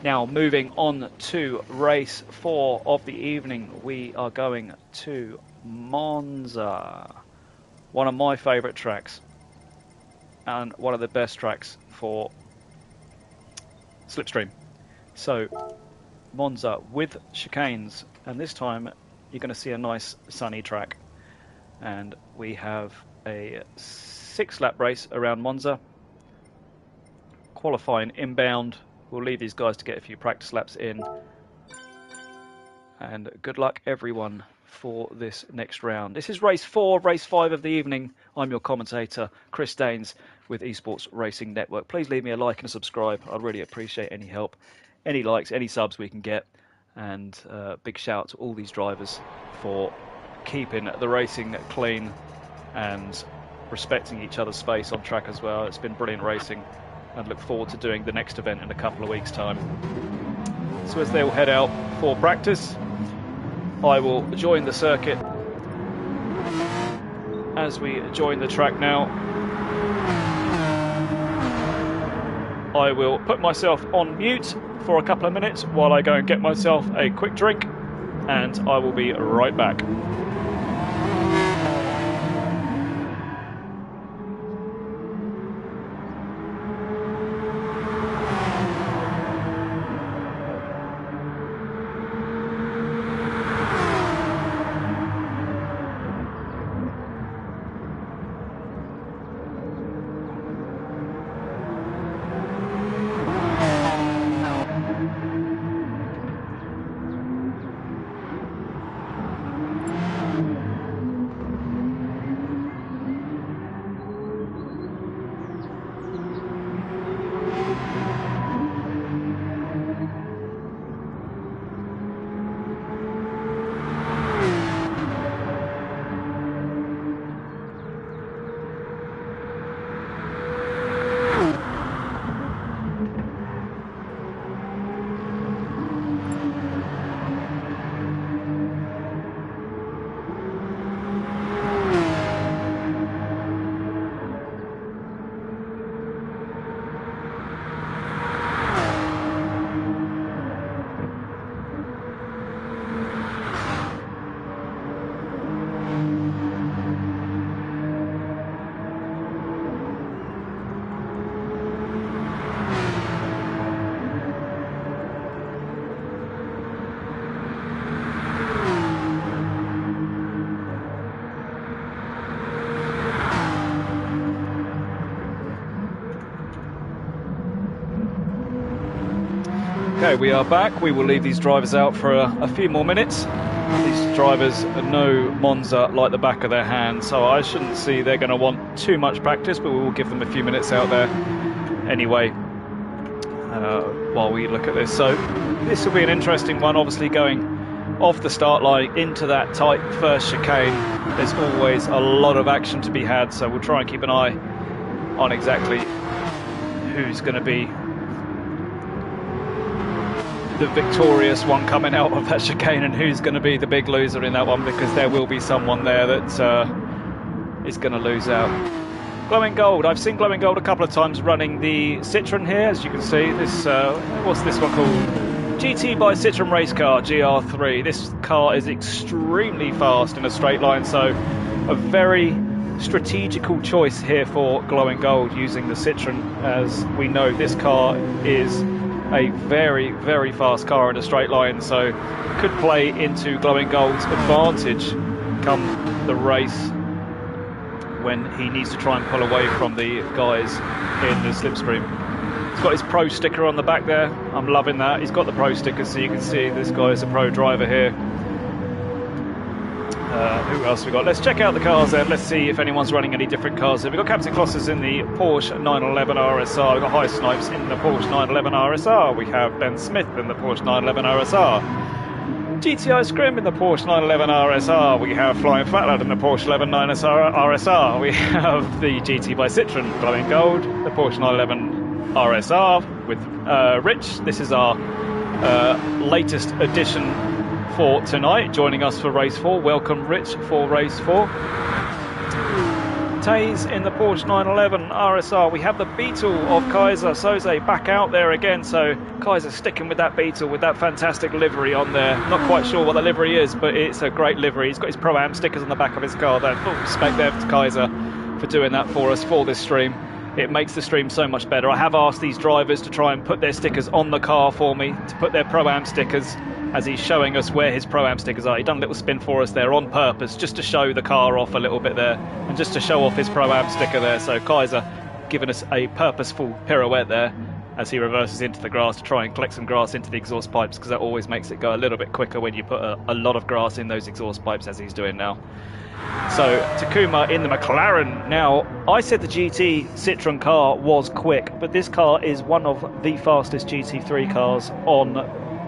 Now moving on to race 4 of the evening, we are going to Monza. One of my favourite tracks. And one of the best tracks for Slipstream. So Monza with chicanes, and this time you're going to see a nice sunny track, and we have a 6-lap race around Monza, qualifying inbound. We'll leave these guys to get a few practice laps in, and good luck everyone for this next round. This is race 4, race 5 of the evening. I'm your commentator, Chris Daines with eSports Racing Network. Please leave me a like and a subscribe. I'd really appreciate any help. Any likes, any subs we can get. And big shout out to all these drivers for keeping the racing clean and respecting each other's space on track as well. It's been brilliant racing, and look forward to doing the next event in a couple of weeks' time. So as they will head out for practice, I will join the circuit. As we join the track now, I will put myself on mute for a couple of minutes while I go and get myself a quick drink, and I will be right back. Okay, we are back. We will leave these drivers out for a few more minutes These drivers know Monza like the back of their hand, so I shouldn't see they're going to want too much practice, but we will give them a few minutes out there anyway while we look at this. So this will be an interesting one, obviously going off the start line into that tight first chicane. There's always a lot of action to be had, so we'll try and keep an eye on exactly who's going to be the victorious one coming out of that chicane and who's going to be the big loser in that one, because there will be someone there that is going to lose out. Glowing Gold, I've seen Glowing Gold a couple of times running the Citroen here, as you can see. This what's this one called? GT by Citroen race car GR3. This car is extremely fast in a straight line, so a very strategical choice here for Glowing Gold using the Citroen, as we know this car is a very, very fast car in a straight line, so could play into Glowing Gold's advantage come the race when he needs to try and pull away from the guys in the slipstream. He's got his pro sticker on the back there. I'm loving that. He's got the pro sticker, so you can see this guy is a pro driver here. Who else we got? Let's check out the cars then. Let's see if anyone's running any different cars. We've got Captain Colossus in the Porsche 911 RSR. We've got High Snipes in the Porsche 911 RSR. We have Ben Smith in the Porsche 911 RSR. GTI Scrim in the Porsche 911 RSR. We have Flying Flatlad in the Porsche 911 RSR. We have the GT by Citroen Glowing Gold, the Porsche 911 RSR with Rich. This is our latest addition for tonight, joining us for race 4. Welcome, Rich, for race 4. Taze in the Porsche 911 RSR. We have the Beetle of Kaiser Soze back out there again, so Kaiser sticking with that Beetle with that fantastic livery on there. Not quite sure what the livery is, but it's a great livery. He's got his Pro-Am stickers on the back of his car there. Full respect there to Kaiser for doing that for us for this stream. It makes the stream so much better. I have asked these drivers to try and put their stickers on the car for me, to put their Pro-Am stickers, as he's showing us where his Pro-Am stickers are. He's done a little spin for us there on purpose, just to show the car off a little bit there, and just to show off his Pro-Am sticker there. So Kaiser giving us a purposeful pirouette there as he reverses into the grass to try and collect some grass into the exhaust pipes, because that always makes it go a little bit quicker when you put a lot of grass in those exhaust pipes, as he's doing now. So Takuma in the McLaren. Now, I said the GT Citroen car was quick, but this car is one of the fastest GT3 cars on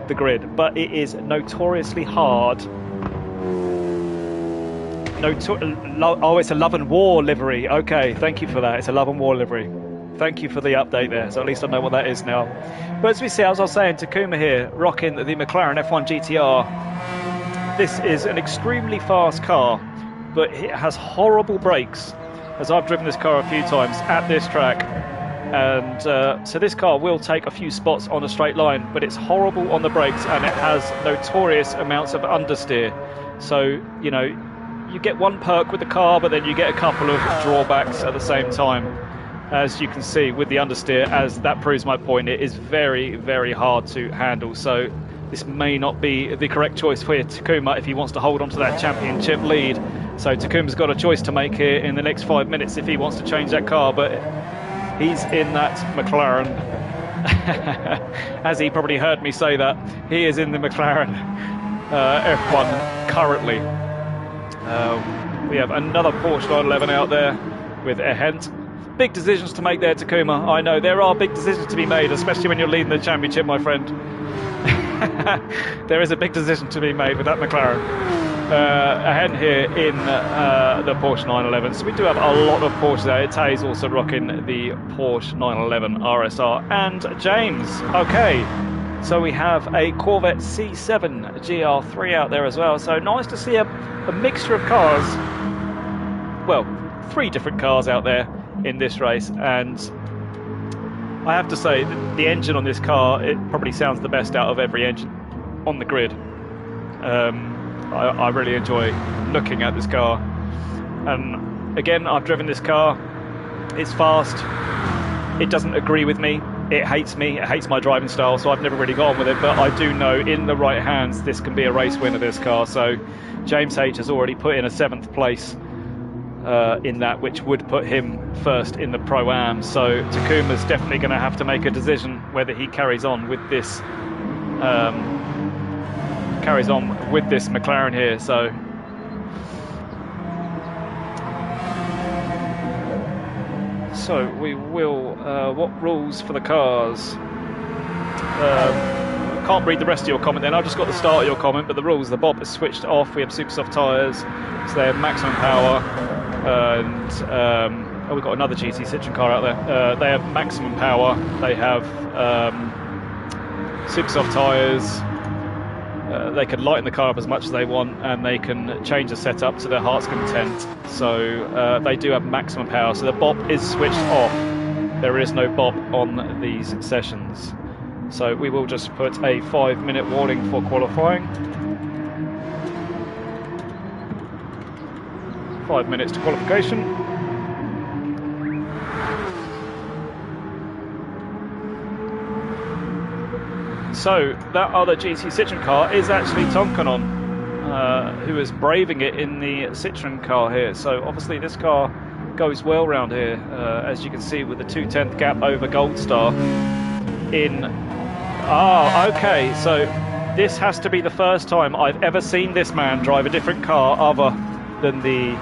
the grid, but it is notoriously hard. Oh, it's a Love and War livery. Okay, thank you for that. It's a Love and War livery. Thank you for the update there, so at least I know what that is now. But as we see, as I was saying, Takuma here rocking the McLaren F1 GTR. This is an extremely fast car, but it has horrible brakes, as I've driven this car a few times at this track. And so this car will take a few spots on a straight line, but it's horrible on the brakes, and it has notorious amounts of understeer. So, you know, you get one perk with the car, but then you get a couple of drawbacks at the same time. As you can see with the understeer, as that proves my point, it is very, very hard to handle. So this may not be the correct choice for Takuma if he wants to hold on to that championship lead. So Takuma's got a choice to make here in the next 5 minutes if he wants to change that car, but he's in that McLaren. As he probably heard me say that, he is in the McLaren F1 currently. We have another Porsche 911 out there with Ehent. Big decisions to make there, Takuma. I know there are big decisions to be made, especially when you're leading the championship, my friend. There is a big decision to be made with that McLaren. Ehent here in the Porsche 911. So we do have a lot of Porsches there. Taze also rocking the Porsche 911 RSR. And James, okay. So we have a Corvette C7 GR3 out there as well. So nice to see a mixture of cars. Well, 3 different cars out there in this race, and I have to say that the engine on this car, it probably sounds the best out of every engine on the grid. I really enjoy looking at this car, and again, I've driven this car. It's fast, it doesn't agree with me, it hates my driving style, so I've never really got on with it, but I do know in the right hands this can be a race winner, this car. So James H has already put in a 7th place in that, which would put him first in the Pro-Am. So Takuma's definitely going to have to make a decision whether he carries on with this carries on with this McLaren here. So we will. What rules for the cars? Can't read the rest of your comment then. I've just got the start of your comment, but the rules: the Bob is switched off. We have super soft tyres, so they have maximum power, and we've got another GT Citroen car out there. They have maximum power. They have super soft tyres. They can lighten the car up as much as they want, and they can change the setup to their heart's content. So they do have maximum power. So the Bob is switched off. There is no Bob on these sessions. So we will just put a 5-minute warning for qualifying. 5 minutes to qualification. So that other GT Citroen car is actually Tonkanon, who is braving it in the Citroen car here. So obviously this car goes well round here, as you can see, with the 2/10 gap over Gold Star in... okay, so this has to be the first time I've ever seen this man drive a different car other than the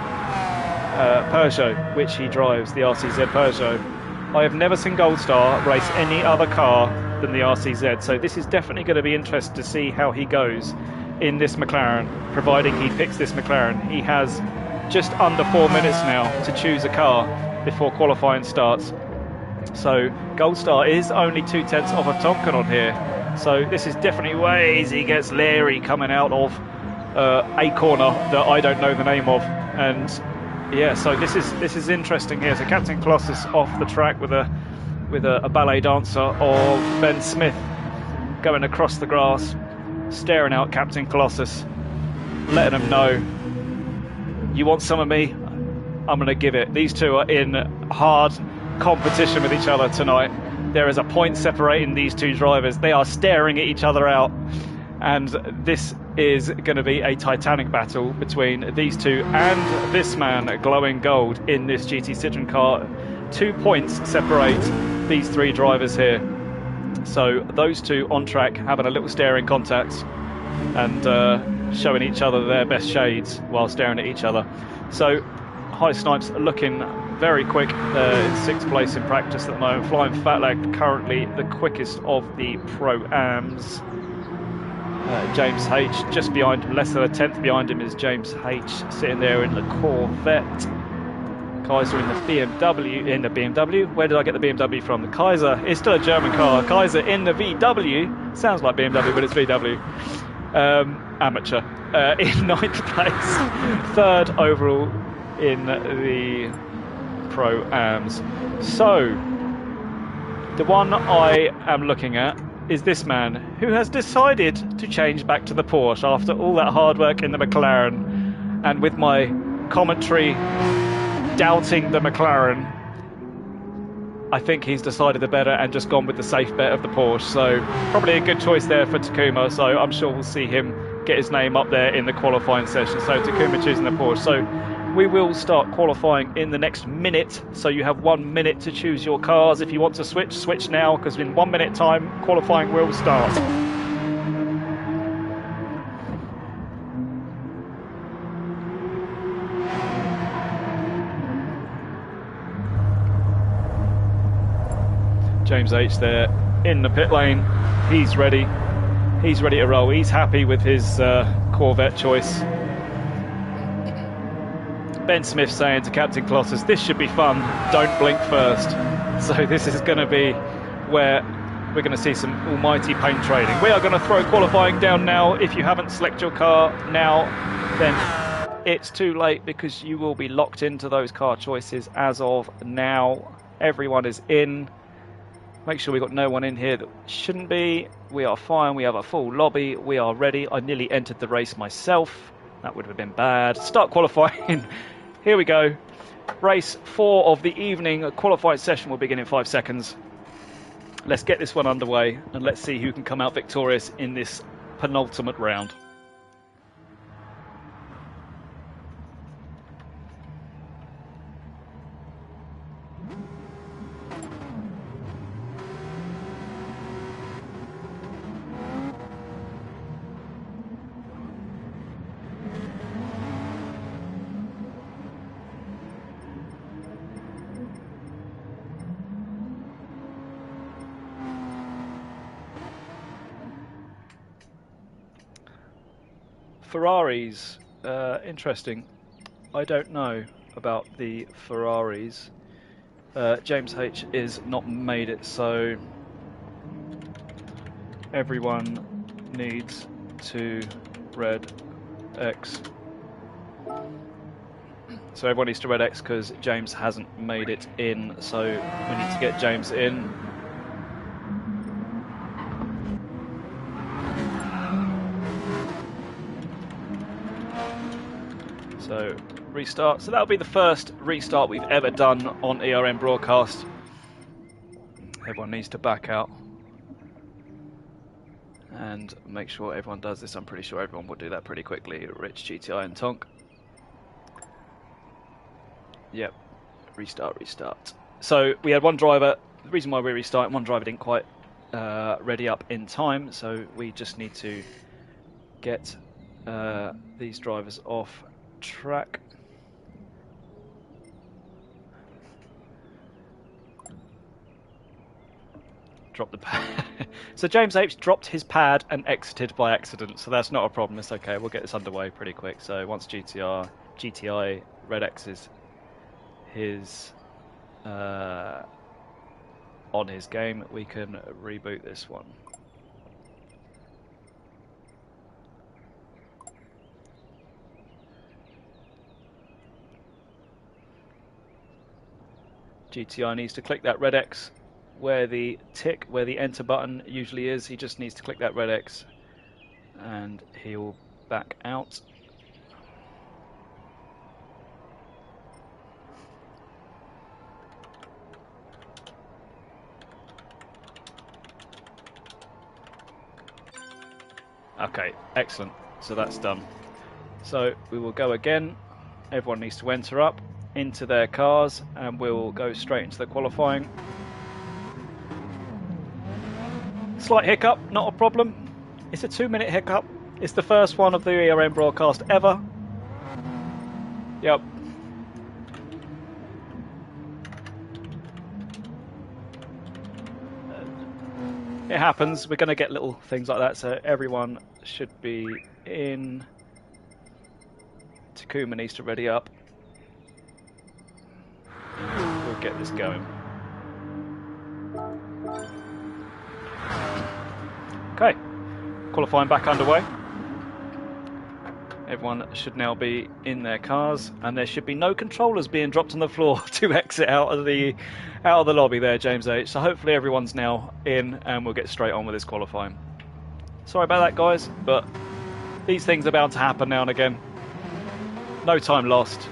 Peugeot, which he drives, the RCZ Peugeot. I have never seen Gold Star race any other car than the RCZ, so this is definitely going to be interesting to see how he goes in this McLaren, providing he picks this McLaren. He has just under 4 minutes now to choose a car before qualifying starts. So Gold Star is only 2/10 off of Tonkanon here. So this is definitely ways he gets leery coming out of a corner that I don't know the name of. And yeah, so this is interesting here. So Captain Colossus off the track with a ballet dancer of Ben Smith going across the grass, staring out Captain Colossus, letting him know, you want some of me? I'm going to give it. These two are in hard competition with each other tonight. There is a point separating these two drivers. They are staring at each other out, and this is going to be a titanic battle between these two and this man glowing gold in this GT Citroen car. 2 points separate these three drivers here. So those two on track having a little staring contact and showing each other their best shades while staring at each other. So High Snipes looking very quick in 6th place in practice at the moment. Flying Fatlag currently the quickest of the Pro-Ams. James H just behind him, less than a 10th behind him is James H sitting there in the Corvette. Kaiser in the BMW. Where did I get the BMW from? The Kaiser is still a German car. Kaiser in the VW. Sounds like BMW, but it's VW. Amateur. In 9th place. 3rd overall in the Pro-Ams. So, the one I am looking at is this man who has decided to change back to the Porsche after all that hard work in the McLaren, and with my commentary doubting the McLaren, I think he's decided the better and just gone with the safe bet of the Porsche. So probably a good choice there for Takuma. So I'm sure we'll see him get his name up there in the qualifying session. So Takuma choosing the Porsche. So we will start qualifying in the next minute. So you have 1 minute to choose your cars. If you want to switch now, because in 1 minute time qualifying will start. James H there in the pit lane. He's ready. He's ready to roll. He's happy with his Corvette choice. Ben Smith saying to Captain Colossus, this should be fun. Don't blink first. So this is going to be where we're going to see some almighty paint trading. We are going to throw qualifying down now. If you haven't selected your car now, then it's too late, because you will be locked into those car choices as of now. Everyone is in. Make sure we've got no one in here that shouldn't be. We are fine. We have a full lobby. We are ready. I nearly entered the race myself. That would have been bad. Start qualifying. Here we go. Race 4 of the evening. Qualifying session will begin in 5 seconds. Let's get this one underway, and let's see who can come out victorious in this penultimate round. Ferraris, interesting. I don't know about the Ferraris. James H is not made it, so everyone needs to red X. So everyone needs to red X because James hasn't made it in, so we need to get James in. So restart. So that'll be the first restart we've ever done on ERN broadcast. Everyone needs to back out and make sure everyone does this. I'm pretty sure everyone will do that pretty quickly. Rich, GTI and Tonk. Yep, restart. So we had one driver. The reason why we restarted, one driver didn't quite ready up in time, so we just need to get these drivers off track. Drop the pad. So James H dropped his pad and exited by accident, so that's not a problem. It's okay. We'll get this underway pretty quick. So once GTI red X's his on his game, we can reboot this one. GTI needs to click that red X where the tick, where the enter button usually is. He just needs to click that red X and he will back out. Okay, excellent. So that's done. So we will go again. Everyone needs to enter up into their cars and we'll go straight into the qualifying. Slight hiccup, not a problem. It's a 2-minute hiccup. It's the first one of the ERN broadcast ever. Yep. It happens. We're going to get little things like that, so everyone should be in. Takuma needs to ready up. We'll get this going. Okay, qualifying back underway. Everyone should now be in their cars, and there should be no controllers being dropped on the floor to exit out of the lobby there, James H. So hopefully everyone's now in, and we'll get straight on with this qualifying. Sorry about that, guys, but these things are bound to happen now and again. No time lost.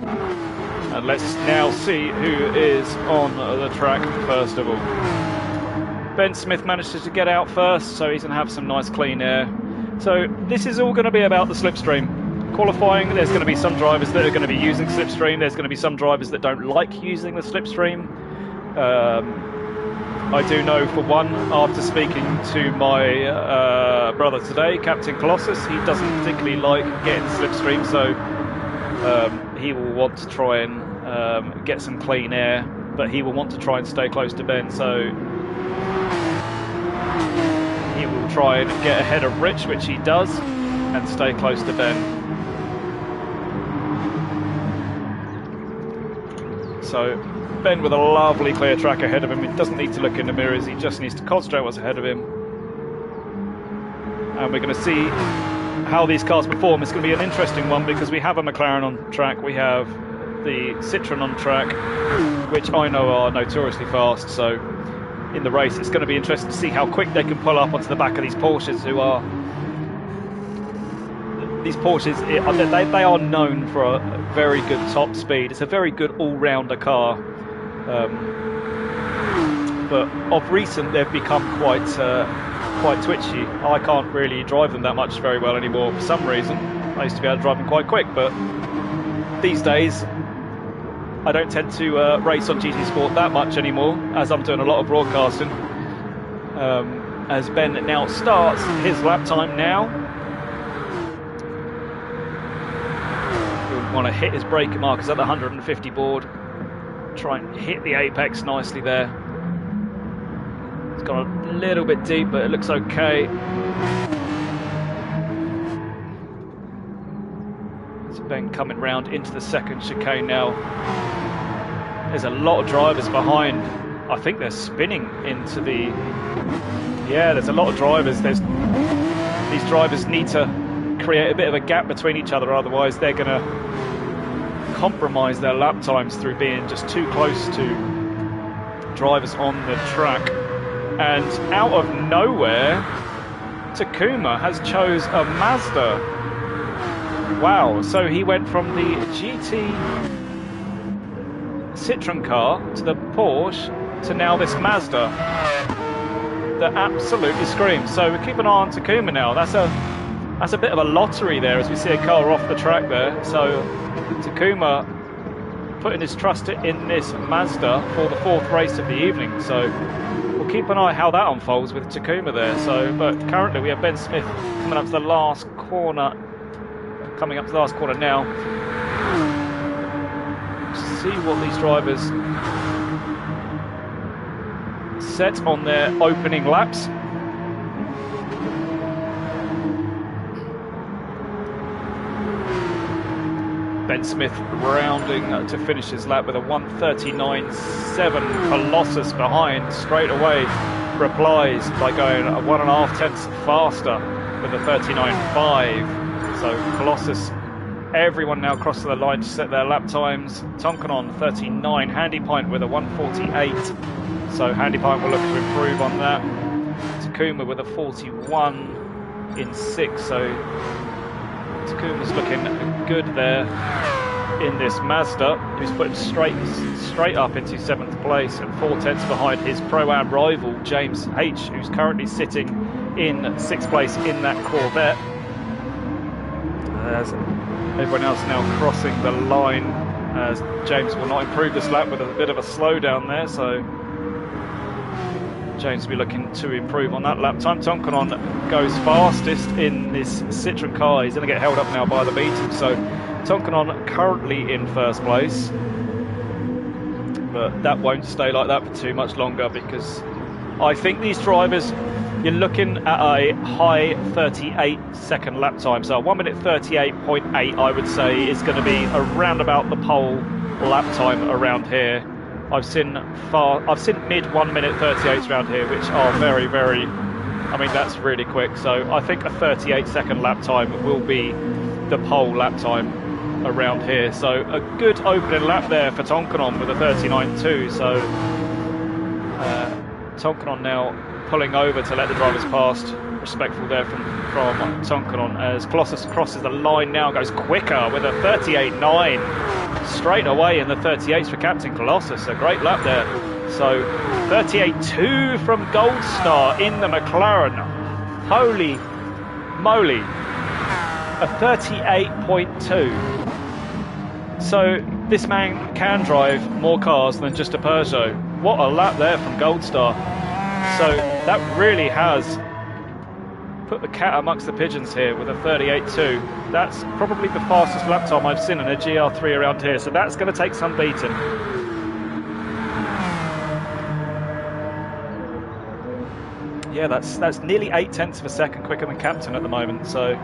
And let's now see who is on the track first of all. Ben Smith manages to get out first, so he's going to have some nice clean air. So this is all going to be about the slipstream. Qualifying, there's going to be some drivers that are going to be using slipstream. There's going to be some drivers that don't like using the slipstream. I do know for one, after speaking to my brother today, Captain Colossus, he doesn't particularly like getting slipstream, so he will want to try and get some clean air, but he will want to try and stay close to Ben, so he will try and get ahead of Rich, which he does, and stay close to Ben. So Ben with a lovely clear track ahead of him. He doesn't need to look in the mirrors, he just needs to concentrate what's ahead of him. And we're going to see how these cars perform. It's going to be an interesting one because we have a McLaren on track, we have the Citroen on track, which I know are notoriously fast, so in the race it's going to be interesting to see how quick they can pull up onto the back of these Porsches, they are known for a very good top speed. It's a very good all-rounder car, but of recent they've become quite twitchy. I can't really drive them that much very well anymore for some reason. I used to be able to drive them quite quick, but these days I don't tend to race on GT Sport that much anymore, as I'm doing a lot of broadcasting. As Ben now starts his lap time now. He'll want to hit his brake markers at the 150 board. Try and hit the apex nicely there. He's got a little bit deep, but it looks okay. So Ben coming round into the second chicane now. There's a lot of drivers behind. I think they're spinning into the... Yeah, there's a lot of drivers. These drivers need to create a bit of a gap between each other, otherwise they're going to compromise their lap times through being just too close to drivers on the track. And out of nowhere, Takuma has chose a Mazda. Wow, so he went from the GT Citroen car to the Porsche to now this Mazda that absolutely screams. So we keep an eye on Takuma now. That's a bit of a lottery there as we see a car off the track there. So Takuma putting his trust in this Mazda for the 4th race of the evening. So we'll keep an eye how that unfolds with Takuma there. So, but currently we have Ben Smith coming up to the last corner. Coming up to the last corner now. See what these drivers set on their opening laps. Ben Smith rounding to finish his lap with a 1:39.7. Colossus behind straight away replies by going 1.5 tenths faster with a 39.5. So Colossus, everyone now crossing the line to set their lap times. Tonkin on 39, Handy Pint with a 1:48. So Handy Pint will look to improve on that. Takuma with a 41 in 6. So Takuma's looking good there in this Mazda, who's put him straight up into 7th place and 4 tenths behind his Pro-Am rival James H, who's currently sitting in 6th place in that Corvette. As everyone else now crossing the line, as James will not improve this lap with a bit of a slowdown there, so James will be looking to improve on that lap time. Tonkin goes fastest in this Citroen car. He's going to get held up now by the Beetle. So Tonkin currently in 1st place, but that won't stay like that for too much longer, because I think these drivers, you're looking at a high 38-second lap time. So 1:38.8, I would say, is going to be around about the pole lap time around here. I've seen mid 1:38s around here, which are very, very, I mean, that's really quick. So I think a 38-second lap time will be the pole lap time around here. So a good opening lap there for Tonkin with a 39.2. So Tonkin now pulling over to let the drivers past. Respectful there from Tonkin as Colossus crosses the line now, goes quicker with a 38.9. Straight away in the 38s for Captain Colossus. A great lap there. So 38.2 from Gold Star in the McLaren. Holy moly. A 38.2. So this man can drive more cars than just a Peugeot. What a lap there from Gold Star. So that really has put the cat amongst the pigeons here with a 38.2. That's probably the fastest lap time I've seen in a GR3 around here, so that's going to take some beating. Yeah, that's nearly 8 tenths of a second quicker than Captain at the moment. So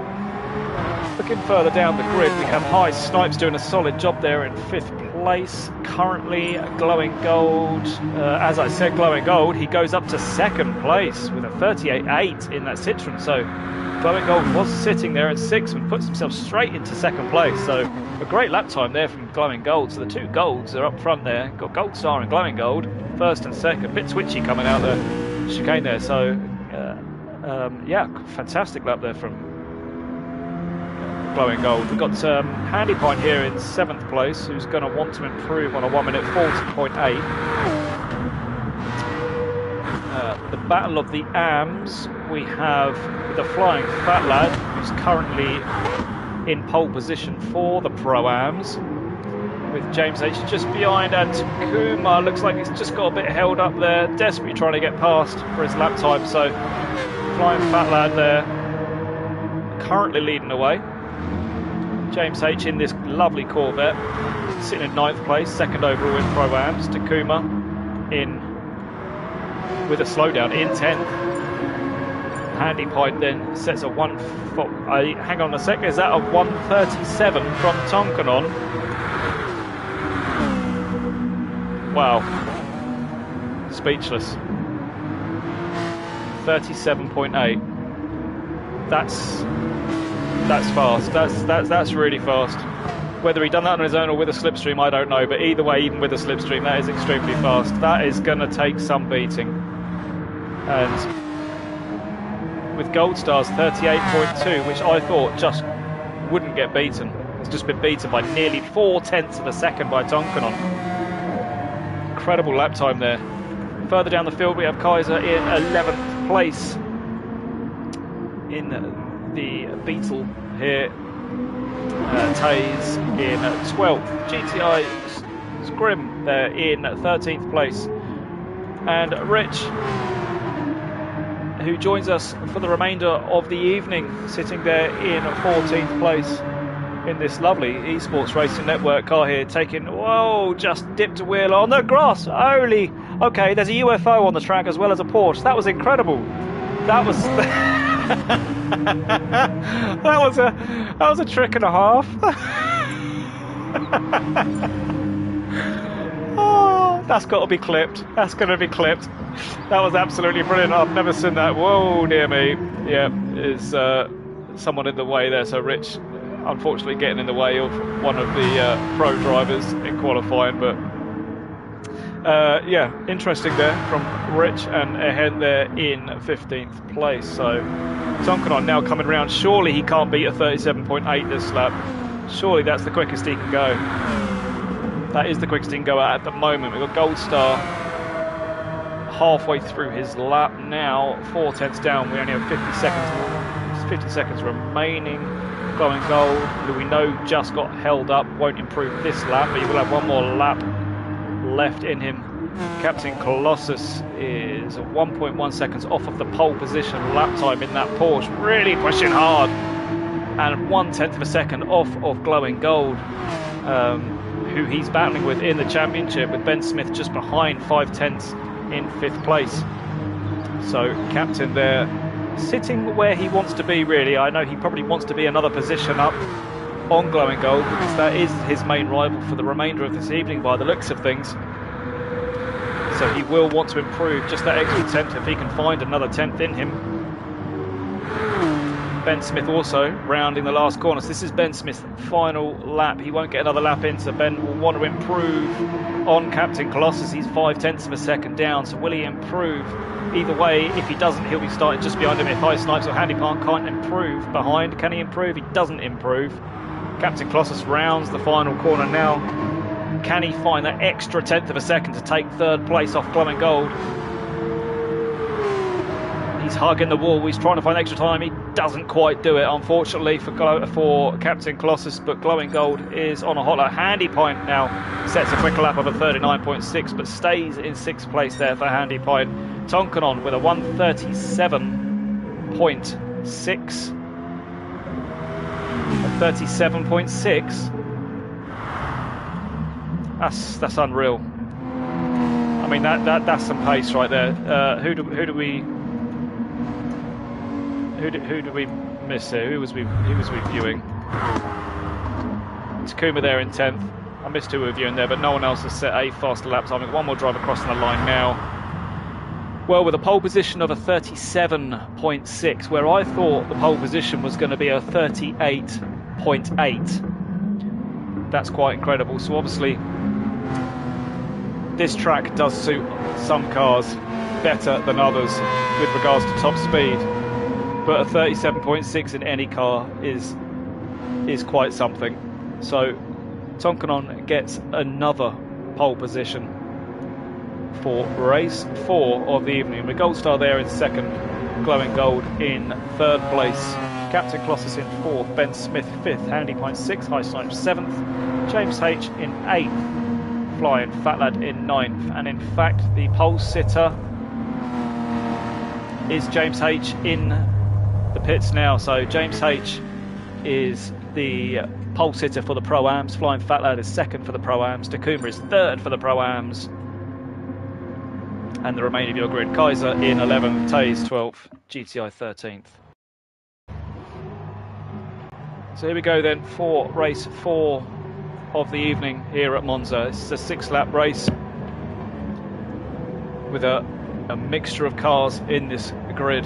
looking further down the grid, we have High Snipes doing a solid job there in 5th place. Currently Glowing Gold, as I said, Glowing Gold, he goes up to 2nd place with a 38.8 in that Citroen. So Glowing Gold was sitting there at 6th and puts himself straight into 2nd place. So a great lap time there from Glowing Gold. So the 2 golds are up front there. Got Gold Star and Glowing Gold, 1st and 2nd. Bit twitchy coming out the chicane there. So yeah, fantastic lap there from Glowing Gold. We've got Handy Point here in 7th place, who's going to want to improve on a 1:40.8. The Battle of the AMs, we have the Flying Fat Lad, who's currently in pole position for the Pro-Ams, with James H just behind, and Takuma looks like he's just got a bit held up there, desperately trying to get past for his lap time. So Flying Fat Lad there, currently leading the way. James H in this lovely Corvette, sitting in 9th place, 2nd overall in Pro-Ams. Takuma in with a slowdown in 10th. Handy Pint then sets a hang on a second, is that a 1:37 from Tonkanon? Wow, speechless. 37.8. That's fast. That's really fast. Whether he done that on his own or with a slipstream, I don't know. But either way, even with a slipstream, that is extremely fast. That is going to take some beating. And with Gold Star's 38.2, which I thought just wouldn't get beaten, it's just been beaten by nearly 0.4 of a second by Tonkanon. Incredible lap time there. Further down the field, we have Kaiser in 11th place in the Beetle here. Taze in 12th. GTI Scrim there in 13th place. And Rich, who joins us for the remainder of the evening, sitting there in 14th place in this lovely eSports Racing Network car here, taking, whoa, just dipped a wheel on the grass. Holy, okay, there's a UFO on the track as well as a Porsche. That was incredible. That was that was a trick and a half. Oh, that's got to be clipped. That's going to be clipped. That was absolutely brilliant. I've never seen that. Whoa, near me. Yeah, is someone in the way there. So Rich, unfortunately, getting in the way of one of the pro drivers in qualifying, but. Yeah, interesting there from Rich, and ahead there in 15th place. So Tonkanon now coming round. Surely he can't beat a 37.8 this lap. Surely that's the quickest he can go. That is the quickest he can go at the moment. We've got Gold Star halfway through his lap now, 0.4 down. We only have 50 seconds remaining. Glowing Gold, who we know just got held up, won't improve this lap, but he will have one more lap left in him. Captain Colossus is 1.1 seconds off of the pole position lap time in that Porsche, really pushing hard, and 1/10 of a second off of Glowing Gold, who he's battling with in the championship, with Ben Smith just behind 5/10 in 5th place. So Captain there sitting where he wants to be, really. I know he probably wants to be another position up on Glowing Gold, because that is his main rival for the remainder of this evening by the looks of things. So he will want to improve just that extra 10th if he can find another 10th in him. Ben Smith also rounding the last corner. So this is Ben Smith's final lap. He won't get another lap in, so Ben will want to improve on Captain Colossus. He's 5/10 of a second down, so will he improve? Either way, if he doesn't, he'll be starting just behind him. If High Snipes or Handy Park can't improve behind, can he improve? He doesn't improve. Captain Colossus rounds the final corner now. Can he find that extra 10th of a second to take 3rd place off Glowing Gold? He's hugging the wall. He's trying to find extra time. He doesn't quite do it, unfortunately, for Captain Colossus. But Glowing Gold is on a hot lap. Handy Pint now sets a quicker lap of a 39.6, but stays in 6th place there for Handy Pint. Tonkanon with a 1:37.6. 37.6. That's unreal. I mean, that's some pace right there. Who do we miss here? Who was we viewing? Takuma there in 10th. I missed who we were viewing there, but no one else has set a faster lap time. One more driver crossing the line now. Well, with a pole position of a 37.6, where I thought the pole position was going to be a 38.8. That's quite incredible. So obviously, this track does suit some cars better than others with regards to top speed. But a 37.6 in any car is quite something. So Tonkanon gets another pole position for race 4 of the evening. With Gold Star there in 2nd, Glowing Gold in 3rd place, Captain Colossus in 4th, Ben Smith 5th, Handy Pint 6th, High Snipes 7th, James H in 8th, Flying Fat Lad in 9th, and in fact the pole sitter is James H in the pits now. So James H is the pole sitter for the Pro-Ams, Flying Fat Lad is 2nd for the Pro-Ams, Takuma is 3rd for the Pro-Ams, And the remainder of your grid: Kaiser in 11th, Taze 12th, GTI 13th. So here we go then for race 4 of the evening here at Monza. It's a 6-lap race with a mixture of cars in this grid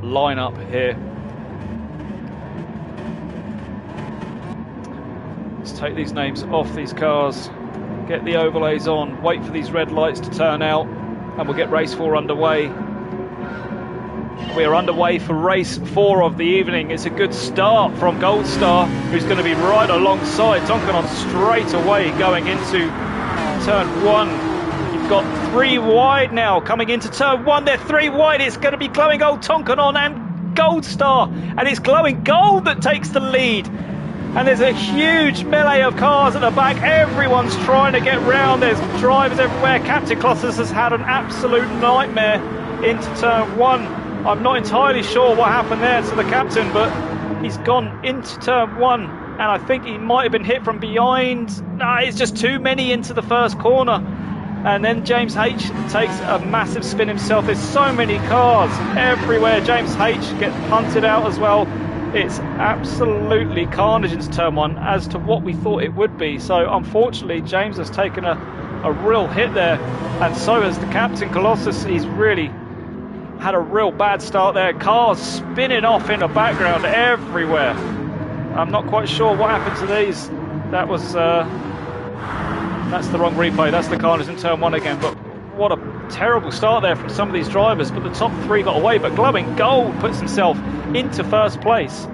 lineup here. Let's take these names off these cars, get the overlays on, wait for these red lights to turn out, and we'll get race 4 underway. We are underway for race 4 of the evening. It's a good start from Gold Star, who's going to be right alongside Tonkanon straight away going into turn 1. You've got 3 wide now coming into turn 1. They're 3 wide. It's going to be Glowing Gold, Tonkanon and Gold Star. And it's Glowing Gold that takes the lead. And there's a huge melee of cars at the back. Everyone's trying to get round. There's drivers everywhere. Captain Colossus has had an absolute nightmare into turn 1. I'm not entirely sure what happened there to the captain, but he's gone into turn 1, and I think he might have been hit from behind. No, it's just too many into the first corner. And then James H takes a massive spin himself. There's so many cars everywhere. James H gets punted out as well. It's absolutely carnage into turn 1 as to what we thought it would be. So unfortunately, James has taken a real hit there, and so has the captain Colossus. He's really had a real bad start there. Cars spinning off in the background everywhere. I'm not quite sure what happened to these. That was that's the wrong replay. That's the carnage in turn 1 again. But what a terrible start there from some of these drivers. But the top 3 got away. But Glowing Gold puts himself into first place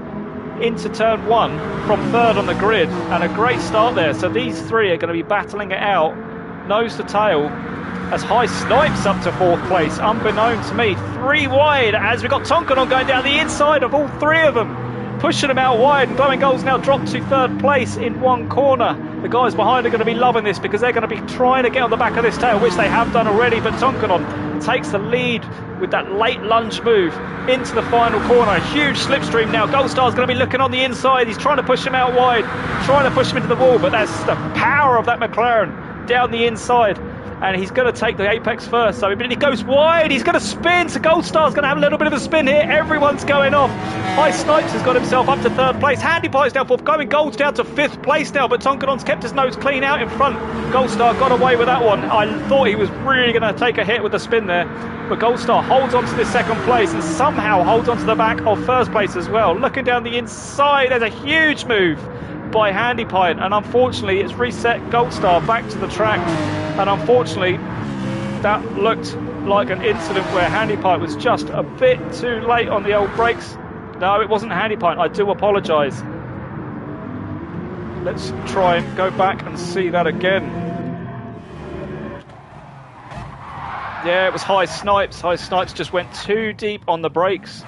into turn 1 from 3rd on the grid, and a great start there. So these 3 are going to be battling it out nose to tail, as High Snipes up to 4th place, unbeknown to me. 3 wide as we got Tonkanon going down the inside of all 3 of them, pushing them out wide, and Glowing Gold's now dropped to 3rd place in 1 corner. The guys behind are going to be loving this because they're going to be trying to get on the back of this tail, which they have done already, but Tonkanon takes the lead with that late lunge move into the final corner. A huge slipstream now. Goldstar's going to be looking on the inside. He's trying to push him out wide, trying to push him into the wall, but that's the power of that McLaren down the inside. And he's going to take the apex first. So he goes wide. He's going to spin. So Goldstar's going to have a little bit of a spin here. Everyone's going off. High Snipes has got himself up to 3rd place. Handy Pie's down 4th. Glowing Gold's down to 5th place now. But Tonkanon's kept his nose clean out in front. Goldstar got away with that one. I thought he was really going to take a hit with the spin there. But Goldstar holds on to this 2nd place and somehow holds on to the back of 1st place as well. Looking down the inside, there's a huge move by Handy Pie, and unfortunately it's reset Goldstar back to the track. And unfortunately that looked like an incident where Handy Pie was just a bit too late on the old brakes. No, it wasn't Handy Pie, I do apologise. Let's try and go back and see that again. Yeah, it was High Snipes. High Snipes just went too deep on the brakes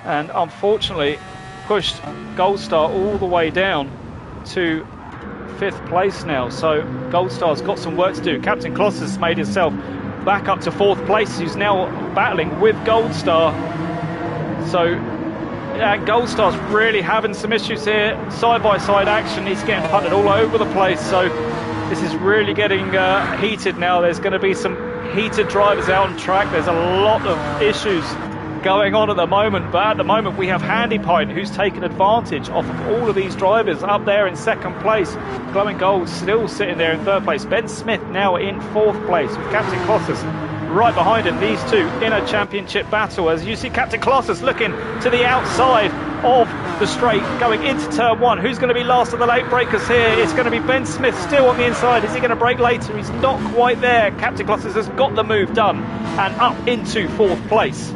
and unfortunately pushed Goldstar all the way down to 5th place now. So Goldstar's got some work to do. Captain Colossus made himself back up to 4th place. He's now battling with Goldstar. So yeah, Goldstar's really having some issues here. Side-by-side action. He's getting punted all over the place. So this is really getting heated now. There's going to be some heated drivers out on track. There's a lot of issues going on at the moment, but at the moment we have Handy Pine who's taken advantage of all of these drivers up there in 2nd place. Glowing Gold still sitting there in 3rd place. Ben Smith now in 4th place with Captain Colossus right behind him. These 2 in a championship battle as you see Captain Colossus looking to the outside of the straight going into turn 1. Who's going to be last of the late breakers here? It's going to be Ben Smith still on the inside. Is he going to break later? He's not quite there. Captain Colossus has got the move done and up into 4th place.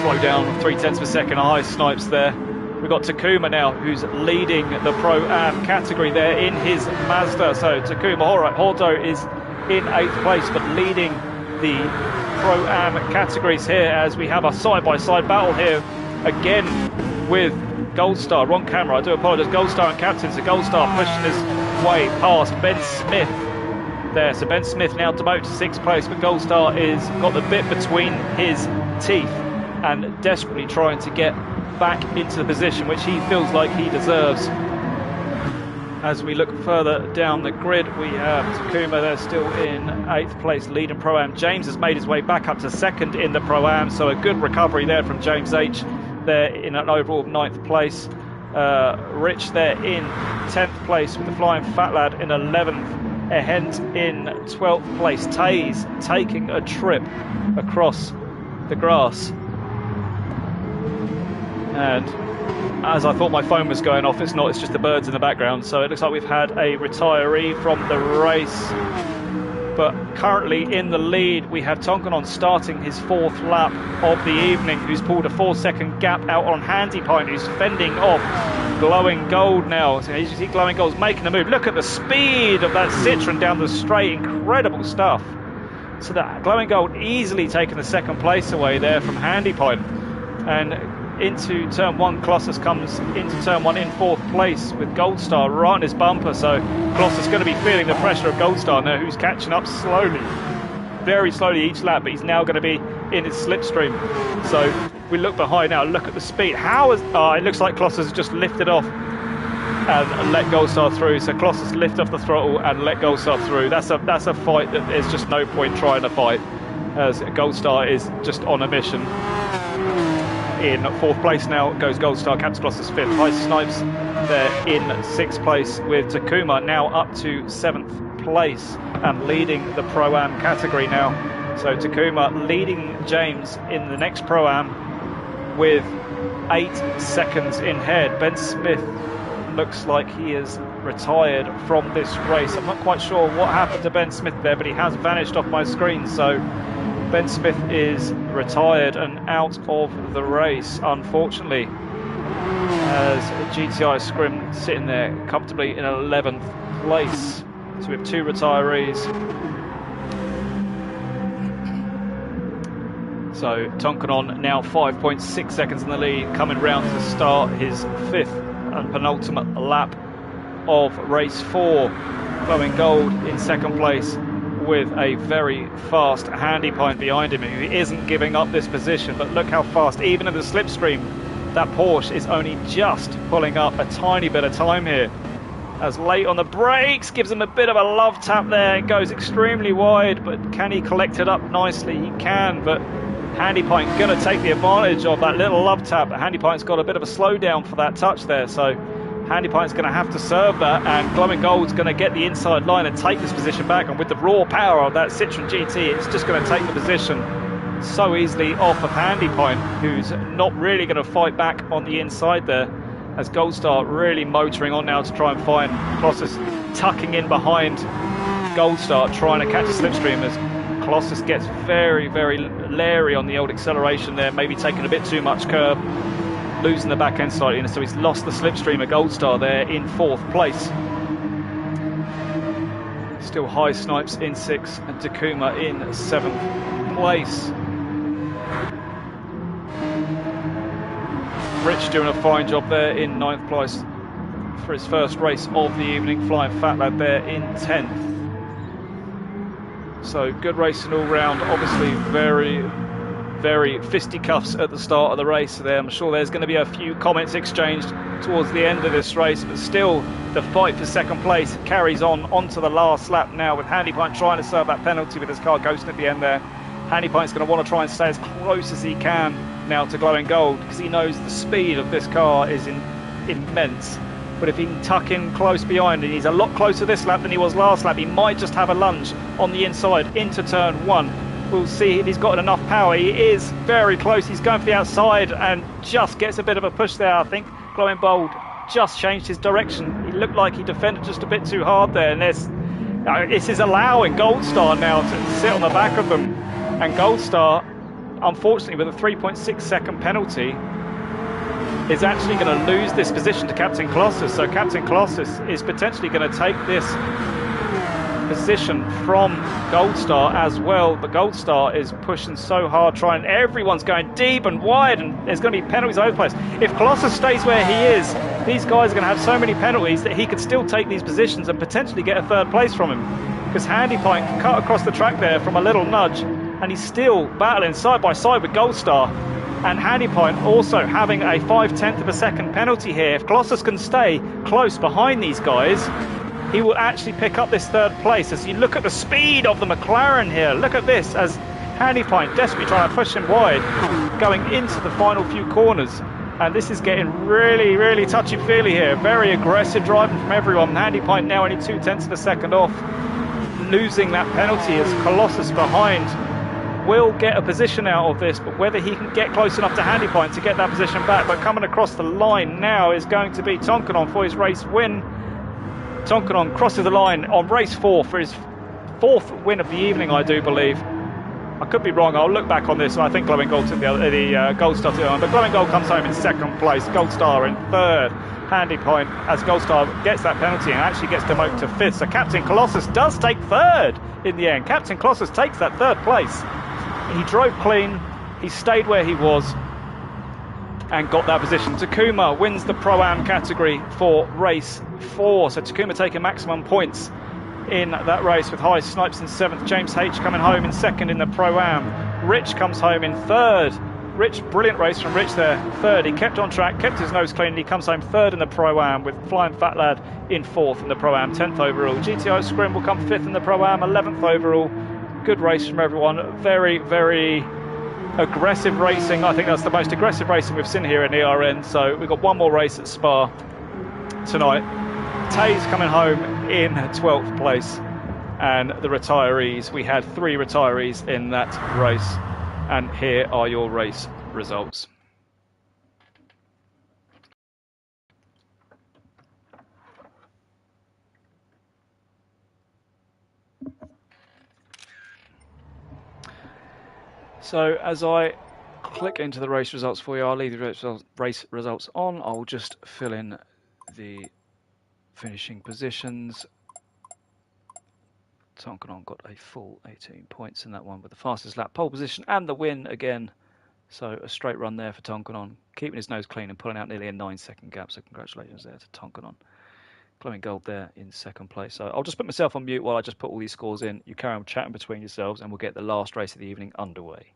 Slow down 0.3 of a second. High Snipes there. We've got Takuma now who's leading the Pro-Am category there in his Mazda. So Takuma, alright, Hordo is in 8th place but leading the Pro-Am categories here as we have a side-by-side battle here again with Goldstar. Wrong camera, I do apologise. Goldstar and Captain. So Goldstar pushing his way past Ben Smith there. So Ben Smith now demoted to 6th place, but Goldstar is got the bit between his teeth and desperately trying to get back into the position which he feels like he deserves. As we look further down the grid, we have Takuma there still in 8th place, leading Pro-Am. James has made his way back up to 2nd in the Pro-Am, so a good recovery there from James H. there in an overall 9th place. Rich there in 10th place with the Flying Fat Lad in 11th. Ehent in 12th place. Taze taking a trip across the grass. And as I thought my phone was going off, it's not, it's just the birds in the background. So it looks like we've had a retiree from the race. But currently in the lead, we have Tonkanon starting his 4th lap of the evening, who's pulled a 4-second gap out on Handy Pint, who's fending off Glowing Gold now. So as you see, Glowing Gold's making a move. Look at the speed of that Citroen down the straight. Incredible stuff. So that Glowing Gold easily taking the 2nd place away there from Handy Pint. And into turn 1, Colossus comes into turn 1 in 4th place with Goldstar right on his bumper. So Colossus going to be feeling the pressure of Goldstar now, who's catching up slowly, very slowly each lap, but he's now going to be in his slipstream. So we look behind now, look at the speed. It looks like Colossus has just lifted off and let Goldstar through. So Colossus lift off the throttle and let Goldstar through. That's a fight that there's just no point trying to fight, as Goldstar is just on a mission. In 4th place now goes Goldstar, Captain Colossus 5th. High Snipes there in 6th place with Takuma now up to 7th place and leading the Pro-Am category now. So Takuma leading James in the next Pro-Am with 8 seconds in head. Ben Smith looks like he is retired from this race. I'm not quite sure what happened to Ben Smith there, but he has vanished off my screen. So Ben Smith is retired and out of the race, unfortunately, as GTI Scrim sitting there comfortably in 11th place. So we have 2 retirees. So Tonkanon now 5.6 seconds in the lead, coming round to start his 5th and penultimate lap of race 4. Glowing Gold in 2nd place, with a very fast Handy Pint behind him, who isn't giving up this position. But look how fast, even in the slipstream, that Porsche is only just pulling up a tiny bit of time here. As late on the brakes, gives him a bit of a love tap there, and goes extremely wide, but can he collect it up nicely? He can, but Handy Pint going to take the advantage of that little love tap. Handy Pint's got a bit of a slowdown for that touch there, so Handy Pint's going to have to serve that, and Glowing Gold's going to get the inside line and take this position back. And with the raw power of that Citroen GT, it's just going to take the position so easily off of Handy Pint, who's not really going to fight back on the inside there, as Goldstar really motoring on now to try and find Colossus, tucking in behind Goldstar, trying to catch a slipstream, as Colossus gets very, very leery on the old acceleration there, maybe taking a bit too much curb, losing the back end slightly, so he's lost the slipstream of Goldstar there in 4th place. Still High Snipes in 6th and Takuma in 7th place. Rich doing a fine job there in 9th place for his first race of the evening. Flying Fat Lad there in 10th. So good racing all round. Obviously very fisticuffs at the start of the race there. I'm sure there's going to be a few comments exchanged towards the end of this race, but still the fight for 2nd place carries on onto the last lap now, with Handy Pint trying to serve that penalty with his car ghosting at the end there. Handy Pint's going to want to try and stay as close as he can now to Glowing Gold, because he knows the speed of this car is immense. But if he can tuck in close behind, and he's a lot closer this lap than he was last lap, he might just have a lunge on the inside into turn 1. We'll see if he's got enough power. He is very close. He's going for the outside and just gets a bit of a push there. I think Glowing Gold just changed his direction. He looked like he defended just a bit too hard there. And this is allowing Goldstar now to sit on the back of them. And Goldstar, unfortunately, with a 3.6 second penalty, is actually going to lose this position to Captain Colossus. So Captain Colossus is potentially going to take this position from Goldstar as well, but Goldstar is pushing so hard, everyone's going deep and wide, and there's going to be penalties all over the place. If Colossus stays where he is, these guys are going to have so many penalties that he could still take these positions and potentially get a 3rd place from him, because Handy Pint cut across the track there from a little nudge, and he's still battling side by side with Goldstar. And Handy Point also having a 5/10 of a second penalty here. If Colossus can stay close behind these guys, he will actually pick up this third place. As you look at the speed of the McLaren here, look at this as Handy Point desperately trying to push him wide, going into the final few corners. And this is getting really, really touchy-feely here. Very aggressive driving from everyone. Handy Point now only 2/10 of a second off, losing that penalty as Colossus behind will get a position out of this, but whether he can get close enough to Handy Point to get that position back. But coming across the line now is going to be Tonkanon for his race win. Tonkanon crosses the line on race 4 for his 4th win of the evening, I do believe. I could be wrong. I'll look back on this. I think Glowing Gold took the Gold Star took on, but Glowing Gold comes home in 2nd place. Gold Star in 3rd. Handy Point as Gold Star gets that penalty and actually gets demoted to 5th. So Captain Colossus does take 3rd in the end. Captain Colossus takes that 3rd place. He drove clean. He stayed where he was and got that position. Takuma wins the Pro-Am category for race 4. So Takuma taking maximum points in that race with High Snipes in 7th. James H coming home in 2nd in the Pro-Am. Rich comes home in 3rd. Rich, brilliant race from Rich there. 3rd, he kept on track, kept his nose clean, and he comes home 3rd in the Pro-Am with Flying Fat Lad in 4th in the Pro-Am, 10th overall. GTO Scrim will come 5th in the Pro-Am, 11th overall. Good race from everyone. Very, very aggressive racing. I think that's the most aggressive racing we've seen here in ERN. So we've got one more race at Spa tonight. Taze coming home in 12th place. And the retirees, we had 3 retirees in that race. And here are your race results. So as I click into the race results for you, I'll leave the race results on. I'll just fill in the finishing positions. Tonkanon got a full 18 points in that one with the fastest lap, pole position and the win again. So a straight run there for Tonkanon, keeping his nose clean and pulling out nearly a 9-second gap. So congratulations there to Tonkanon. Glowing Gold there in 2nd place. So I'll just put myself on mute while I just put all these scores in. You carry on chatting between yourselves and we'll get the last race of the evening underway.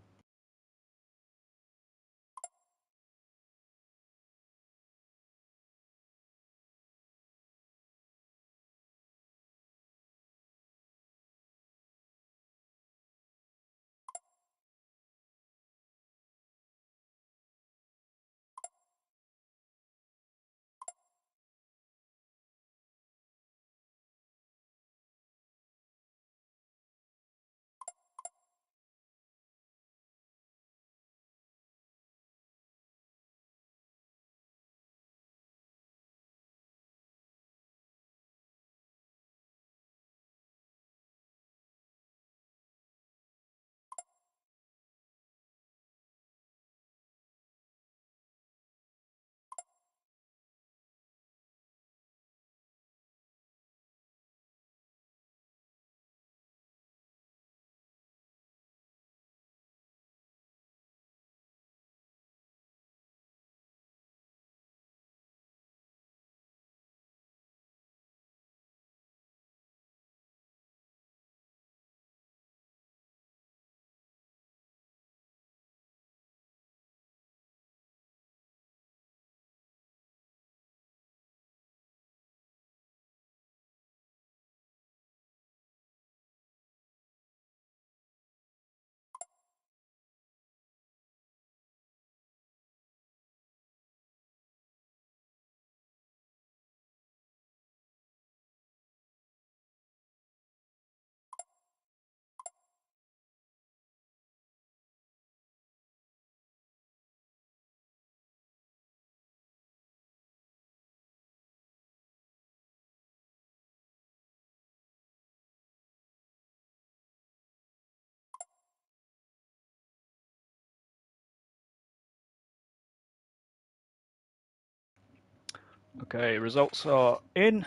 Okay, results are in.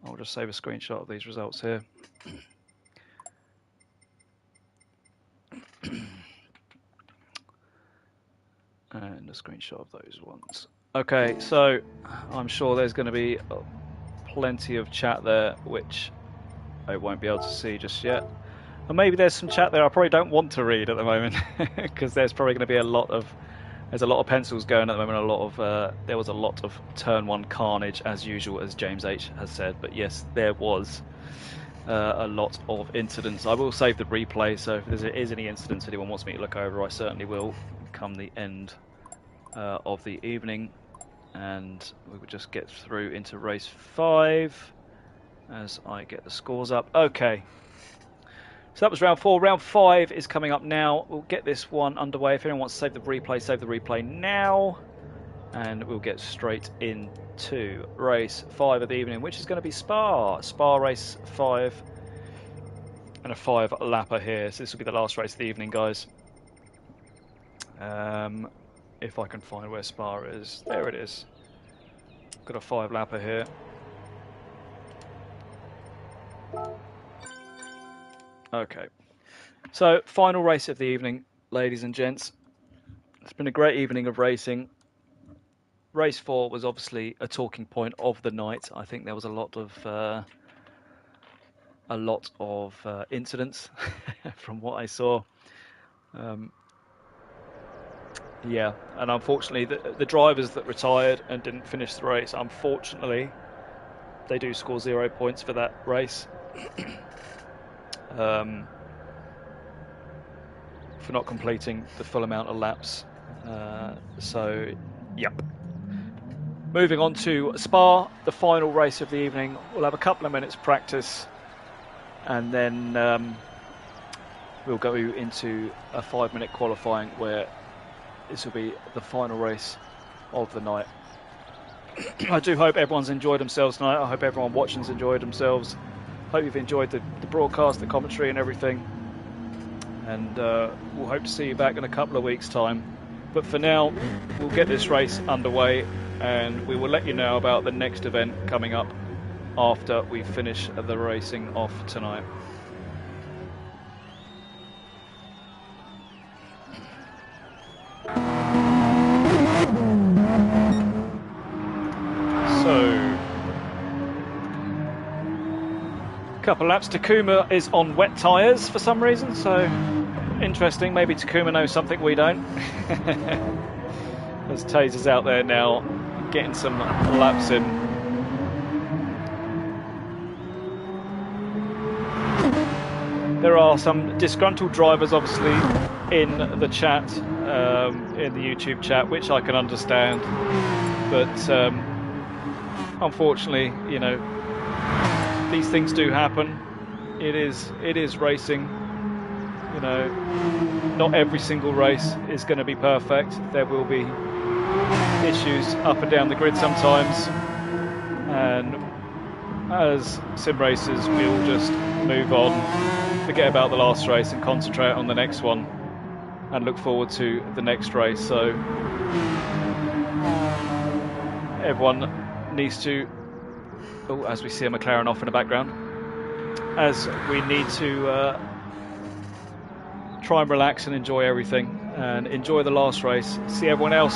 I'll just save a screenshot of these results here. And a screenshot of those ones. Okay, so I'm sure there's going to be plenty of chat there, which I won't be able to see just yet. And maybe there's some chat there I probably don't want to read at the moment, because there's probably going to be a lot of There's a lot of pencils going at the moment. There was a lot of turn 1 carnage as usual, as James H has said. But yes, there was a lot of incidents. I will save the replay, so if there is any incidents anyone wants me to look over, I certainly will come the end of the evening. And we will just get through into race 5 as I get the scores up. Okay. So that was round 4. Round 5 is coming up now. We'll get this one underway. If anyone wants to save the replay now. And we'll get straight into race 5 of the evening, which is going to be Spa. Spa race 5 and a 5-lapper here. So this will be the last race of the evening, guys. If I can find where Spa is. There it is. Got a 5-lapper here. Okay, so final race of the evening, ladies and gents. It's been a great evening of racing. Race 4 was obviously a talking point of the night. I think there was a lot of incidents from what I saw. Yeah, and unfortunately, the drivers that retired and didn't finish the race, unfortunately, they do score 0 points for that race. For not completing the full amount of laps. So, yep. Moving on to Spa, the final race of the evening. We'll have a couple of minutes practice, and then we'll go into a 5-minute qualifying where this will be the final race of the night. I do hope everyone's enjoyed themselves tonight. I hope everyone watching's enjoyed themselves. Hope you've enjoyed the broadcast, the commentary and everything. And we'll hope to see you back in a couple of weeks' time. But for now, we'll get this race underway and we will let you know about the next event coming up after we finish the racing off tonight. Couple of laps. Takuma is on wet tyres for some reason, so interesting. Maybe Takuma knows something we don't. As Taser's out there now getting some laps in. There are some disgruntled drivers obviously in the chat, in the YouTube chat, which I can understand, but unfortunately, you know, these things do happen. It is racing. You know, not every single race is going to be perfect. There will be issues up and down the grid sometimes. And as sim racers, we'll just move on, forget about the last race and concentrate on the next one and look forward to the next race. So everyone needs to, oh, as we see a McLaren off in the background, as we need to try and relax and enjoy everything and enjoy the last race, see everyone else,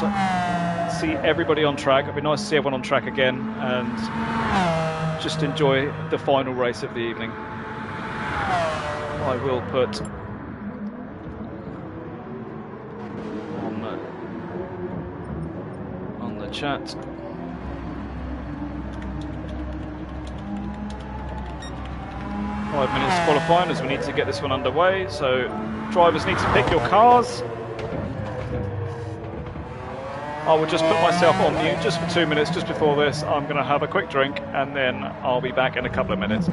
see everybody on track. It'd be nice to see everyone on track again and just enjoy the final race of the evening. I will put on the chat. Five minutes qualifying as we need to get this one underway. So drivers need to pick your cars. I will just put myself on mute just for 2 minutes just before this. I'm going to have a quick drink and then I'll be back in a couple of minutes.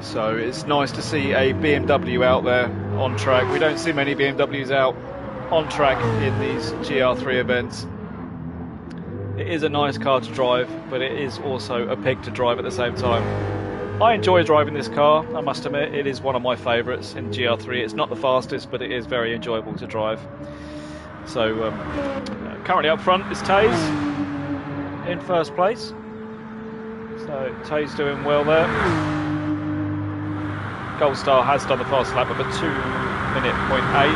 So it's nice to see a BMW out there on track. We don't see many BMWs out on track in these GR3 events. It is a nice car to drive, but it is also a pig to drive at the same time. I enjoy driving this car, I must admit. It is one of my favourites in GR3. It's not the fastest, but it is very enjoyable to drive. So currently up front is Taze in first place. So Taze doing well there. Goldstar has done the fast lap of a 2:08,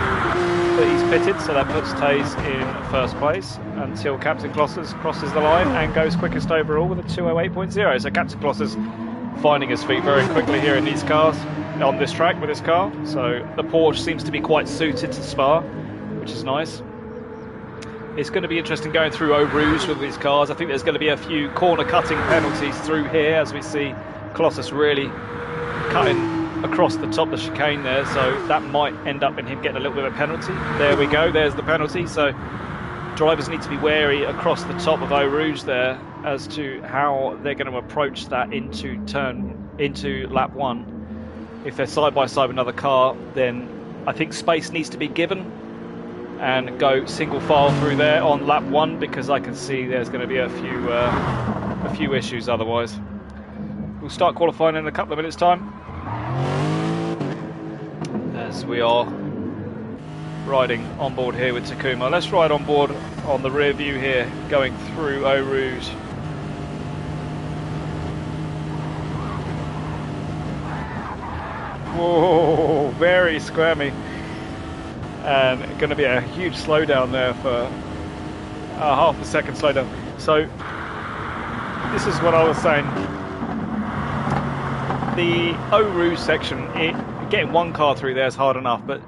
but he's pitted, so that puts Taze in first place until Captain Clossers crosses the line and goes quickest overall with a 2:08.0. So Captain Clossers finding his feet very quickly here in these cars, on this track with this car. So the Porsche seems to be quite suited to Spa, which is nice. It's going to be interesting going through Eau Rouge with these cars. I think there's going to be a few corner cutting penalties through here as we see Colossus really cutting across the top of the chicane there, so that might end up in him getting a little bit of a penalty. There we go, there's the penalty. So drivers need to be wary across the top of Eau Rouge there as to how they're going to approach that into lap 1. If they're side by side with another car, then I think space needs to be given and go single file through there on lap 1, because I can see there's going to be a few issues otherwise. We'll start qualifying in a couple of minutes time, as we are riding on board here with Takuma. Let's ride on board on the rear view here, going through Eau Rouge. Whoa, very scrammy. And going to be a huge slowdown there for half a second slowdown. So this is what I was saying. The Eau Rouge section, getting one car through there is hard enough, but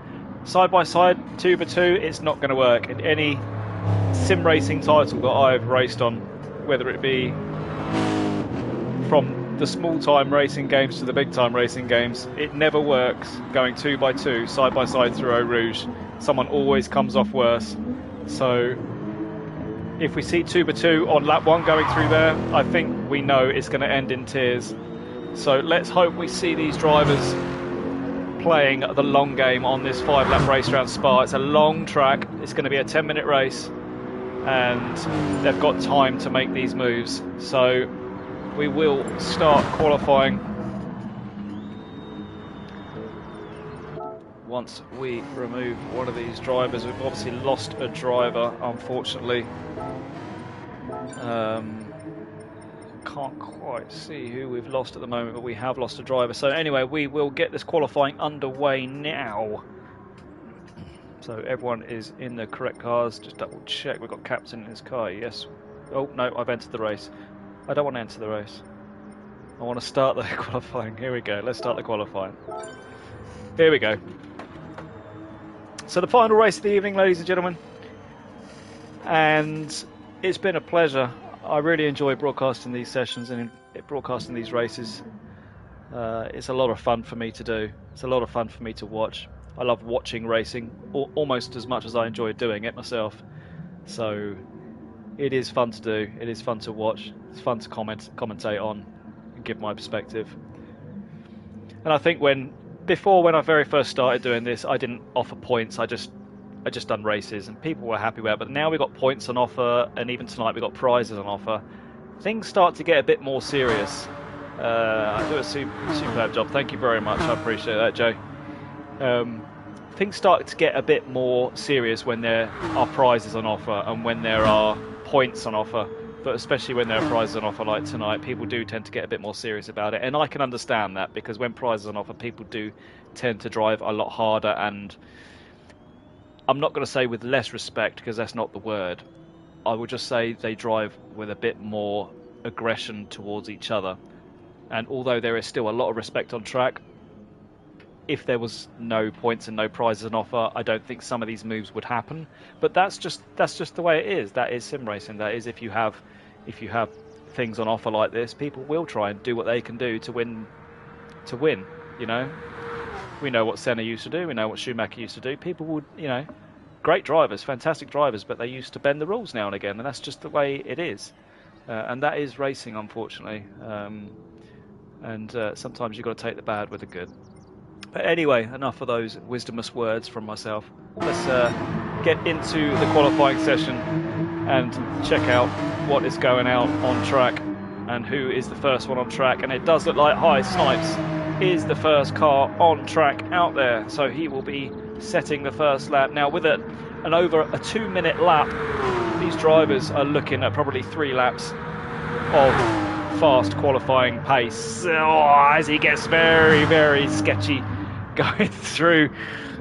side by side, 2x2, it's not going to work. In any sim racing title that I've raced on, whether it be from the small time racing games to the big time racing games, it never works going 2x2 side by side through Eau Rouge. Someone always comes off worse. So if we see 2x2 on lap 1 going through there, I think we know it's going to end in tears. So let's hope we see these drivers playing the long game on this 5-lap race around Spa. It's a long track. It's going to be a 10-minute race, and they've got time to make these moves. So we will start qualifying once we remove one of these drivers. We've obviously lost a driver, unfortunately. Can't quite see who we've lost at the moment, but we have lost a driver. So anyway, we will get this qualifying underway now. So everyone is in the correct cars. Just double check. We've got Captain in his car. Yes. Oh no, I've entered the race. I don't want to enter the race. I want to start the qualifying. Here we go. Let's start the qualifying. Here we go. So the final race of the evening, ladies and gentlemen. And it's been a pleasure. I really enjoy broadcasting these sessions and broadcasting these races. It's a lot of fun for me to do. It's a lot of fun for me to watch. I love watching racing almost as much as I enjoy doing it myself. So it is fun to do. It is fun to watch. It's fun to commentate on and give my perspective. And I think when I very first started doing this, I didn't offer points. I just done races, and people were happy with it. But now we've got points on offer, and even tonight we've got prizes on offer. Things start to get a bit more serious. I do a superb job. Thank you very much. I appreciate that, Joe. Things start to get a bit more serious when there are prizes on offer and when there are points on offer. But especially when there are prizes on offer like tonight, people do tend to get a bit more serious about it. And I can understand that, because when prizes on offer, people do tend to drive a lot harder, and I'm not going to say with less respect, because that's not the word. I would just say they drive with a bit more aggression towards each other. And although there is still a lot of respect on track, if there was no points and no prizes on offer, I don't think some of these moves would happen. But that's just the way it is. That is sim racing. That is, if you have things on offer like this, people will try and do what they can do to win. You know, we know what Senna used to do. We know what Schumacher used to do. People would, great drivers, fantastic drivers, but they used to bend the rules now and again, and that's just the way it is. And that is racing, unfortunately. and sometimes you've got to take the bad with the good. But anyway, enough of those wisdomous words from myself. Let's get into the qualifying session and check out what is going out on track and who is the first one on track. And it does look like High Snipes is the first car on track out there, so he will be setting the first lap. Now, with an over a 2-minute lap, these drivers are looking at probably 3 laps of fast qualifying pace as he gets very, very sketchy going through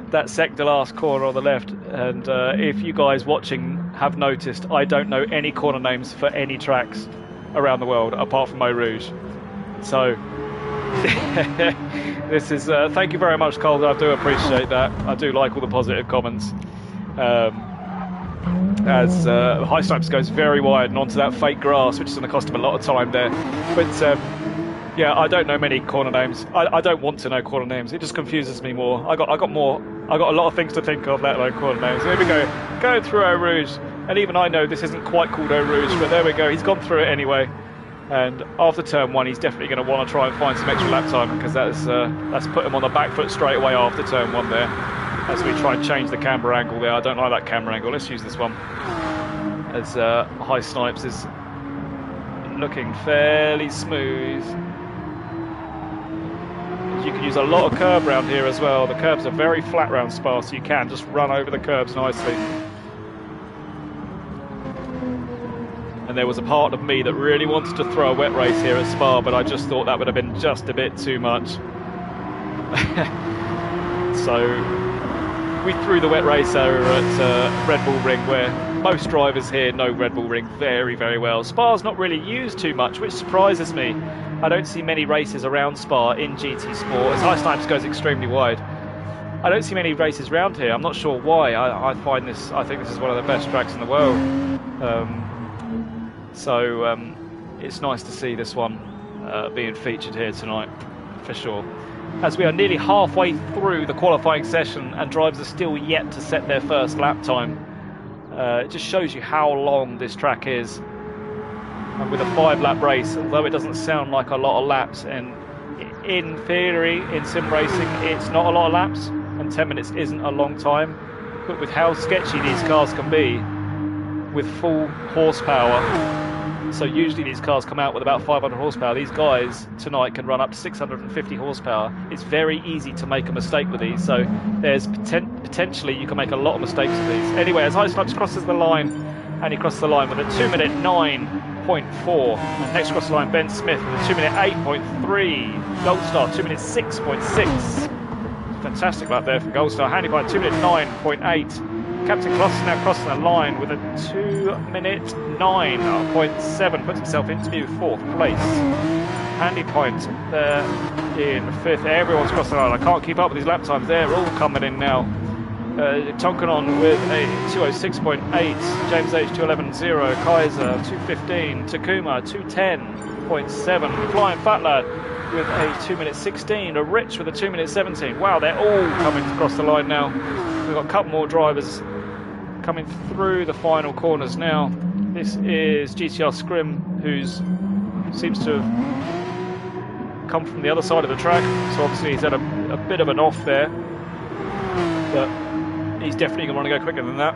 that sector last corner on the left. And if you guys watching have noticed, I don't know any corner names for any tracks around the world apart from Eau Rouge. So this is thank you very much, Cole. I do appreciate that. I do like all the positive comments. As High Snipes goes very wide and onto that fake grass, which is going to cost him a lot of time there. But yeah, I don't know many corner names. I don't want to know corner names. It just confuses me more. I got a lot of things to think of, let alone corner names. Here we go, going through Eau Rouge, and even I know this isn't quite called Eau Rouge, but there we go. He's gone through it anyway. And after turn 1, he's definitely going to want to try and find some extra lap time, because that's put him on the back foot straight away after turn 1 there. As we try and change the camera angle there. I don't like that camera angle. Let's use this one. As High Snipes is looking fairly smooth. You can use a lot of curb round here as well. The curbs are very flat round Spa, so you can just run over the curbs nicely. And there was a part of me that really wanted to throw a wet race here at Spa, but I just thought that would have been just a bit too much. So we threw the wet race over at Red Bull Ring, where most drivers here know Red Bull Ring very, very well. Spa's not really used too much, which surprises me. I don't see many races around Spa in GT Sport, as High Snipes goes extremely wide. I don't see many races around here. I'm not sure why. I think this is one of the best tracks in the world. So it's nice to see this one being featured here tonight, for sure. As we are nearly halfway through the qualifying session and drivers are still yet to set their first lap time. It just shows you how long this track is. And with a 5-lap race, although it doesn't sound like a lot of laps, and in theory, in sim racing, it's not a lot of laps, and 10 minutes isn't a long time. But with how sketchy these cars can be, with full horsepower, so usually these cars come out with about 500 horsepower. These guys tonight can run up to 650 horsepower. It's very easy to make a mistake with these, so there's potentially you can make a lot of mistakes with these. Anyway, as High Snipes crosses the line, and he crosses the line with a 2-minute 9.4. And next across the line, Ben Smith with a 2-minute 8.3. Gold Star 2-minute 6.6. Fantastic lap there from Gold Star. Handy by 2-minute 9.8. Captain Kloss is now crossing the line with a 2-minute 9.7, puts himself into 4th place. Handy Point there in 5th. Everyone's crossing the line. I can't keep up with these lap times. They're all coming in now. Tonkanon with a 206.8, James H 211.0, Kaiser 215, Takuma 210.7, Flying Fat Lad with a 2-minute 16, a Rich with a 2-minute 17. Wow, they're all coming across the line now. We've got a couple more drivers coming through the final corners now. This is GTR Scrim, who seems to have come from the other side of the track, so obviously he's had a bit of an off there, but he's definitely going to want to go quicker than that.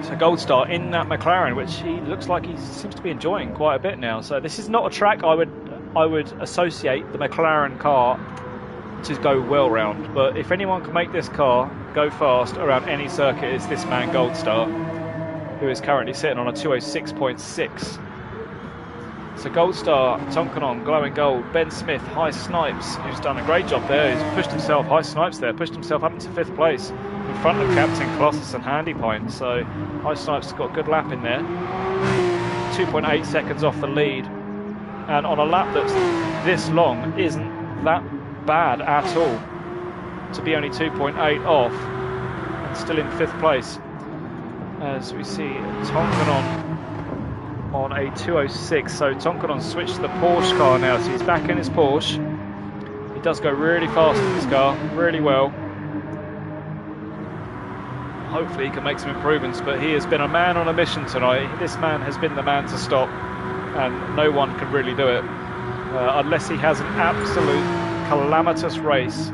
So Gold Star in that McLaren, which he looks like he seems to be enjoying quite a bit now. So this is not a track I would associate the McLaren car to go well round. But if anyone can make this car go fast around any circuit, it's this man Gold Star, who is currently sitting on a 206.6. So Gold Star, Tonkanon, Glowing Gold, Ben Smith, High Snipes, who's done a great job there. He's pushed himself, High Snipes there, pushed himself up into 5th place in front of Captain Colossus and Handy Point. So High Snipes has got a good lap in there. 2.8 seconds off the lead. And on a lap that's this long isn't that bad at all. To be only 2.8 off and still in 5th place. As we see Tonkanon on a 206, so Tonkanon switched to the Porsche car now, so he's back in his Porsche. He does go really fast in this car, really well. Hopefully he can make some improvements, but he has been a man on a mission tonight. This man has been the man to stop. and no one can really do it unless he has an absolute calamitous race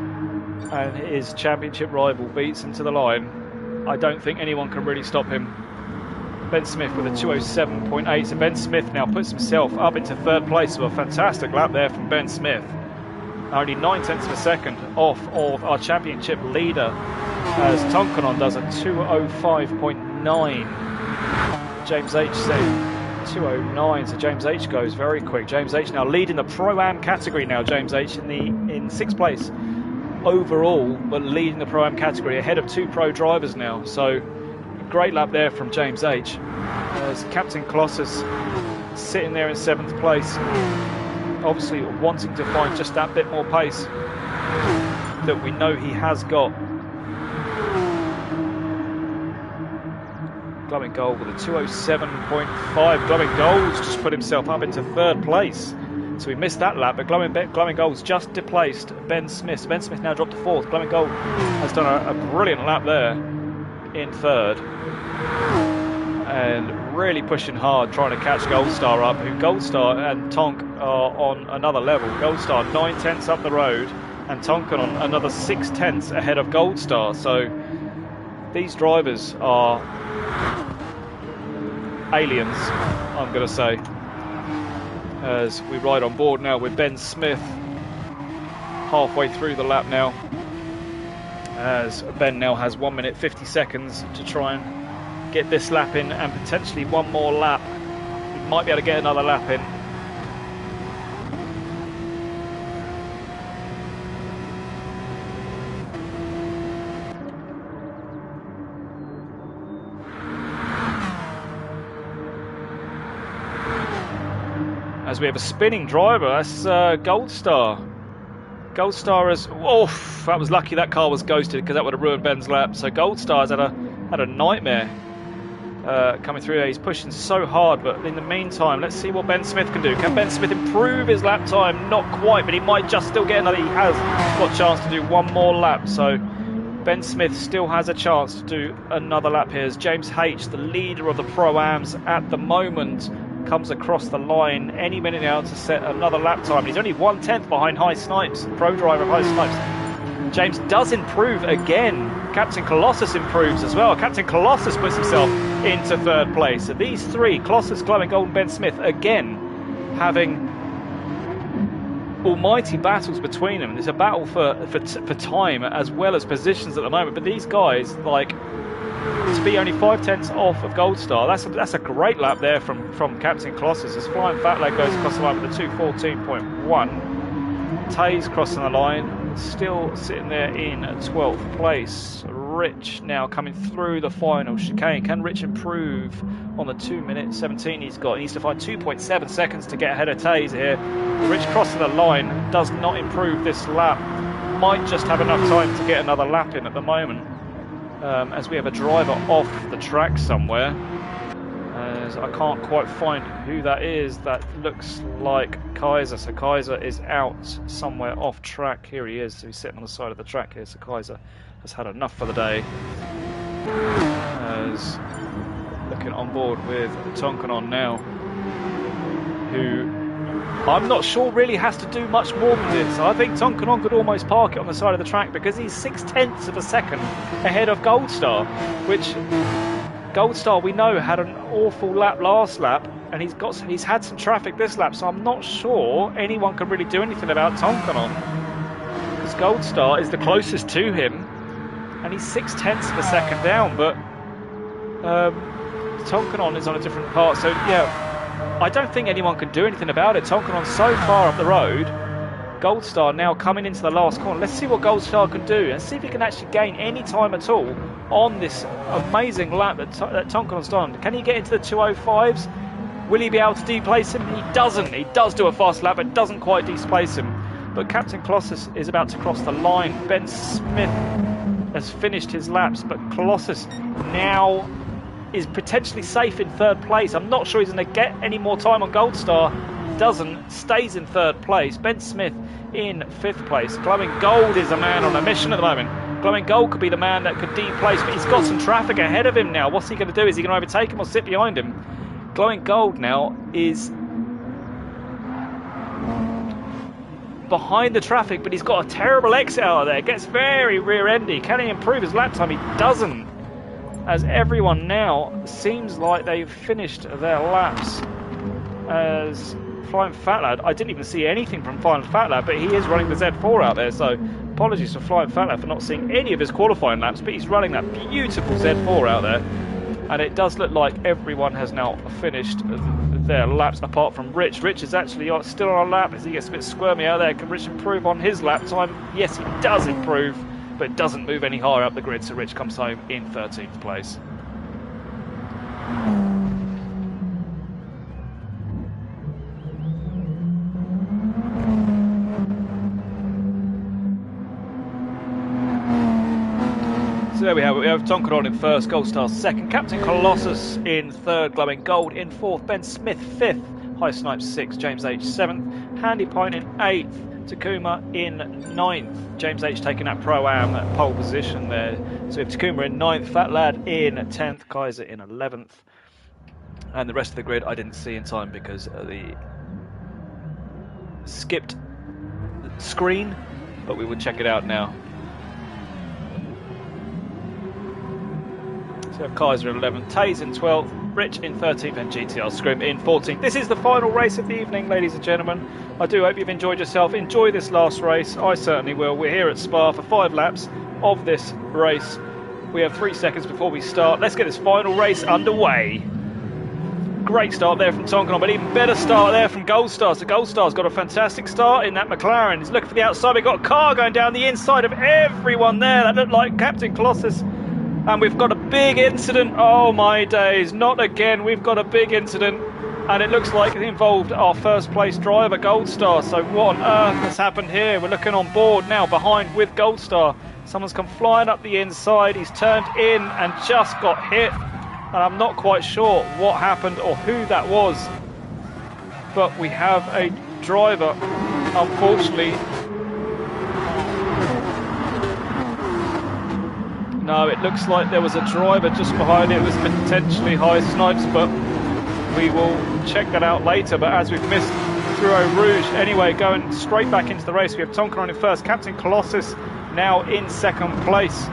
and his championship rival beats him to the line. I don't think anyone can really stop him. Ben Smith with a 2:07.8. So Ben Smith now puts himself up into third place with a fantastic lap there from Ben Smith. Only 9/10 of a second off of our championship leader, as Tonkanon does a 2:05.9. James H said 2:09, so James H goes very quick. James H now leading the Pro-Am category now. James H in sixth place overall, but leading the Pro-Am category ahead of two pro drivers now. So great lap there from James H. As Captain Colossus sitting there in seventh place, obviously wanting to find just that bit more pace that we know he has got. Glowing Gold with a 2:07.5. Glowing Gold's just put himself up into third place. So we missed that lap, but Glowing Gold's just displaced Ben Smith. So Ben Smith now dropped to fourth. Glowing Gold has done a brilliant lap there in third. And really pushing hard, trying to catch Goldstar up, who Goldstar and Tonk are on another level. Goldstar 9/10 up the road, and Tonkin on another 6/10 ahead of Goldstar. So these drivers are aliens, I'm going to say. As we ride on board now with Ben Smith, halfway through the lap now. As Ben now has 1 minute 50 seconds to try and get this lap in, and potentially one more lap. He might be able to get another lap in. As we have a spinning driver, that's Goldstar. Goldstar has, oh, that was lucky that car was ghosted, because that would have ruined Ben's lap. So Goldstar has had a nightmare coming through there. He's pushing so hard, but in the meantime, let's see what Ben Smith can do. Can Ben Smith improve his lap time? Not quite, but he might just still get another. He has got a chance to do one more lap. So Ben Smith still has a chance to do another lap here, as James H, the leader of the Pro-Ams at the moment, comes across the line any minute now to set another lap time. He's only 1/10 behind High Snipes, pro driver High Snipes. James does improve again. Captain Colossus improves as well. Captain Colossus puts himself into third place. So these three, Colossus, Glowing Gold and Ben Smith, again having almighty battles between them. There's a battle for time as well as positions at the moment. But these guys, like, to be only 5/10 off of Goldstar, that's a great lap there from Captain Colossus, as Flying Fat Leg goes across the line with a 2:14.1. Taze crossing the line, still sitting there in 12th place. Rich now coming through the final chicane. Can Rich improve on the 2:17 he's got? He needs to find 2.7 seconds to get ahead of Taze here. Rich crossing the line does not improve this lap. Might just have enough time to get another lap in at the moment. As we have a driver off the track somewhere, as I can't quite find who that is. That looks like Kaiser. So Kaiser is out somewhere off track. Here he is. So he's sitting on the side of the track here. So Kaiser has had enough for the day. As looking on board with Tonkanon now, who I'm not sure really has to do much more than this. I think Tonkanon could almost park it on the side of the track, because he's 6/10 of a second ahead of Goldstar, which Goldstar, we know, had an awful lap last lap, and he's had some traffic this lap, so I'm not sure anyone can really do anything about Tonkanon, because Goldstar is the closest to him, and he's 6/10 of a second down, but Tonkanon is on a different part, so yeah, I don't think anyone can do anything about it. Tonkanon's so far up the road. Goldstar now coming into the last corner. Let's see what Goldstar can do, and see if he can actually gain any time at all on this amazing lap that Tonkanon's done. Can he get into the 2:05s? Will he be able to deplace him? He doesn't. He does do a fast lap, but doesn't quite displace him. But Captain Colossus is about to cross the line. Ben Smith has finished his laps, but Colossus now is potentially safe in third place. I'm not sure he's going to get any more time on Goldstar. Doesn't, stays in third place. Ben Smith in fifth place. Glowing Gold is a man on a mission at the moment. Glowing Gold could be the man that could deplace, but he's got some traffic ahead of him now. What's he going to do? Is he going to overtake him or sit behind him? Glowing Gold now is behind the traffic, but he's got a terrible exit out of there. Gets very rear-endy. Can he improve his lap time? He doesn't. As everyone now seems like they've finished their laps. As Flying Fat Lad, I didn't even see anything from Flying Fat Lad, but he is running the Z4 out there, so apologies for Flying Fat Lad for not seeing any of his qualifying laps, but he's running that beautiful Z4 out there. And it does look like everyone has now finished their laps apart from Rich. Rich is actually still on a lap as he gets a bit squirmy out there. Can Rich improve on his lap time? Yes, he does improve, but doesn't move any higher up the grid, so Rich comes home in 13th place. So there we have it. We have Tonkanon in first, Goldstar second, Captain Colossus in third, Glowing Gold in fourth, Ben Smith fifth, High Snipe sixth, James H seventh, Handy Pine in eighth, Takuma in ninth. James H taking that Pro-Am pole position there. So we have Takuma in ninth, Fat Lad in 10th, Kaiser in 11th. And the rest of the grid I didn't see in time because of the skipped screen, but we will check it out now. So we have Kaiser in 11th, Taze in 12th, Rich in 13th and GTR Scrim in 14th. This is the final race of the evening, ladies and gentlemen. I do hope you've enjoyed yourself. Enjoy this last race. I certainly will. We're here at Spa for 5 laps of this race. We have 3 seconds before we start. Let's get this final race underway. Great start there from Tonkanon, but even better start there from Goldstar. So Goldstar's got a fantastic start in that McLaren. He's looking for the outside. We've got a car going down the inside of everyone there. That looked like Captain Colossus. And we've got a big incident. Oh my days, not again. We've got a big incident. And it looks like it involved our first place driver, Goldstar. So what on earth has happened here? We're looking on board now behind with Goldstar. Someone's come flying up the inside. He's turned in and just got hit. And I'm not quite sure what happened or who that was. But we have a driver, unfortunately. No, it looks like there was a driver just behind it. It was potentially High Snipes, but we will check that out later. But as we've missed through Eau Rouge, anyway, going straight back into the race, we have Tonkanon in first, Captain Colossus now in second place,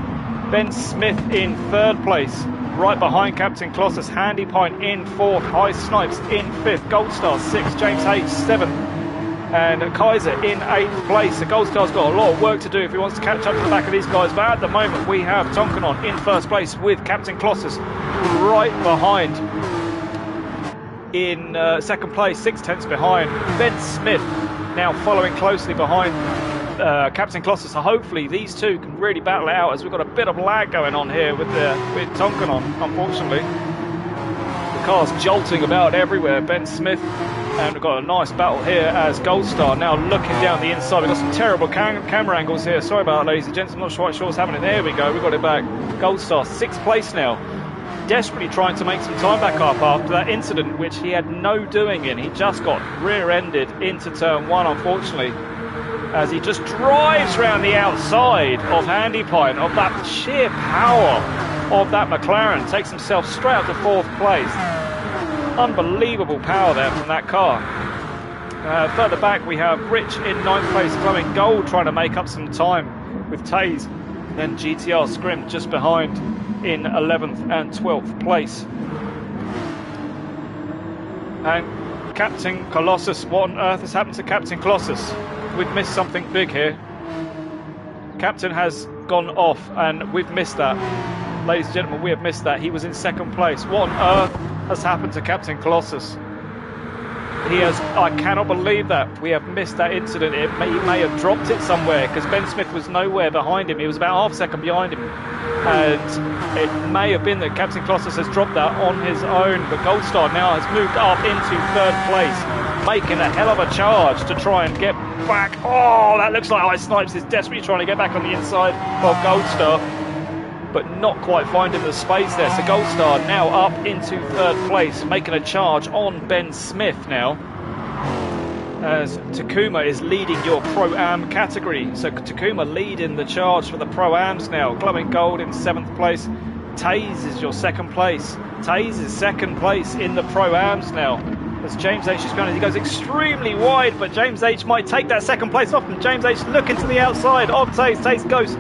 Ben Smith in third place, right behind Captain Colossus, Handy Pine in fourth, High Snipes in fifth, Goldstar sixth, James H seventh, and Kaiser in 8th place. So Goldstar's got a lot of work to do if he wants to catch up to the back of these guys. But at the moment, we have Tonkanon in first place with Captain Colossus right behind. In second place, 6/10 behind. Ben Smith now following closely behind Captain Colossus. So hopefully these two can really battle it out, as we've got a bit of lag going on here with Tonkanon, unfortunately. The car's jolting about everywhere. Ben Smith. And we've got a nice battle here as Goldstar now looking down the inside. We've got some terrible camera angles here. Sorry about that, ladies and gents. I'm not quite sure what's happening. There we go. We've got it back. Goldstar, 6th place now. Desperately trying to make some time back up after that incident, which he had no doing in. He just got rear-ended into turn 1, unfortunately, as he just drives around the outside of Handy Pine, of that sheer power of that McLaren. Takes himself straight up to 4th place. Unbelievable power there from that car. Further back we have Rich in 9th place, Glowing Gold trying to make up some time with Taze. Then GTR Scrim just behind in 11th and 12th place. And Captain Colossus, what on earth has happened to Captain Colossus? We've missed something big here. Captain has gone off and we've missed that. Ladies and gentlemen, we have missed that. He was in 2nd place. What on earth has happened to Captain Colossus? I cannot believe that. We have missed that incident. He may have dropped it somewhere, because Ben Smith was nowhere behind him. He was about half a second behind him. And it may have been that Captain Colossus has dropped that on his own. But Goldstar now has moved up into 3rd place, making a hell of a charge to try and get back. Oh, that looks like High Snipes is desperately trying to get back on the inside of Goldstar, but not quite finding the space there. So Goldstar now up into 3rd place, making a charge on Ben Smith now, as Takuma is leading your Pro-Am category. So Takuma leading the charge for the Pro-Ams now. Glowing Gold in 7th place. Taze is your 2nd place. Taze is 2nd place in the Pro-Ams now. as James H is behind. He goes extremely wide, but James H might take that second place off him. James H looking to the outside of Taze. Taze goes.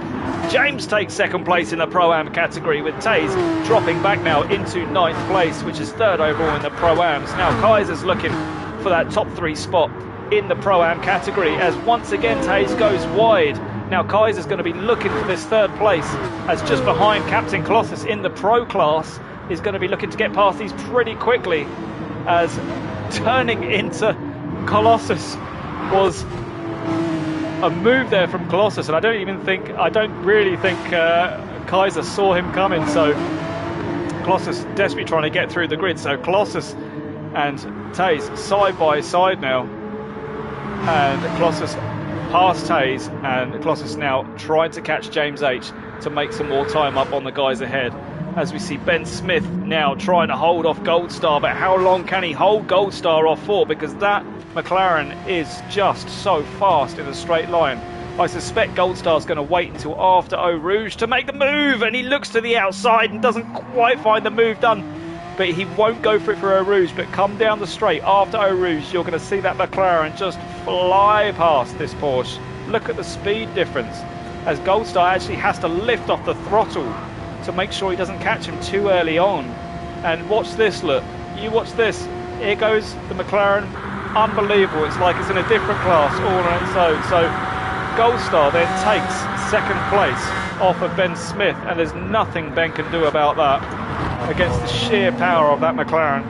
James takes second place in the Pro-Am category, with Taze dropping back now into 9th place, which is 3rd overall in the Pro-Ams. Now Kaiser's looking for that top 3 spot in the Pro-Am category, as once again Taze goes wide. Now Kaiser's going to be looking for this 3rd place, as just behind Captain Colossus in the Pro class is going to be looking to get past these pretty quickly, as turning into Colossus was a move there from Colossus, and I don't really think Kaiser saw him coming, so Colossus desperately trying to get through the grid. So Colossus and Taze side by side now, and Colossus past Taze, and Colossus now trying to catch James H to make some more time up on the guys ahead, as we see Ben Smith now trying to hold off Goldstar. But how long can he hold Goldstar off for? Because that McLaren is just so fast in a straight line. I suspect Goldstar's going to wait until after Eau Rouge to make the move, and he looks to the outside and doesn't quite find the move done. But he won't go for it for Eau Rouge, but come down the straight after Eau Rouge, you're going to see that McLaren just fly past this Porsche. Look at the speed difference, as Goldstar actually has to lift off the throttle to make sure he doesn't catch him too early on. And watch this, look, you watch this, here goes the McLaren, unbelievable, it's like it's in a different class all on its own. So Goldstar then takes 2nd place off of Ben Smith, and there's nothing Ben can do about that against the sheer power of that McLaren.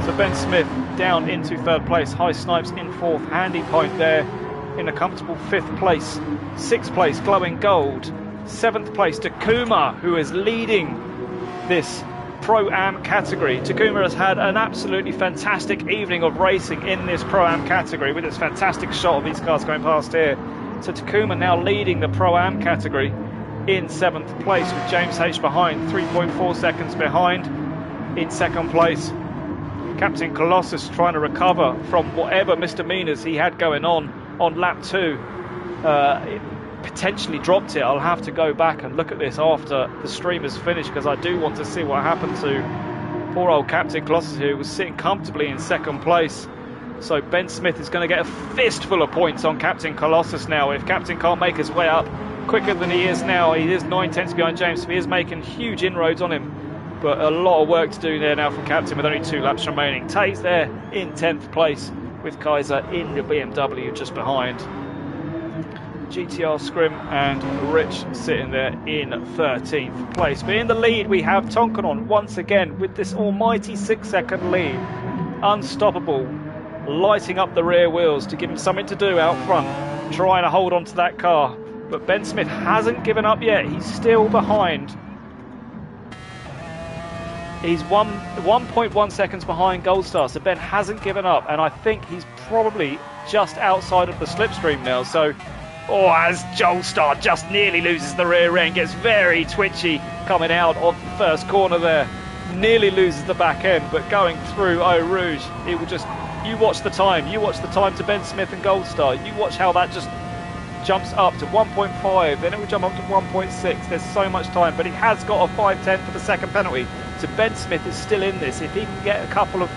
So Ben Smith down into 3rd place, High Snipes in 4th, Handy Point there in a comfortable 5th place, 6th place Glowing Gold, 7th place Takuma, who is leading this Pro-Am category. Takuma has had an absolutely fantastic evening of racing in this Pro-Am category, with this fantastic shot of these cars going past here. So Takuma now leading the Pro-Am category in 7th place, with James H behind, 3.4 seconds behind in 2nd place. Captain Colossus trying to recover from whatever misdemeanors he had going on lap 2. Potentially dropped it. I'll have to go back and look at this after the stream is finished, because I do want to see what happened to poor old Captain Colossus, who was sitting comfortably in 2nd place. So Ben Smith is going to get a fistful of points on Captain Colossus now. If Captain can't make his way up quicker than he is now, he is 9/10 behind James, so he is making huge inroads on him. But a lot of work to do there now from Captain, with only 2 laps remaining. Taze there in 10th place, with Kaiser in the BMW just behind. GTR Scrim and Rich sitting there in 13th place. But in the lead we have Tonkanon once again with this almighty 6-second lead. Unstoppable, lighting up the rear wheels to give him something to do out front, trying to hold on to that car. But Ben Smith hasn't given up yet, he's still behind. He's 1.1 seconds behind Goldstar, so Ben hasn't given up, and I think he's probably just outside of the slipstream now. So as Goldstar just nearly loses the rear end, gets very twitchy coming out of the first corner there, nearly loses the back end, but going through Eau Rouge, it will just, you watch the time to Ben Smith and Goldstar, you watch how that just jumps up to 1.5, then it will jump up to 1.6, there's so much time, but he has got a 5/10 for the second penalty, so Ben Smith is still in this. If he can get a couple of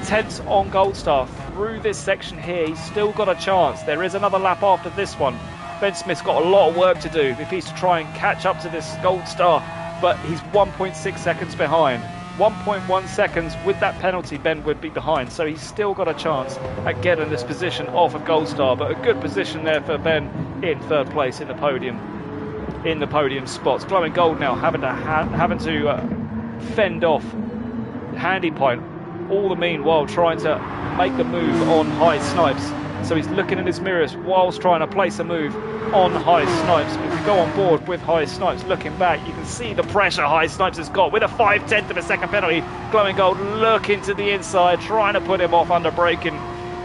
tenths on Goldstar through this section here, he's still got a chance. There is another lap after this one. Ben Smith's got a lot of work to do if he's to try and catch up to this Goldstar, but he's 1.6 seconds behind. 1.1 seconds with that penalty, Ben would be behind, so he's still got a chance at getting this position off of Goldstar, but a good position there for Ben in 3rd place in the podium spots. Glowing Gold now having to fend off Handy Point, all the meanwhile trying to make the move on High Snipes. So he's looking in his mirrors whilst trying to place a move on High Snipes. If we go on board with High Snipes, looking back, you can see the pressure High Snipes has got with a 5/10 of a second penalty. Glowing Gold looking to the inside, trying to put him off under braking.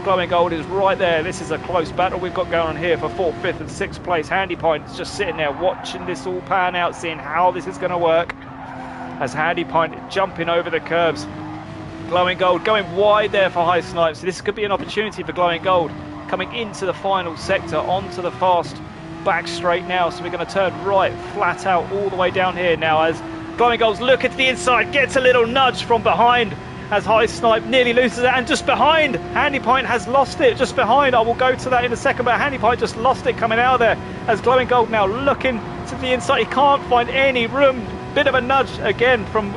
Glowing Gold is right there. This is a close battle we've got going on here for 4th, 5th and 6th place. Handy Point is just sitting there watching this all pan out, seeing how this is going to work. As Handy Point jumping over the curbs. Glowing Gold going wide there for High Snipes. This could be an opportunity for Glowing Gold coming into the final sector onto the fast back straight now. So we're going to turn right flat out all the way down here now, as Glowing Gold's looking to the inside, gets a little nudge from behind as High Snipe nearly loses it, and just behind, Handy Pint has lost it, just behind. I will go to that in a second, but Handy Pint just lost it coming out of there as Glowing Gold now looking to the inside. He can't find any room. Bit of a nudge again from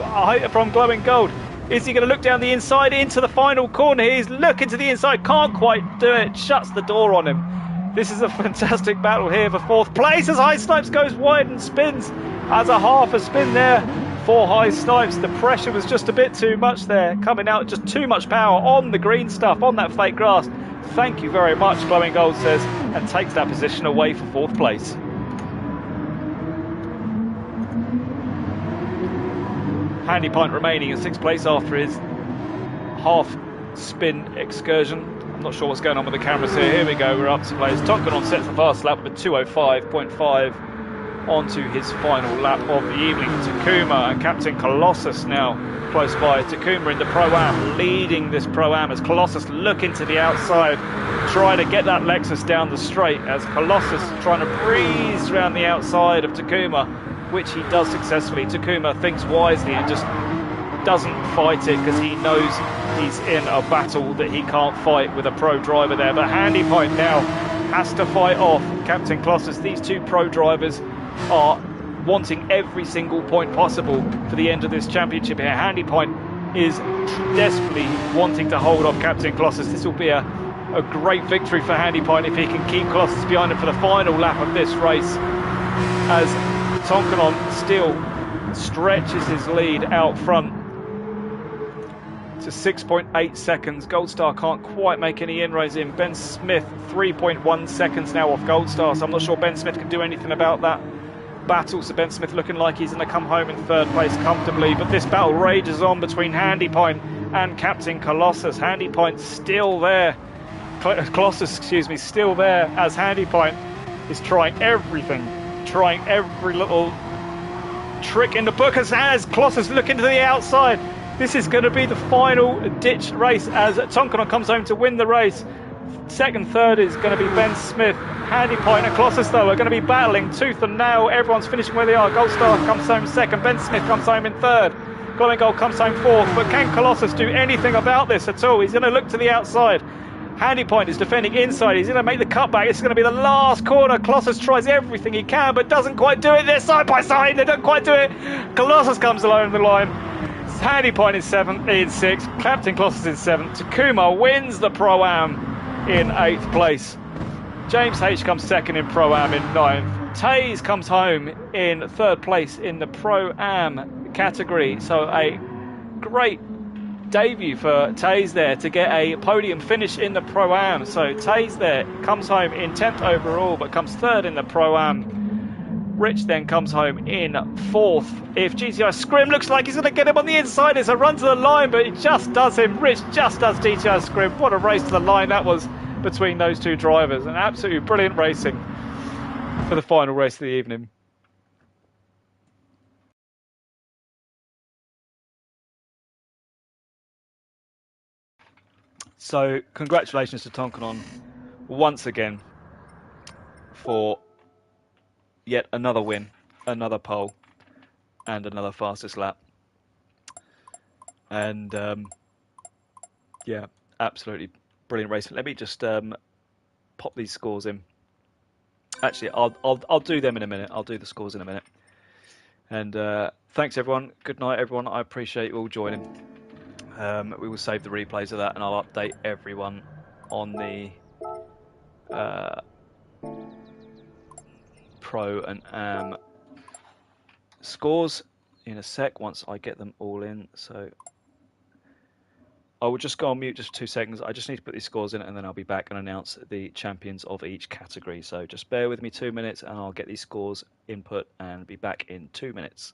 Glowing Gold. Is he going to look down the inside into the final corner? He's looking to the inside, can't quite do it, shuts the door on him. This is a fantastic battle here for fourth place as High Snipes goes wide and spins as a half a spin there for High Snipes. The pressure was just a bit too much there, coming out, just too much power on the green stuff, on that fake grass. Thank you very much, Glowing Gold says, and takes that position away for fourth place. Handy Pint remaining in sixth place after his half spin excursion. I'm not sure what's going on with the cameras here. Here we go, we're up to place. Tonkanon sets the fast lap with 2:05.5 onto his final lap of the evening. Takuma and Captain Colossus now close by. Takuma in the Pro-Am, leading this Pro-Am as Colossus looking to the outside, trying to get that Lexus down the straight as Colossus trying to breeze around the outside of Takuma, which he does successfully. Takuma thinks wisely and just doesn't fight it because he knows he's in a battle that he can't fight with a pro driver there. But Handy Pint now has to fight off Captain Colossus. These two pro drivers are wanting every single point possible for the end of this championship here. Handy Pint is desperately wanting to hold off Captain Colossus. This will be a great victory for Handy Pint if he can keep Colossus behind him for the final lap of this race, as Tonkanon still stretches his lead out front to 6.8 seconds. Goldstar can't quite make any inroads in. Ben Smith 3.1 seconds now off Goldstar, so I'm not sure Ben Smith can do anything about that battle. So Ben Smith looking like he's going to come home in third place comfortably, but this battle rages on between Handy Pint and Captain Colossus. Handy Pint still there, Colossus, excuse me, still there, as Handy Pint is trying everything, trying every little trick in the book as Colossus looking to the outside. This is going to be the final ditch race as Tonkanon comes home to win the race. Second, third is going to be Ben Smith. Handy Pint and Colossus, though, are going to be battling tooth and nail. Everyone's finishing where they are. Goldstar comes home second. Ben Smith comes home in third. Glowing Gold comes home fourth. But can Colossus do anything about this at all? He's going to look to the outside. Handy Pint is defending inside. He's going to make the cutback. It's going to be the last corner. Colossus tries everything he can, but doesn't quite do it. They're side by side. They don't quite do it. Colossus comes along the line. Handy Pint is sixth. Captain Colossus in seventh. Takuma wins the Pro-Am in eighth place. James H comes second in Pro-Am in ninth. Taze comes home in third place in the Pro-Am category. So a great debut for Taze there to get a podium finish in the Pro-Am. So Taze there comes home in 10th overall, but comes third in the Pro-Am. Rich then comes home in fourth. If GTI Scrim looks like he's going to get him on the inside, it's a run to the line, but it just does him. Rich just does GTI Scrim. What a race to the line that was between those two drivers. An absolutely brilliant racing for the final race of the evening. So congratulations to Tonkanon once again for yet another win, another pole, and another fastest lap. And yeah, absolutely brilliant racing. Let me just pop these scores in. Actually, I'll do them in a minute. I'll do the scores in a minute. And thanks everyone. Good night everyone. I appreciate you all joining. We will save the replays of that, and I'll update everyone on the Pro and Am scores in a sec once I get them all in. So I will just go on mute just 2 seconds. I just need to put these scores in, and then I'll be back and announce the champions of each category. So just bear with me 2 minutes, and I'll get these scores input and be back in 2 minutes.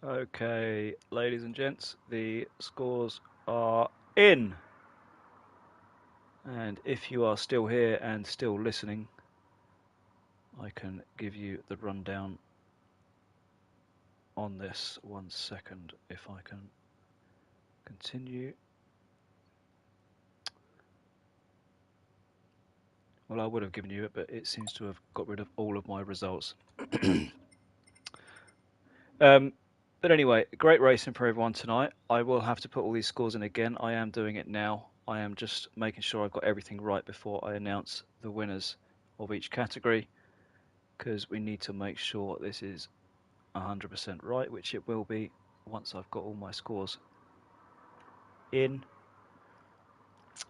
Okay, ladies and gents, the scores are in. And if you are still here and still listening, I can give you the rundown on this. 1 second, if I can continue. Well, I would have given you it, but it seems to have got rid of all of my results. But anyway, great racing for everyone tonight. I will have to put all these scores in again. I am doing it now. I am just making sure I've got everything right before I announce the winners of each category, because we need to make sure this is 100% right, which it will be once I've got all my scores in.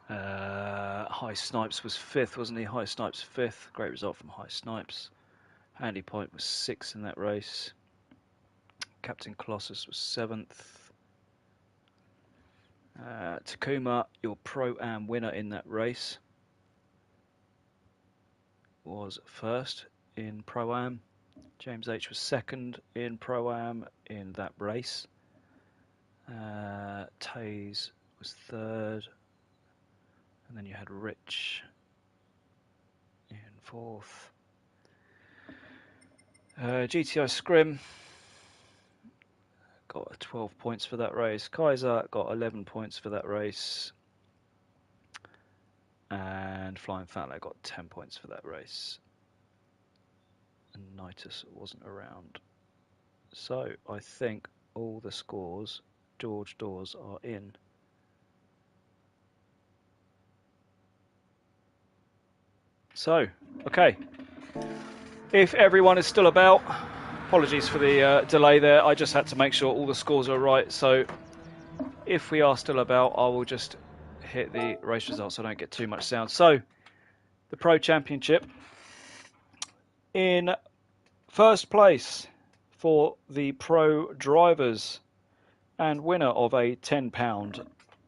High Snipes was 5th, wasn't he? High Snipes 5th. Great result from High Snipes. Handy Point was 6th in that race. Captain Colossus was 7th. Takuma, your Pro-Am winner in that race, was 1st in Pro-Am. James H was 2nd in Pro-Am in that race. Taze was 3rd. And then you had Rich in 4th. GTI Scrim got 12 points for that race. Kaiser got 11 points for that race. And Flying Fatler got 10 points for that race. And Nitus wasn't around. So I think all the scores, George Dawes, are in. So, okay. If everyone is still about, apologies for the delay there. I just had to make sure all the scores are right. So if we are still about, I will just hit the race results so I don't get too much sound. So the Pro Championship, in first place for the Pro Drivers and winner of a £10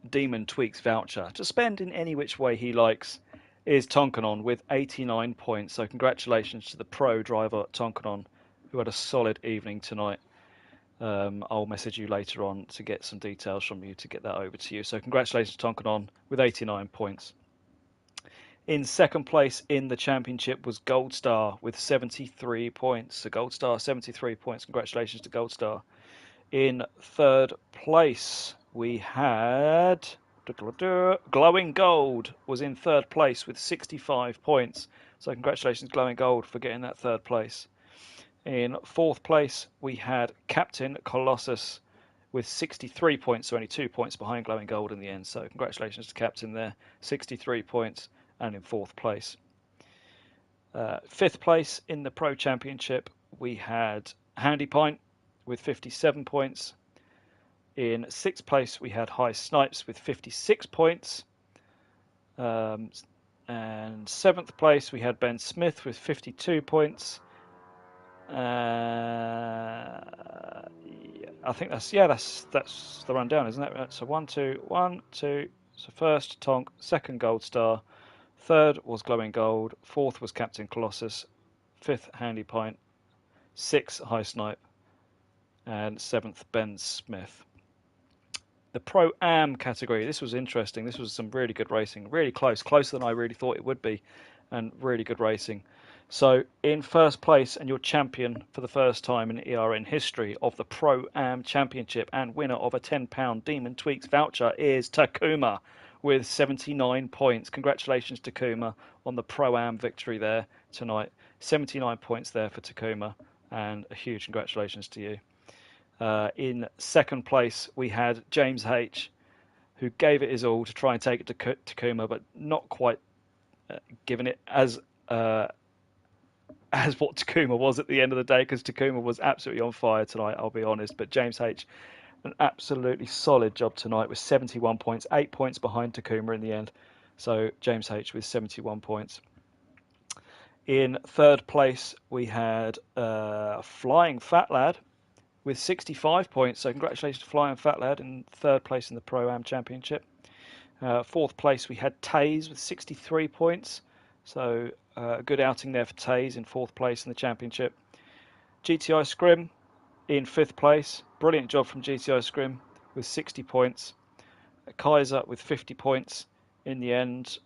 Demon Tweaks voucher to spend in any which way he likes is Tonkanon with 89 points. So congratulations to the Pro driver Tonkanon, who had a solid evening tonight. I'll message you later on to get some details from you to get that over to you. So congratulations to Tonkanon with 89 points. In second place in the championship was Gold Star with 73 points. So Gold Star, 73 points. Congratulations to Gold Star. In third place, we had Glowing Gold was in third place with 65 points. So congratulations, Glowing Gold, for getting that third place. In fourth place, we had Captain Colossus with 63 points, so only 2 points behind Glowing Gold in the end. So congratulations to Captain there, 63 points and in fourth place. Fifth place in the Pro Championship, we had Handy Pint with 57 points. In sixth place, we had High Snipes with 56 points. And seventh place, we had Ben Smith with 52 points. I think that's the rundown, isn't it? So 1, 2, 1, 2. So first Tonk, second Gold Star, third was Glowing Gold, fourth was Captain Colossus, fifth Handy Pint, sixth High Snipe, and seventh Ben Smith. The Pro-Am category, this was interesting. This was some really good racing, really closer than I really thought it would be, and really good racing. So in first place and your champion for the first time in ERN history of the Pro-Am Championship and winner of a £10 Demon Tweaks voucher is Takuma with 79 points. Congratulations, Takuma, on the Pro-Am victory there tonight. 79 points there for Takuma, and a huge congratulations to you. In second place, we had James H., who gave it his all to try and take it to Takuma, but not quite given it as what Takuma was at the end of the day, because Takuma was absolutely on fire tonight, I'll be honest. But James H., an absolutely solid job tonight with 71 points, 8 points behind Takuma in the end. So James H. with 71 points. In third place, we had Flying Fat Lad with 65 points. So congratulations to Flying Fat Lad in third place in the Pro-Am Championship. Fourth place, we had Taze with 63 points. So a good outing there for Taze in fourth place in the championship. GTI Scrim in 5th place. Brilliant job from GTO Scrim with 60 points. Kaiser with 50 points in the end.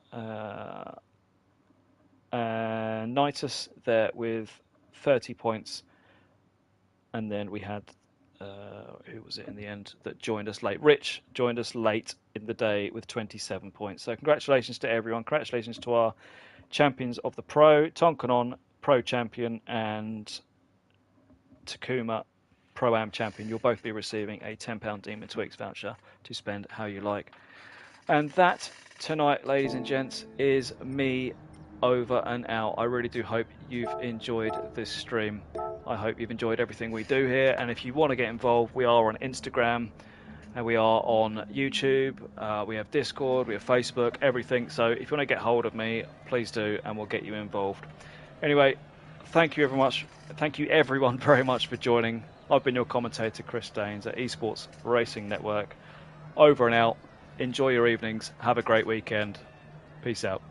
And Nitus there with 30 points. And then we had, who was it in the end that joined us late? Rich joined us late in the day with 27 points. So congratulations to everyone. Congratulations to our champions of the Pro, Tonkanon Pro Champion and Takuma Pro-Am Champion. You'll both be receiving a £10 Demon Twigs voucher to spend how you like. And that tonight, ladies and gents, is me over and out. I really do hope you've enjoyed this stream. I hope you've enjoyed everything we do here. And if you want to get involved, we are on Instagram and we are on YouTube. We have Discord, we have Facebook, everything. So if you want to get hold of me, please do, and we'll get you involved. Anyway, thank you very much. Thank you everyone very much for joining. I've been your commentator, Chris Daines at eSports Racing Network. Over and out. Enjoy your evenings. Have a great weekend. Peace out.